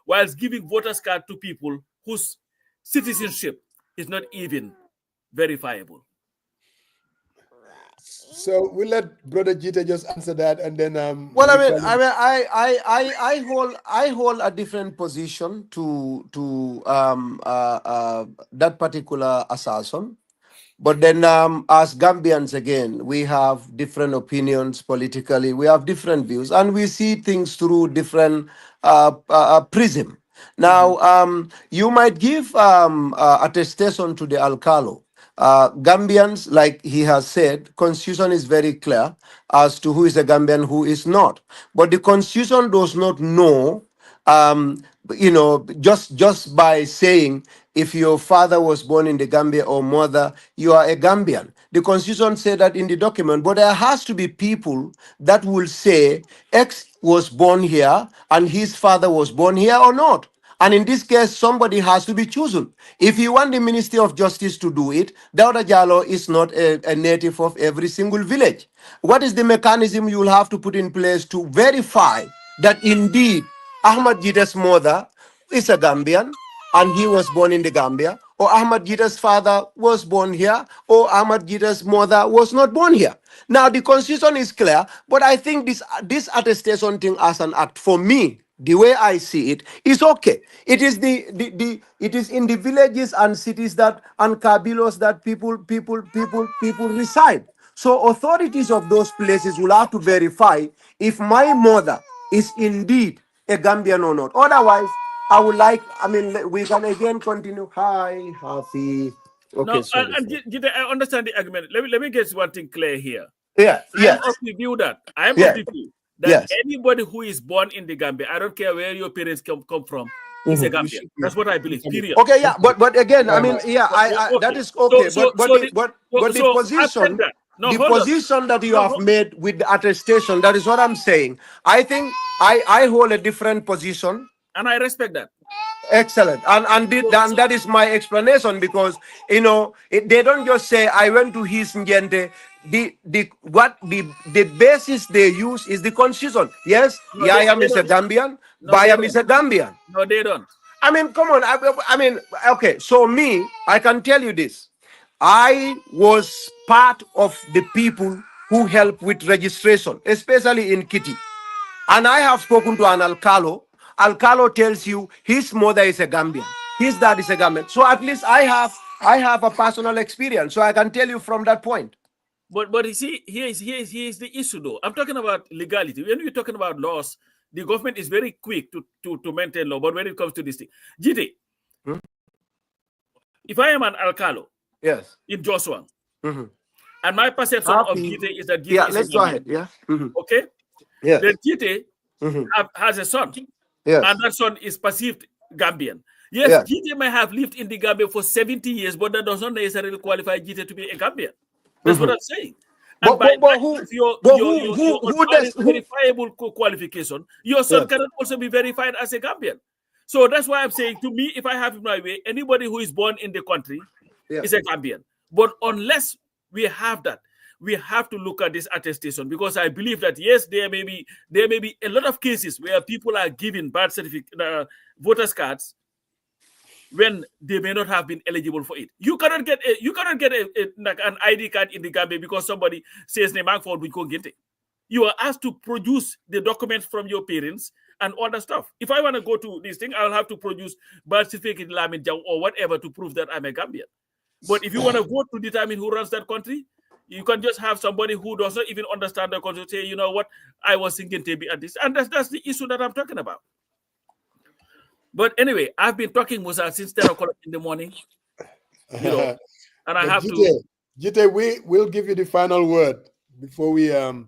S4: whilst giving voters card to people whose citizenship is not even verifiable.
S1: So we'll let Brother Jita just answer that, and then
S2: well, I hold a different position to that particular assertion. But then, as Gambians, again, we have different opinions politically. We have different views, and we see things through different prism. Now, you might give attestation to the Alcalo. Gambians, like he has said, Constitution is very clear as to who is a Gambian, who is not. But the Constitution does not know, just by saying, if your father was born in the Gambia or mother, you are a Gambian. The Constitution said that in the document, but there has to be people that will say X was born here and his father was born here or not. And in this case, somebody has to be chosen. If you want the Ministry of Justice to do it, Dauda Jallo is not a native of every single village. What is the mechanism you will have to put in place to verify that indeed Ahmad Jita's mother is a Gambian and he was born in the Gambia, or Ahmad Jita's father was born here, or Ahmad Jita's mother was not born here? Now, the Constitution is clear, but I think this attestation thing as an act, for me, the way I see it, is okay. It is it is in the villages and cities that and kabilos that people reside. So authorities of those places will have to verify if my mother is indeed a Gambian or not. Otherwise, I would like. I mean, we can again continue. Hi, Happy. Okay,
S4: No,
S2: sorry.
S4: I understand the argument. Let me get one thing clear here.
S2: Yeah.
S4: I am
S2: Yes.
S4: of the view that
S2: Yeah. Yes.
S4: anybody who is born in the Gambia, I don't care where your parents come from, is a
S2: Mhm.
S1: You
S4: Gambian.
S1: should
S4: That's
S1: be.
S4: what I believe. Period.
S2: Okay, yeah, but again, I mean,
S1: Right.
S2: yeah, I that
S4: Okay.
S2: is okay, but the
S4: So I've said
S2: position,
S4: that. No, hold on.
S2: that you
S4: No,
S2: have made with the attestation, that is what I'm saying. I think I hold a different position.
S4: and I respect that.
S2: Excellent, and that is my explanation, because they don't just say I went to his ngente. The basis they use is the constitution. Yes,
S4: No,
S2: Yaya
S4: they
S2: is a
S4: don't.
S2: Gambian,
S4: No, they
S2: Bayam is
S4: don't.
S2: a Gambian.
S4: No, they don't.
S2: I mean, come on. I mean, okay. So me, I can tell you this. I was part of the people who helped with registration, especially in Kitty. And I have spoken to an Alcalo. Alcalo tells you his mother is a Gambian. His dad is a Gambian. So at least I have a personal experience. So I can tell you from that point.
S4: But you see, here is the issue though. I'm talking about legality. When we're talking about laws, the government is very quick to maintain law. But when it comes to this thing, GT,
S2: Hmm?
S4: if I am an alcalo
S2: Yes.
S4: in Joshua,
S2: Mhm.
S4: and my perception of
S2: Happy.
S4: GT is that GT
S2: Yeah,
S4: is a
S2: let's go
S4: Gambian,
S2: ahead. Yeah. Mhm.
S4: okay?
S2: Yes.
S4: Then GT
S2: Mhm.
S4: has a son,
S2: Yes.
S4: and that son is perceived Gambian. Yes,
S2: Yes.
S4: GT may have lived in the Gambia for 70 years, but that does not necessarily qualify GT to be a Gambian. That's what
S2: Mhm.
S4: I'm saying. And by virtue of your unverifiable qualification, your son
S2: Yes.
S4: cannot also be verified as a Gambian. So that's why I'm saying, to me, if I have it my way, anybody who is born in the country
S2: Yeah.
S4: is a Gambian. But unless we have that, we have to look at this attestation, because I believe that yes, there may be a lot of cases where people are given birth certificate, voters cards, when they may not have been eligible for it. You cannot get like an ID card in the Gambia because somebody says for Get. You are asked to produce the documents from your parents and all that stuff. If I want to go to this thing, I'll have to produce birth certificate or whatever to prove that I'm a Gambian. But if you want to vote to determine who runs that country, you can just have somebody who does not even understand the country say, you know what, I was thinking to be at this. And that's the issue that I'm talking about. But anyway, I've been talking Musa since 10 o'clock in the morning, and I
S1: But
S4: have to.
S1: Jite, we'll give you the final word before we and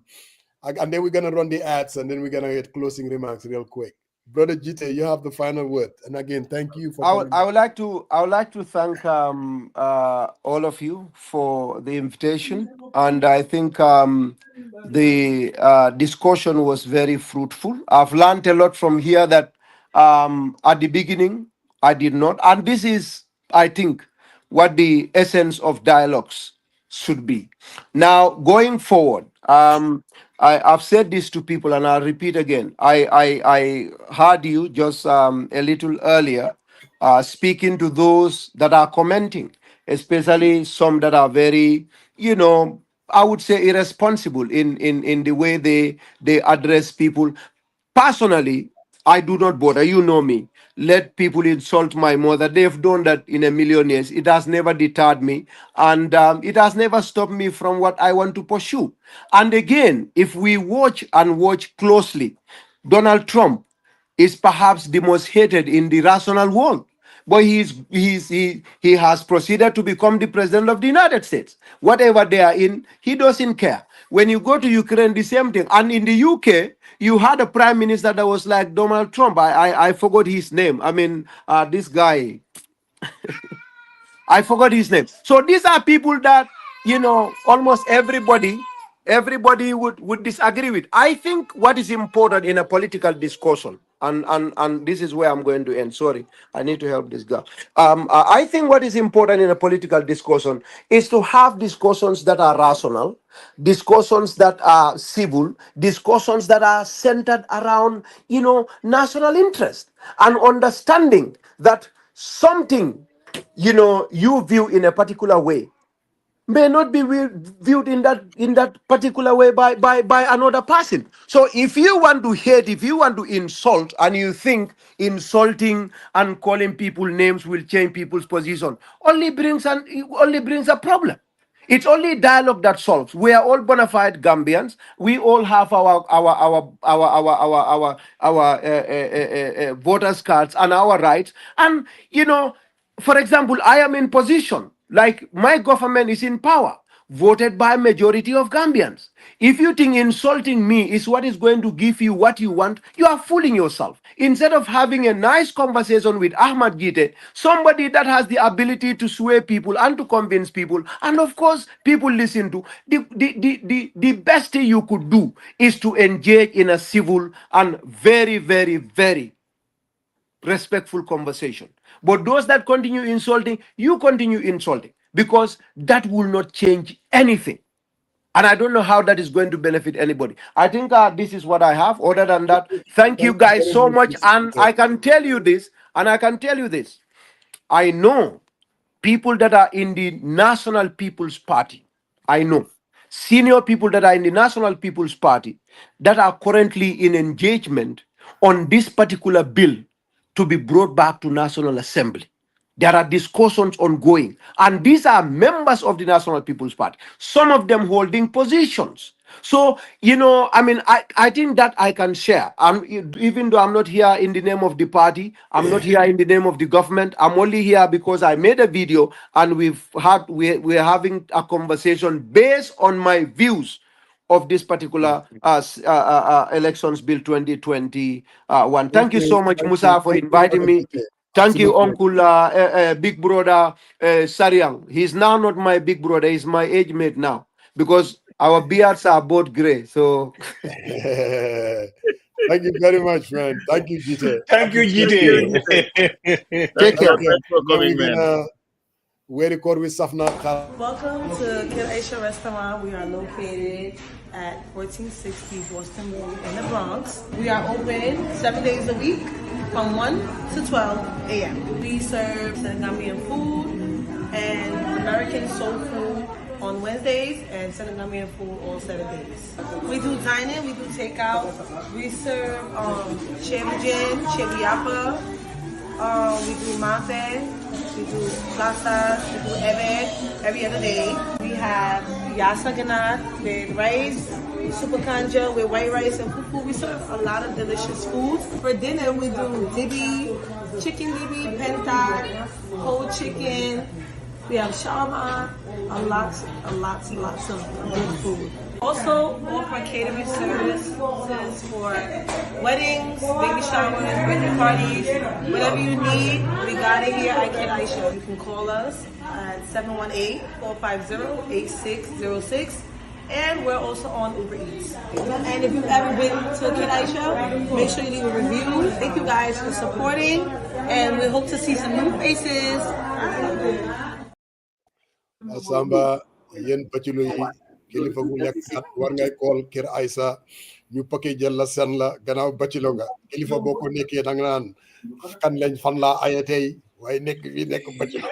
S1: then we're gonna run the ads, and then we're gonna get closing remarks real quick. Brother Jite, you have the final word. And again, thank you for coming.
S2: I would like to thank all of you for the invitation, and I think the discussion was very fruitful. I've learned a lot from here that at the beginning I did not, and this is, I think, what the essence of dialogues should be. Now, going forward, I've said this to people, and I'll repeat again. I heard you just a little earlier speaking to those that are commenting, especially some that are very, I would say, irresponsible in the way they address people. Personally, I do not bother. You know me. Let people insult my mother. They've done that in a million years. It has never deterred me, and it has never stopped me from what I want to pursue. And again, if we watch and watch closely, Donald Trump is perhaps the most hated in the rational world. But he has proceeded to become the president of the United States. Whatever they are in, he doesn't care. When you go to Ukraine, the same thing. And in the UK, you had a prime minister that was like Donald Trump. I forgot his name. I mean, this guy. I forgot his name. So these are people that, almost everybody would disagree with. I think what is important in a political discussion, and this is where I'm going to end. Sorry, I need to help this guy. I think what is important in a political discussion is to have discussions that are rational, discussions that are civil, discussions that are centered around, national interest, and understanding that something you view in a particular way may not be viewed in that particular way by another person. So if you want to hate, if you want to insult, and you think insulting and calling people names will change people's position, only brings a problem. It's only dialogue that solves. We are all bona fide Gambians. We all have our voters cards and our rights. And for example, I am in position, like my government is in power, voted by majority of Gambians. If you think insulting me is what is going to give you what you want, you are fooling yourself. Instead of having a nice conversation with Ahmad Gite, somebody that has the ability to sway people and to convince people, and of course people listen to, the best thing you could do is to engage in a civil and very, very, very respectful conversation. But those that continue insulting, you continue insulting, because that will not change anything. And I don't know how that is going to benefit anybody. I think this is what I have. Other than that, thank you guys so much. And I can tell you this, I know people that are in the National People's Party. I know senior people that are in the National People's Party that are currently in engagement on this particular bill to be brought back to National Assembly. There are discussions ongoing, and these are members of the National People's Party, some of them holding positions. So, I think that I can share. Even though I'm not here in the name of the party, I'm not here in the name of the government. I'm only here because I made a video, and we're having a conversation based on my views of this particular elections bill 2021. Thank you so much, Musa, for inviting me. Thank you, Uncle Big Brother Sariang. He's now not my big brother, he's my age mate now, because our beards are both gray. So
S1: thank you very much, friend. Thank you, Gite.
S3: Thank you, Gite.
S2: Take care.
S4: Thanks for coming, man.
S1: We record with Safna.
S5: Welcome to Kid Aisha Restaurant. We are located at 1460 Boston Road in the Bronx. We are open 7 days a week from 1 to 12 a.m. We serve Senegambian food and American soul food on Wednesdays and Senegambian food all 7 days. We do dine-in, we do takeout. We serve Chevijin, Cheviapa. We do Mafe, we do Plaza, we do Ebed every other day. We have Yasa Ganat with rice, super kanja with white rice and fufu. We serve a lot of delicious foods. For dinner, we do dibi, chicken dibi, penta, whole chicken. We have shawarma, lots of good food. Also offer catering services for weddings, baby showers, birthday parties, whatever you need, we got it here at Kid Aisha. You can call us at 718-450-8606. And we're also on Uber Eats. And if you've ever been to Kid Aisha, make sure you leave a review. Thank you guys for supporting, and we hope to see some new faces.
S1: Asamba yen bacilo yi kilifa gu ñak war ngay call Kër Aïssa ñu paké jël la sen la gannaaw bacilo nga kilifa boko nekké da nga naan kan lañ fan la ayatay way nek fi nek bacilo.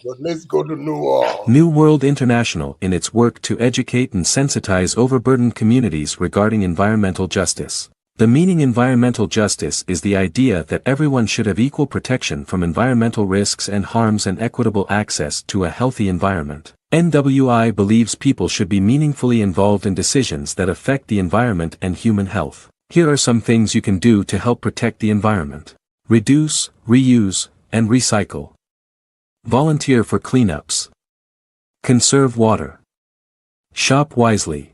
S1: But let's go to New World.
S6: New World International in its work to educate and sensitize overburdened communities regarding environmental justice. The meaning environmental justice is the idea that everyone should have equal protection from environmental risks and harms and equitable access to a healthy environment. NWI believes people should be meaningfully involved in decisions that affect the environment and human health. Here are some things you can do to help protect the environment. Reduce, reuse, and recycle. Volunteer for cleanups. Conserve water. Shop wisely.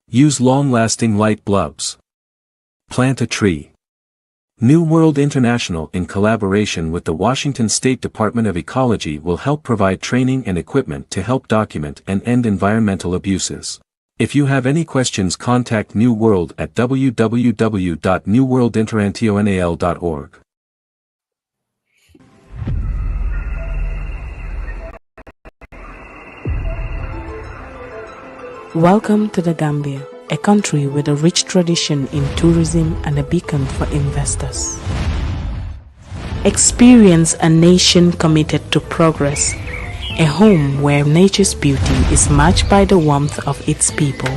S6: Use long-lasting light bulbs. Plant a tree. New World International in collaboration with the Washington State Department of Ecology will help provide training and equipment to help document and end environmental abuses. If you have any questions, contact New World at www.newworldinternational.org.
S7: Welcome to the Gambia, a country with a rich tradition in tourism and a beacon for investors. Experience a nation committed to progress, a home where nature's beauty is matched by the warmth of its people.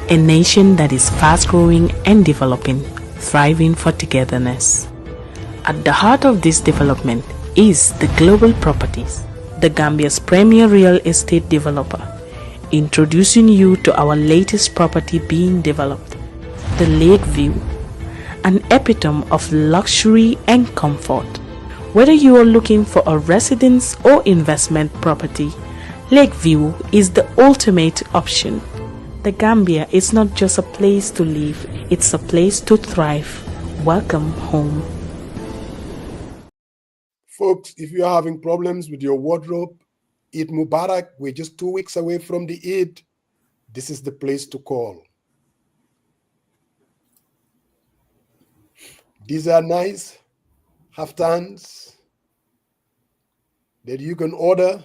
S7: A nation that is fast-growing and developing, thriving for togetherness. At the heart of this development is the Global Properties, the Gambia's premier real estate developer, introducing you to our latest property being developed, the Lakeview, an epitome of luxury and comfort. Whether you are looking for a residence or investment property, Lakeview is the ultimate option. The Gambia is not just a place to live, it's a place to thrive. Welcome home.
S1: Folks, if you're having problems with your wardrobe, Eid Mubarak, we're just 2 weeks away from the Eid. This is the place to call. These are nice haftans that you can order.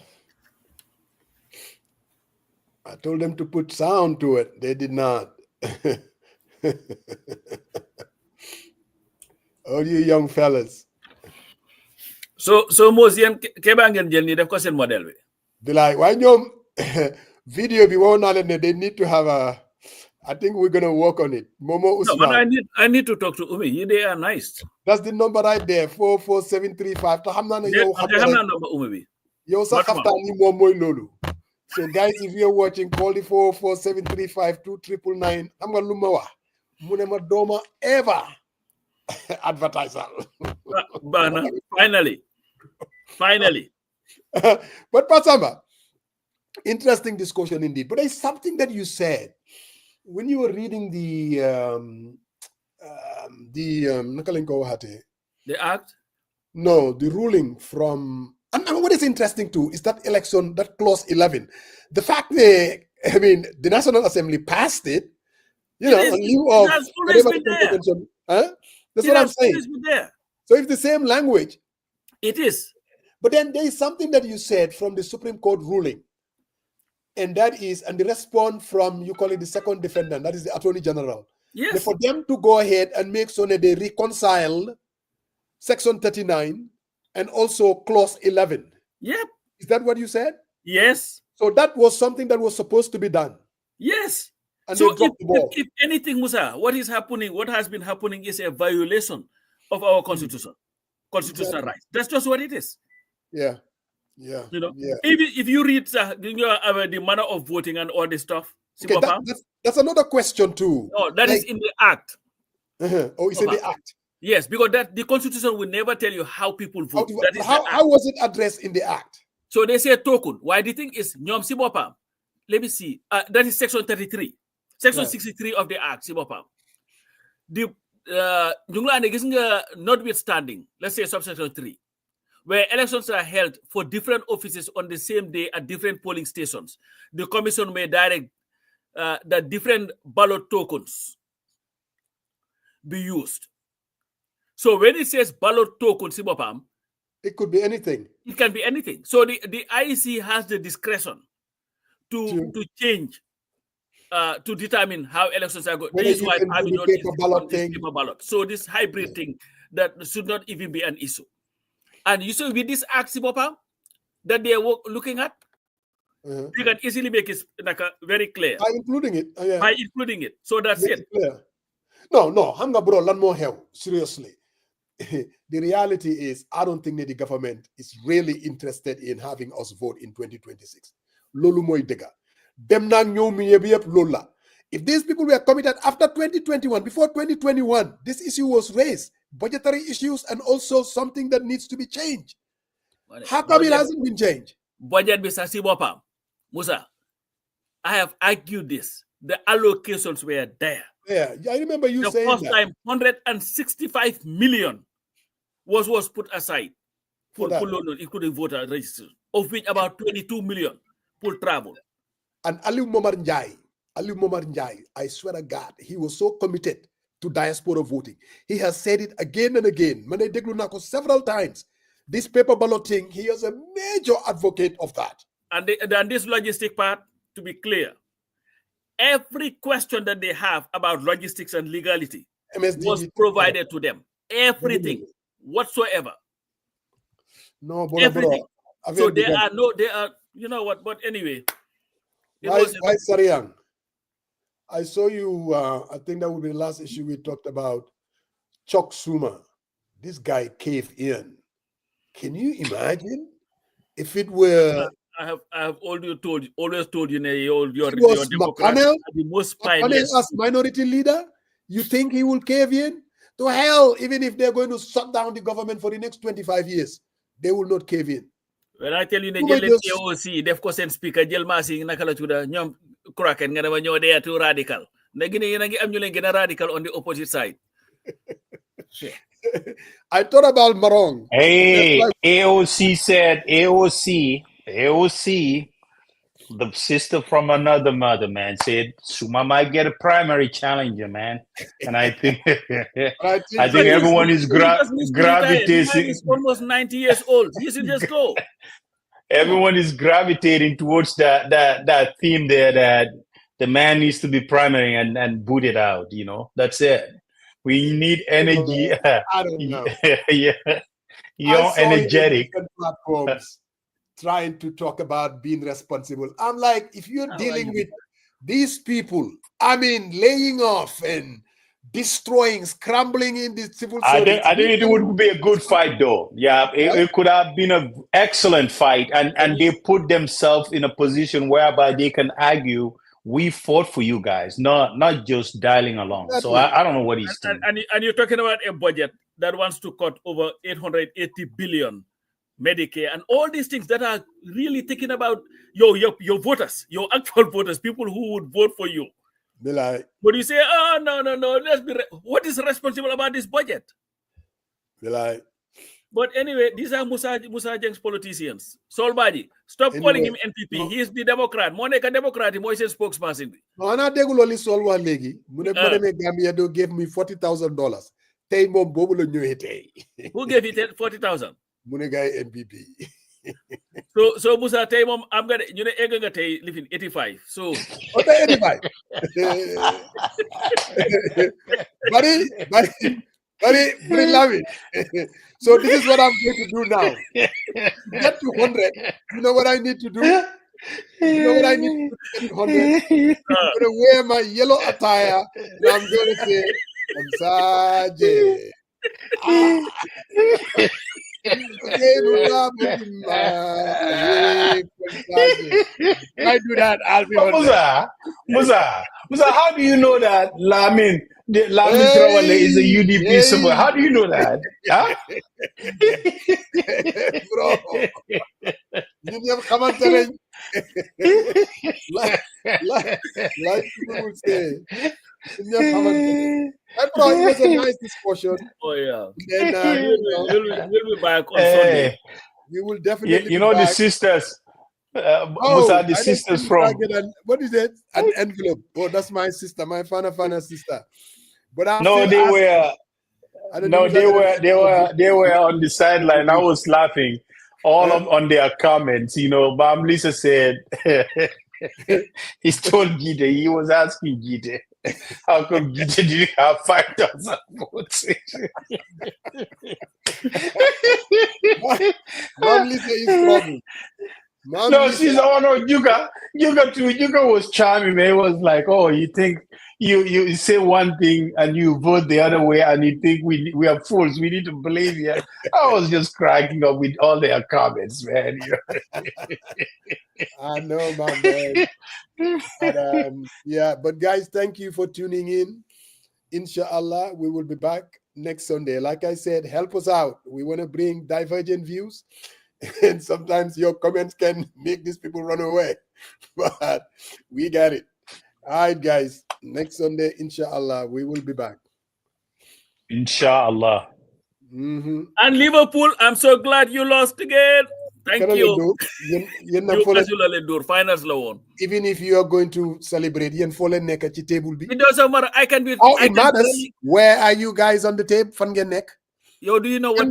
S1: I told them to put sound to it. They did not. All you young fellas.
S4: So Mosian Kebangan Jenny, of course, in model.
S1: Be like, why you video be one they need to have a. I think we're gonna work on it. Momo Usman.
S4: No, but I need to talk to Umi. They are nice.
S1: That's the number right there. 44735.
S4: Number Umi.
S1: So guys, if you're watching, call the 44735 2999. I'm gonna lumawa. Munema doma ever advertiser.
S4: Finally.
S1: But Pasamba, interesting discussion indeed. But there's something that you said when you were reading the
S4: act?
S1: No, the ruling from. And what is interesting too is that election, that clause 11, the fact that the National Assembly passed it, in lieu of whatever the convention. That's what I'm saying. So it's the same language.
S4: It is.
S1: But then there is something that you said from the Supreme Court ruling, and that is, and the response from, you call it the second defendant, that is the Attorney General.
S4: Yes.
S1: For them to go ahead and make sure that they reconcile Section 39 and also Clause 11.
S4: Yep.
S1: Is that what you said?
S4: Yes.
S1: So that was something that was supposed to be done.
S4: Yes.
S1: And
S4: so
S1: they dropped the ball.
S4: If anything, Musa, what has been happening is a violation of our constitution, constitutional rights. That's just what it is.
S1: Yeah.
S4: Even if you read the manner of voting and all this stuff.
S1: Okay, that's another question too.
S4: No, that is in the act.
S1: Oh, it's in the act.
S4: Yes, because the constitution will never tell you how people vote.
S1: How was it addressed in the act?
S4: So they say token. Why the thing is Nyom Sibopam. Let me see. That is section 33. Section 63 of the act, Sibopam. The notwithstanding, let's say subsection 3, where elections are held for different offices on the same day at different polling stations, the commission may direct that different ballot tokens be used. So when it says ballot token, Sibopam,
S1: it could be anything.
S4: It can be anything. So the IEC has the discretion to change, to determine how elections are going. This is why paper ballot. So this hybrid thing that should not even be an issue. And you see with this act, Sibopam, that they are looking at, you can easily make it very clear.
S1: By including it.
S4: By including it. So that's it.
S1: Clear. No, Hanga bro, land more hell. Seriously. The reality is, I don't think that the government is really interested in having us vote in 2026. Lolu moy dega. Dem na ñew mi yeb lola. If these people were committed after 2021, before 2021, this issue was raised. Budgetary issues and also something that needs to be changed. How come it hasn't been changed?
S4: Budget Bisasi Bopam. Musa, I have argued this. The allocations were there.
S1: Yeah, I remember you saying that.
S4: The first time, 165 million was put aside for London, including voter registration, of which about 22 million for travel.
S1: And Aliu Momar Njai, I swear to God, he was so committed to diaspora voting. He has said it again and again. Mane deglu nako several times. This paper ballot thing, he is a major advocate of that.
S4: And this logistic part, to be clear, every question that they have about logistics and legality was provided to them. Everything, whatsoever.
S1: No, but
S4: everything. So there are, you know what, but anyway.
S1: Why Sariang? I saw you, I think that would be the last issue we talked about. Chuck Schumer, this guy caved in. Can you imagine if it were?
S4: I have always told you, your Democrat
S1: McConnell,
S4: the most
S1: McConnell as minority leader. You think he will cave in? To hell, even if they're going to shut down the government for the next 25 years, they will not cave in.
S4: When I tell you ne jël AOC def ko sen speaker jël masi naka la tuda ñom Kraken nga dama ñoo dé too radical ne gine yena ngi am ñu leen gëna radical on the opposite side.
S1: I thought about Marong.
S3: Hey, AOC said AOC, the sister from another mother, man, said Suma might get a primary challenger, man. And I think I think everyone is gravitating.
S4: He's almost 90 years old. He should just go.
S3: Everyone is gravitating towards that theme there, that the man needs to be primary and boot it out. You know, that's it. We need energy.
S1: I don't know.
S3: Yeah, you're energetic.
S1: Platforms trying to talk about being responsible. I'm like, if you're dealing with these people, I mean, laying off and destroying, scrambling in the civil service.
S3: I think it would be a good fight, though. Yeah, it could have been an excellent fight, and they put themselves in a position whereby they can argue, we fought for you guys, not just dialing along. So I don't know what he's doing.
S4: And you're talking about a budget that wants to cut over 880 billion Medicare and all these things that are really thinking about your voters, your actual voters, people who would vote for you.
S1: Be like,
S4: but you say, oh no, what is responsible about this budget?
S1: Be like,
S4: but anyway, these are Musa Jeng's politicians. Solbaji, stop calling him NPP. No. He is the Democrat. Monica Democrat, he is spokesperson.
S1: No, I'm not regularly Solwa Legi. Gambia gave me $40,000.
S4: Who gave you 40,000?
S1: Munega NPP.
S4: So Musa tay mom am nga ñu ne egg nga tay live in 85. So
S1: 85. But love it. So this is what I'm going to do now. To get to 100, you know what I need to do? You know what I need to do to get to 100? I'm going to wear my yellow attire and I'm going to say, Saje. If I do that, I'll be
S3: Musa, how do you know that Lamin Trawale is a UDP symbol? How do you know that? Huh?
S1: Bro, you never come and tell like people would say. I thought it was a nice discussion.
S4: Oh yeah.
S1: Then,
S4: we'll be back on Sunday.
S1: We will definitely.
S3: You know the sisters. Musa, the sisters from.
S1: What is it? An envelope. Oh, that's my sister, my fana sister. But
S3: they were on the sideline. I was laughing all on their comments. You know, Bam Lisa said he told Gide, he was asking Gide, how come Gide didn't have 5,000 votes?
S1: Mom Lisa is struggling.
S3: Yuga was charming, man. It was like, oh, you think you say one thing and you vote the other way and you think we are fools, we need to believe you. I was just cracking up with all their comments, man.
S1: I know, my man. But, yeah, but guys, thank you for tuning in. Inshallah, we will be back next Sunday. Like I said, help us out. We want to bring divergent views. And sometimes your comments can make these people run away. But we got it. All right, guys. Next Sunday, inshallah, we will be back.
S3: Inshallah.
S1: Mm-hmm.
S4: And Liverpool, I'm so glad you lost again. Thank you. Finals low.
S1: Even if you are going to celebrate, table.
S4: It doesn't matter. I can be.
S1: Oh, it matters. Where are you guys on the table? Neck.
S4: Yo, do you know what?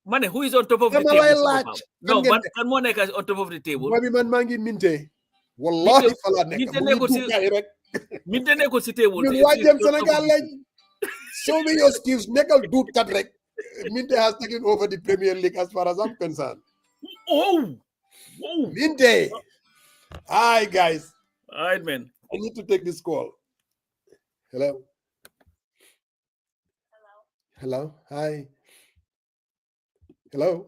S4: Man, who is on top of the table? No, but Monica is on top of the table.
S1: Mangi Minte. Wallahi fala nek.
S4: Minte neko si table.
S1: Show me your skills. Nekal doot kat rek. Minte has taken over the Premier League as far as I'm concerned.
S4: Oh, whoa.
S1: Midday. Hi, guys.
S4: All right, man.
S1: I need to take this call. Hello. Hello. Hi. Hello.